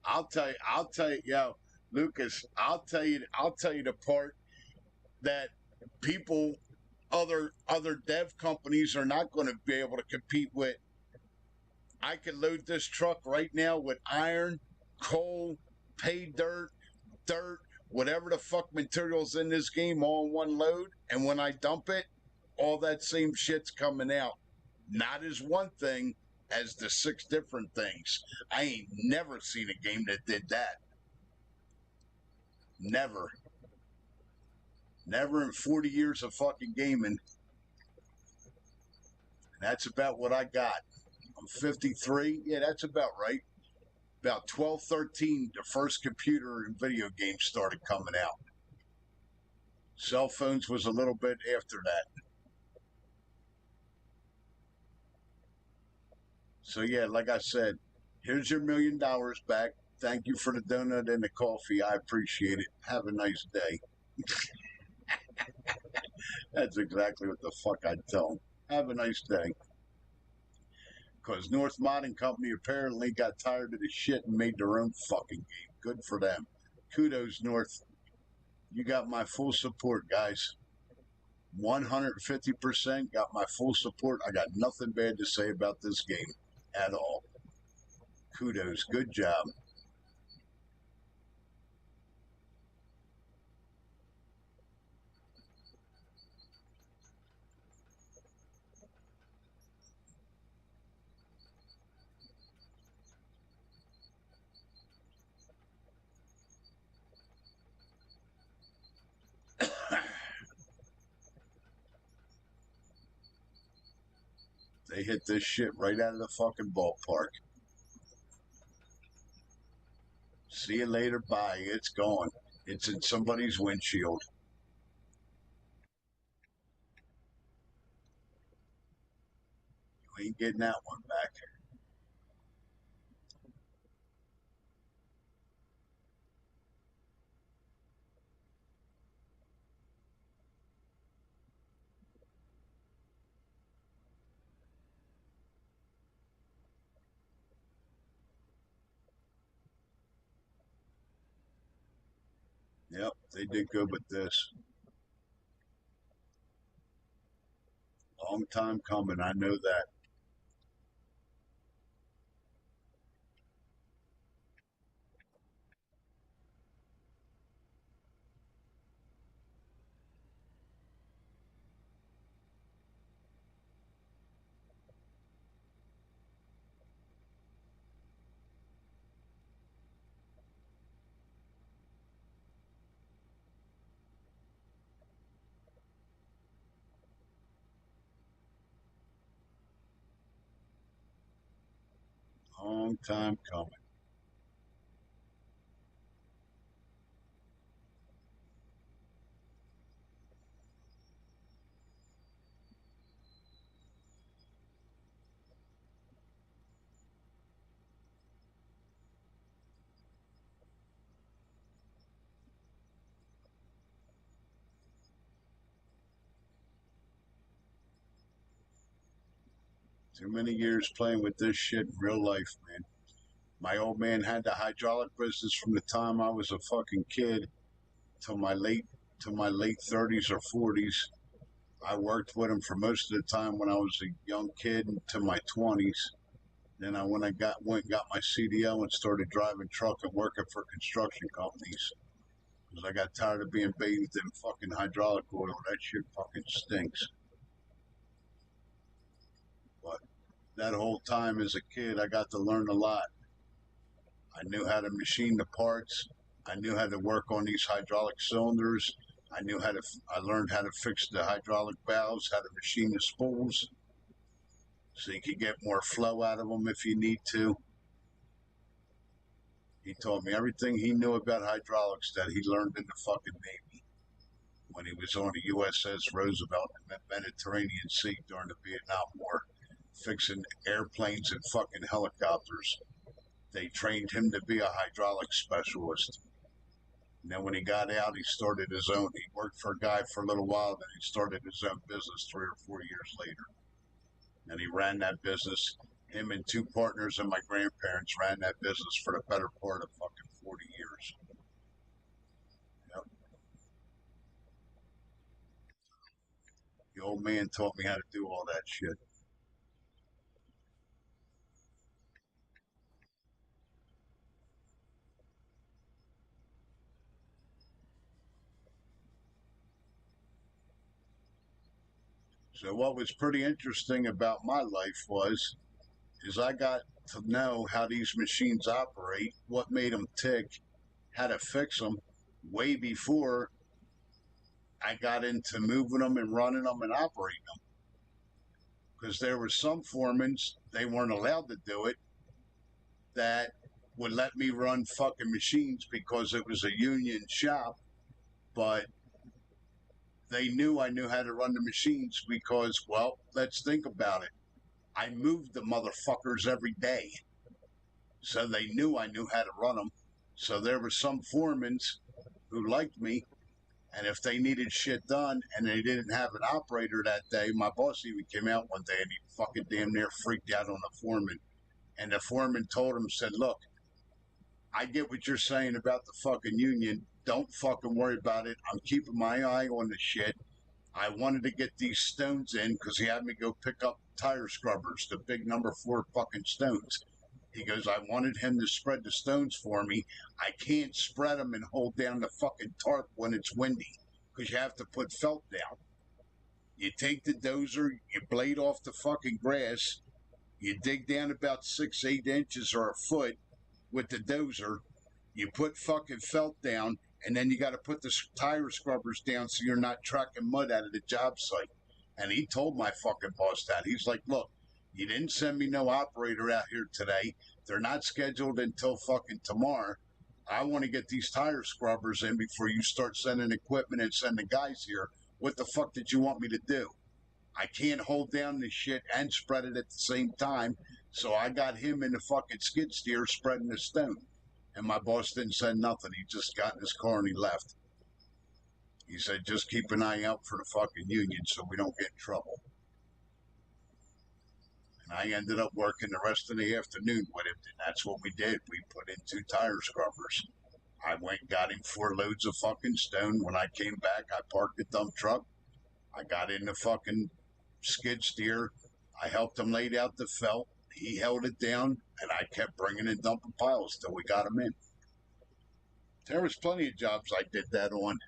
I'll tell you, yo, Lucas, I'll tell you the part that people, other dev companies are not going to be able to compete with. I can load this truck right now with iron, coal, pay dirt, whatever the fuck materials in this game all in one load, and when I dump it, all that same shit's coming out. Not as one thing, as the 6 different things. I ain't never seen a game that did that. Never. Never in 40 years of fucking gaming. And that's about what I got. I'm 53. Yeah, that's about right. About 12, 13, the first computer and video games started coming out. Cell phones was a little bit after that. So yeah, like I said, here's your $1 million back. Thank you for the donut and the coffee. I appreciate it. Have a nice day. That's exactly what the fuck I'd tell them. Have a nice day. Because North Modding Company apparently got tired of the shit and made their own fucking game. Good for them. Kudos, North. You got my full support, guys. 150% got my full support. I got nothing bad to say about this game at all. Kudos. Good job. They hit this shit right out of the fucking ballpark. See you later. Bye. It's gone. It's in somebody's windshield. You ain't getting that one back. Yep, they did good with this. Long time coming. I know that. Long time coming. Too many years playing with this shit in real life, man. My old man had the hydraulic business from the time I was a fucking kid till my late to my late 30s or 40s. I worked with him for most of the time when I was a young kid into my 20s. Then I went and got my CDL and started driving truck and working for construction companies because I got tired of being bathed in fucking hydraulic oil. That shit fucking stinks. But that whole time as a kid, I got to learn a lot. I knew how to machine the parts. I knew how to work on these hydraulic cylinders. I learned how to fix the hydraulic valves, how to machine the spools so you could get more flow out of them if you need to. He taught me everything he knew about hydraulics that he learned in the fucking Navy when he was on the USS Roosevelt in the Mediterranean Sea during the Vietnam War, fixing airplanes and fucking helicopters. They trained him to be a hydraulic specialist. And then when he got out, he started his own. He worked for a guy for a little while, then he started his own business 3 or 4 years later. And he ran that business. Him and two partners and my grandparents ran that business for the better part of fucking 40 years. Yep. The old man taught me how to do all that shit. So what was pretty interesting about my life is I got to know how these machines operate, what made them tick, how to fix them way before I got into moving them and running them and operating them. Because there were some foremen, they weren't allowed to do it, that would let me run fucking machines because it was a union shop, but they knew I knew how to run the machines because, well, let's think about it. I moved the motherfuckers every day. So they knew I knew how to run them. So there were some foremen who liked me. And if they needed shit done and they didn't have an operator that day, my boss even came out one day and he fucking damn near freaked out on the foreman. And the foreman told him, said, look, I get what you're saying about the fucking union. Don't fucking worry about it. I'm keeping my eye on the shit. I wanted to get these stones in because he had me go pick up tire scrubbers, the big number 4 fucking stones. He goes, I wanted him to spread the stones for me. I can't spread them and hold down the fucking tarp when it's windy because you have to put felt down. You take the dozer, you blade off the fucking grass, you dig down about 6, 8 inches or a foot with the dozer, you put fucking felt down, and then you got to put the tire scrubbers down so you're not tracking mud out of the job site. And he told my fucking boss that. He's like, look, you didn't send me no operator out here today. They're not scheduled until fucking tomorrow. I want to get these tire scrubbers in before you start sending equipment and sending guys here. What the fuck did you want me to do? I can't hold down this shit and spread it at the same time. So I got him in the fucking skid steer spreading the stone. And my boss didn't say nothing. He just got in his car and he left. He said, just keep an eye out for the fucking union so we don't get in trouble. And I ended up working the rest of the afternoon with him. And that's what we did. We put in 2 tire scrubbers. I went and got him 4 loads of fucking stone. When I came back, I parked the dump truck. I got in the fucking skid steer. I helped him lay out the felt. He held it down, and I kept bringing in dumping piles till we got him in. There was plenty of jobs I did that on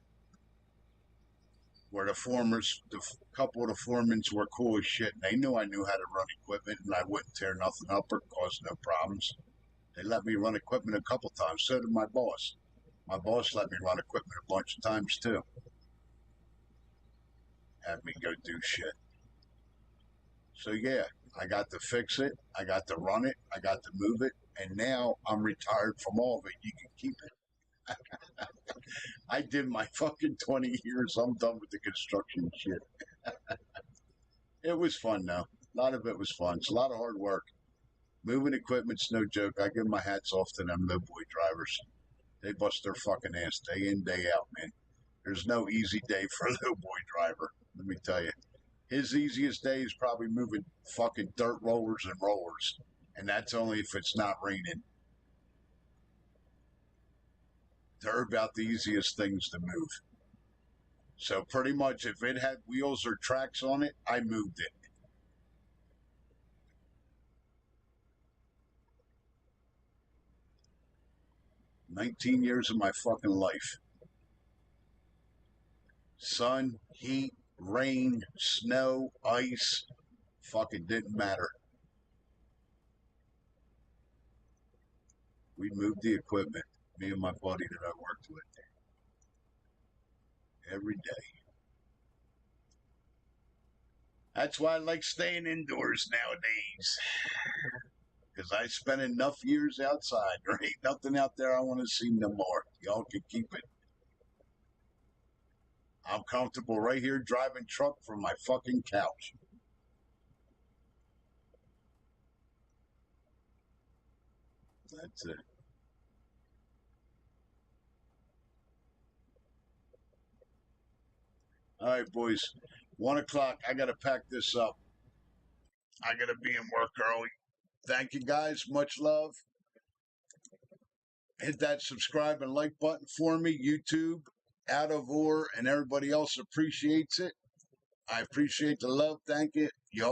where the couple of the foremen were cool as shit, and they knew I knew how to run equipment, and I wouldn't tear nothing up or cause no problems. They let me run equipment a couple times. So did my boss. My boss let me run equipment a bunch of times, too. Had me go do shit. So, yeah, I got to fix it. I got to run it. I got to move it. And now I'm retired from all of it. You can keep it. I did my fucking 20 years. I'm done with the construction shit. It was fun, though. A lot of it was fun. It's a lot of hard work. Moving equipment's no joke. I give my hats off to them lowboy drivers. They bust their fucking ass day in, day out, man. There's no easy day for a lowboy driver. Let me tell you. His easiest day is probably moving fucking dirt rollers and rollers. And that's only if it's not raining. They're about the easiest things to move. So pretty much if it had wheels or tracks on it, I moved it. "19 years of my fucking life. Sun, heat, rain, snow, ice, fucking didn't matter. We moved the equipment, me and my buddy that I worked with, every day. That's why I like staying indoors nowadays. Because I spent enough years outside. There ain't nothing out there I want to see no more. Y'all can keep it. I'm comfortable right here driving truck from my fucking couch. That's it. All right, boys. 1 o'clock. I got to pack this up. I got to be in work early. Thank you, guys. Much love. Hit that subscribe and like button for me. YouTube, Out of Or, and everybody else appreciates it. I appreciate the love. Thank you. Y'all.